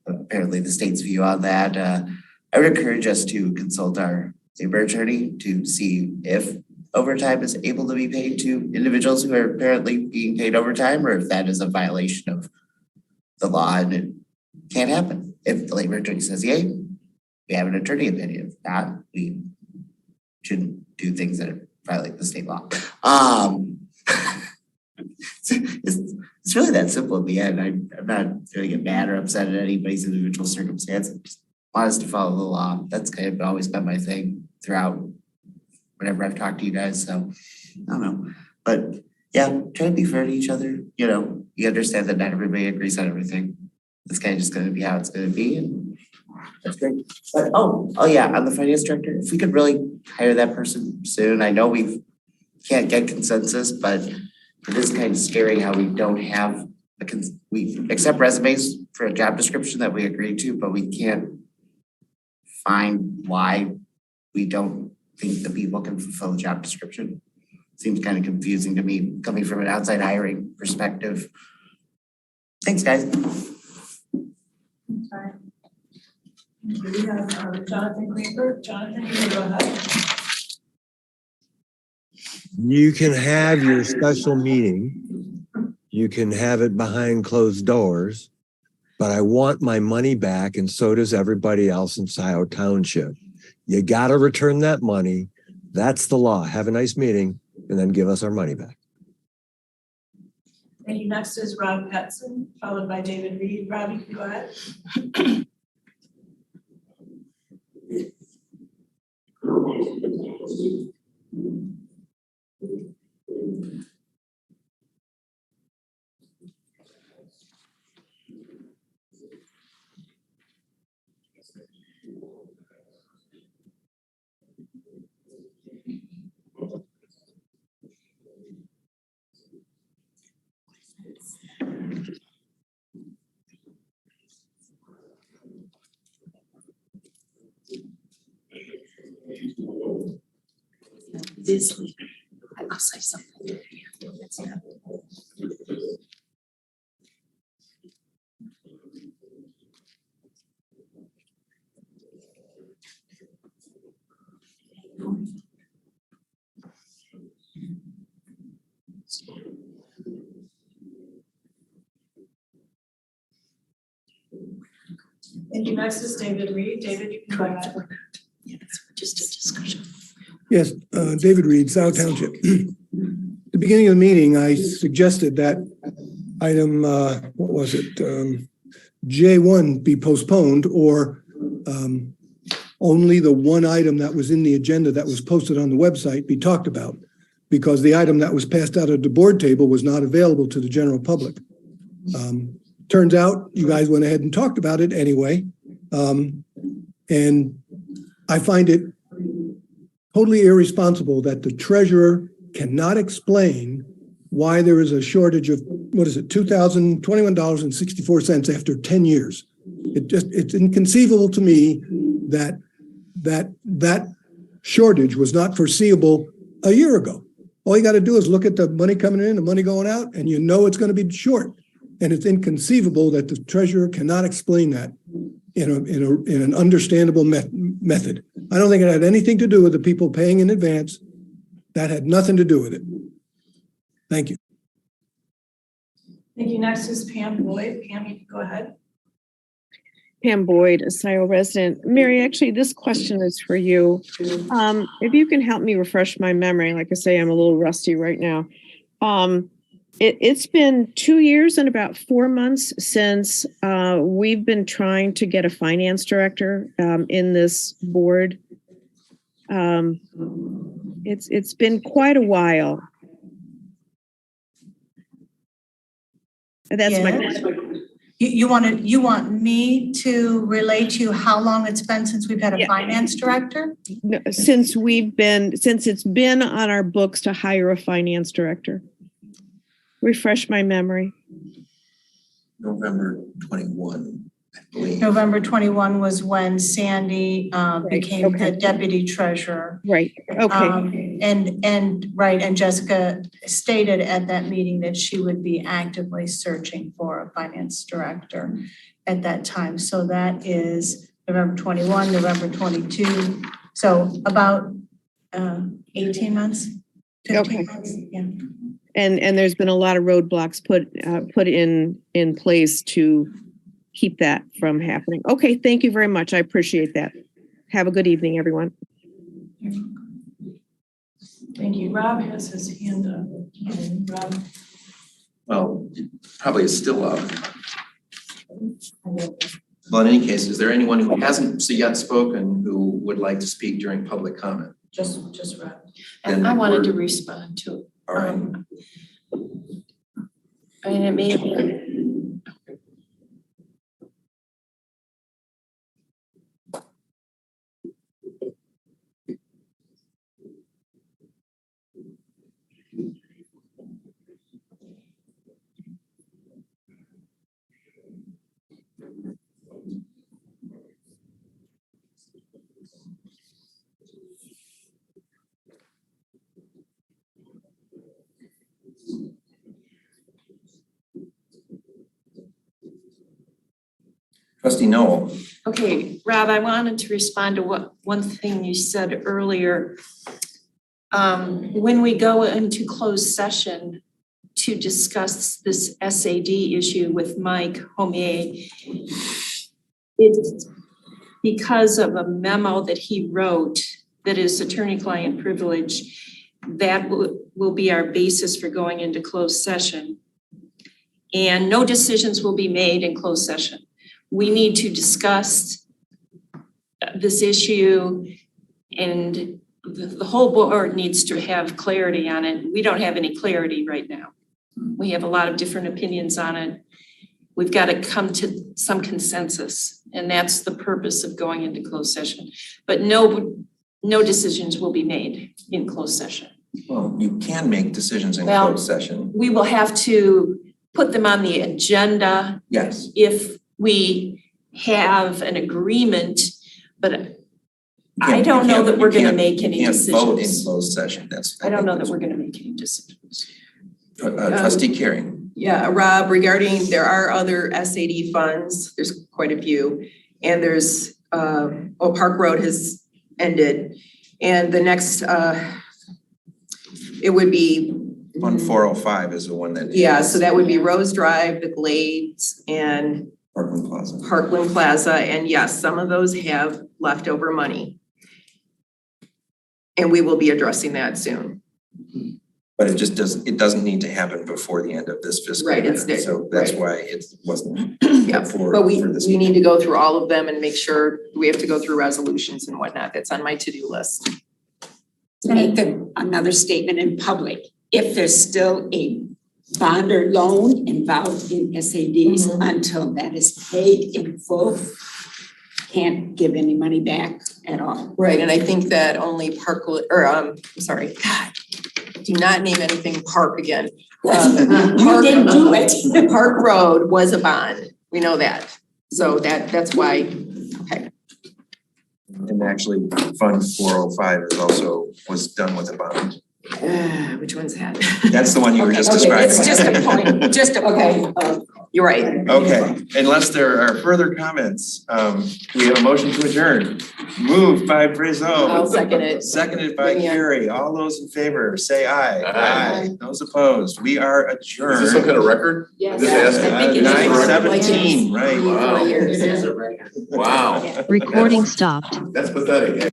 apparently the state's view on that. I would encourage us to consult our labor attorney to see if overtime is able to be paid to individuals who are apparently being paid overtime, or if that is a violation of the law and it can't happen. If the labor attorney says yay, we have an attorney opinion. If not, we shouldn't do things that violate the state law. It's really that simple in the end. I'm not going to get mad or upset at anybody's individual circumstance. I just want us to follow the law. That's kind of always been my thing throughout whenever I've talked to you guys. So I don't know. But yeah, try to be fair to each other. You know, you understand that not everybody agrees on everything. It's kind of just going to be how it's going to be. And that's great. But oh yeah, on the finance director, if we could really hire that person soon. I know we can't get consensus, but it is kind of scary how we don't have we accept resumes for a job description that we agreed to, but we can't find why we don't think the people can fulfill the job description. Seems kind of confusing to me coming from an outside hiring perspective. Thanks, guys. Sorry. We have Jonathan Greenberg. Jonathan, you can go ahead. You can have your special meeting. You can have it behind closed doors, but I want my money back, and so does everybody else in Scio Township. You got to return that money. That's the law. Have a nice meeting, and then give us our money back. Thank you. Next is Rob Petson, followed by David Reed. Rob, you can go ahead. I'll say something. Thank you. Next is David Reed. David, you can go ahead. Yeah, that's just a discussion. Yes, David Reed, Scio Township. At the beginning of the meeting, I suggested that item, what was it? J1 be postponed, or only the one item that was in the agenda that was posted on the website be talked about, because the item that was passed out at the board table was not available to the general public. Turns out you guys went ahead and talked about it anyway. And I find it totally irresponsible that the treasurer cannot explain why there is a shortage of, what is it, $2,021.64 after 10 years. It's inconceivable to me that shortage was not foreseeable a year ago. All you got to do is look at the money coming in, the money going out, and you know it's going to be short. And it's inconceivable that the treasurer cannot explain that in an understandable method. I don't think it had anything to do with the people paying in advance. That had nothing to do with it. Thank you. Thank you. Next is Pam Boyd. Pam, you can go ahead. Pam Boyd, a Scio resident. Mary, actually, this question is for you. If you can help me refresh my memory, like I say, I'm a little rusty right now. It's been 2 years and about 4 months since we've been trying to get a finance director in this board. It's been quite a while. That's my question. You want me to relate to you how long it's been since we've had a finance director? No, since it's been on our books to hire a finance director. Refresh my memory. November 21, I believe. November 21 was when Sandy became the deputy treasurer. Right, okay. And Jessica stated at that meeting that she would be actively searching for a finance director at that time. So that is November 21, November 22. So about 18 months, 15 months, yeah. And there's been a lot of roadblocks put in place to keep that from happening. Okay, thank you very much. I appreciate that. Have a good evening, everyone. Thank you. Rob has his hand up. Rob. Well, probably is still up. Well, in any case, is there anyone who hasn't yet spoken who would like to speak during public comment? Just Rob. Then I wanted to we're- respond to it. All right. I mean, it may be. Trustee Noel. Okay, Rob, I wanted to respond to one thing you said earlier. When we go into closed session to discuss this SAD issue with Mike Homier, it's because of a memo that he wrote that is attorney-client privilege. That will be our basis for going into closed session. And no decisions will be made in closed session. We need to discuss this issue, and the whole board needs to have clarity on it. We don't have any clarity right now. We have a lot of different opinions on it. We've got to come to some consensus, and that's the purpose of going into closed session. But no decisions will be made in closed session. Well, you can make decisions in closed session. We will have to put them on the agenda. Yes. If we have an agreement, but I don't know that we're gonna make any decisions. You can't vote in closed session, I don't know that we're gonna make any decisions. Trustee Carey. Yeah, Rob, regarding, there are other SAD funds, there's quite a few. And there's, Park Road has ended. And the next, it would be. Fund 405 is the one that. Yeah, so that would be Rose Drive, the Glades, and Parkland Plaza, and yes, some of those have leftover money. And we will be addressing that soon. But it doesn't need to happen before the end of this fiscal year. Right, it's there. So that's why it wasn't. Yeah, but we need to go through all of them and make sure, we have to go through resolutions and whatnot. That's on my to-do list. To make another statement in public, if there's still a bond or loan involved in SADs until that is paid in full, can't give any money back at all. Right, and I think that only do not name anything Park again. You didn't do it. Park Road was a bond, we know that. So that's why, okay. And actually, Fund 405 was done with a bond. Which one's that? That's the one you were just describing. It's just a point, just a point. You're right. Okay, unless there are further comments, we have a motion to adjourn. Moved by Brizo. I'll second it. Seconded by Carey. All those in favor, say aye. Aye. Those opposed, we are adjourned. Is this some kind of record? Yes. Just asking. I think it is. 9:17, right? Wow. It is a record. Wow. Recording stopped. That's pathetic.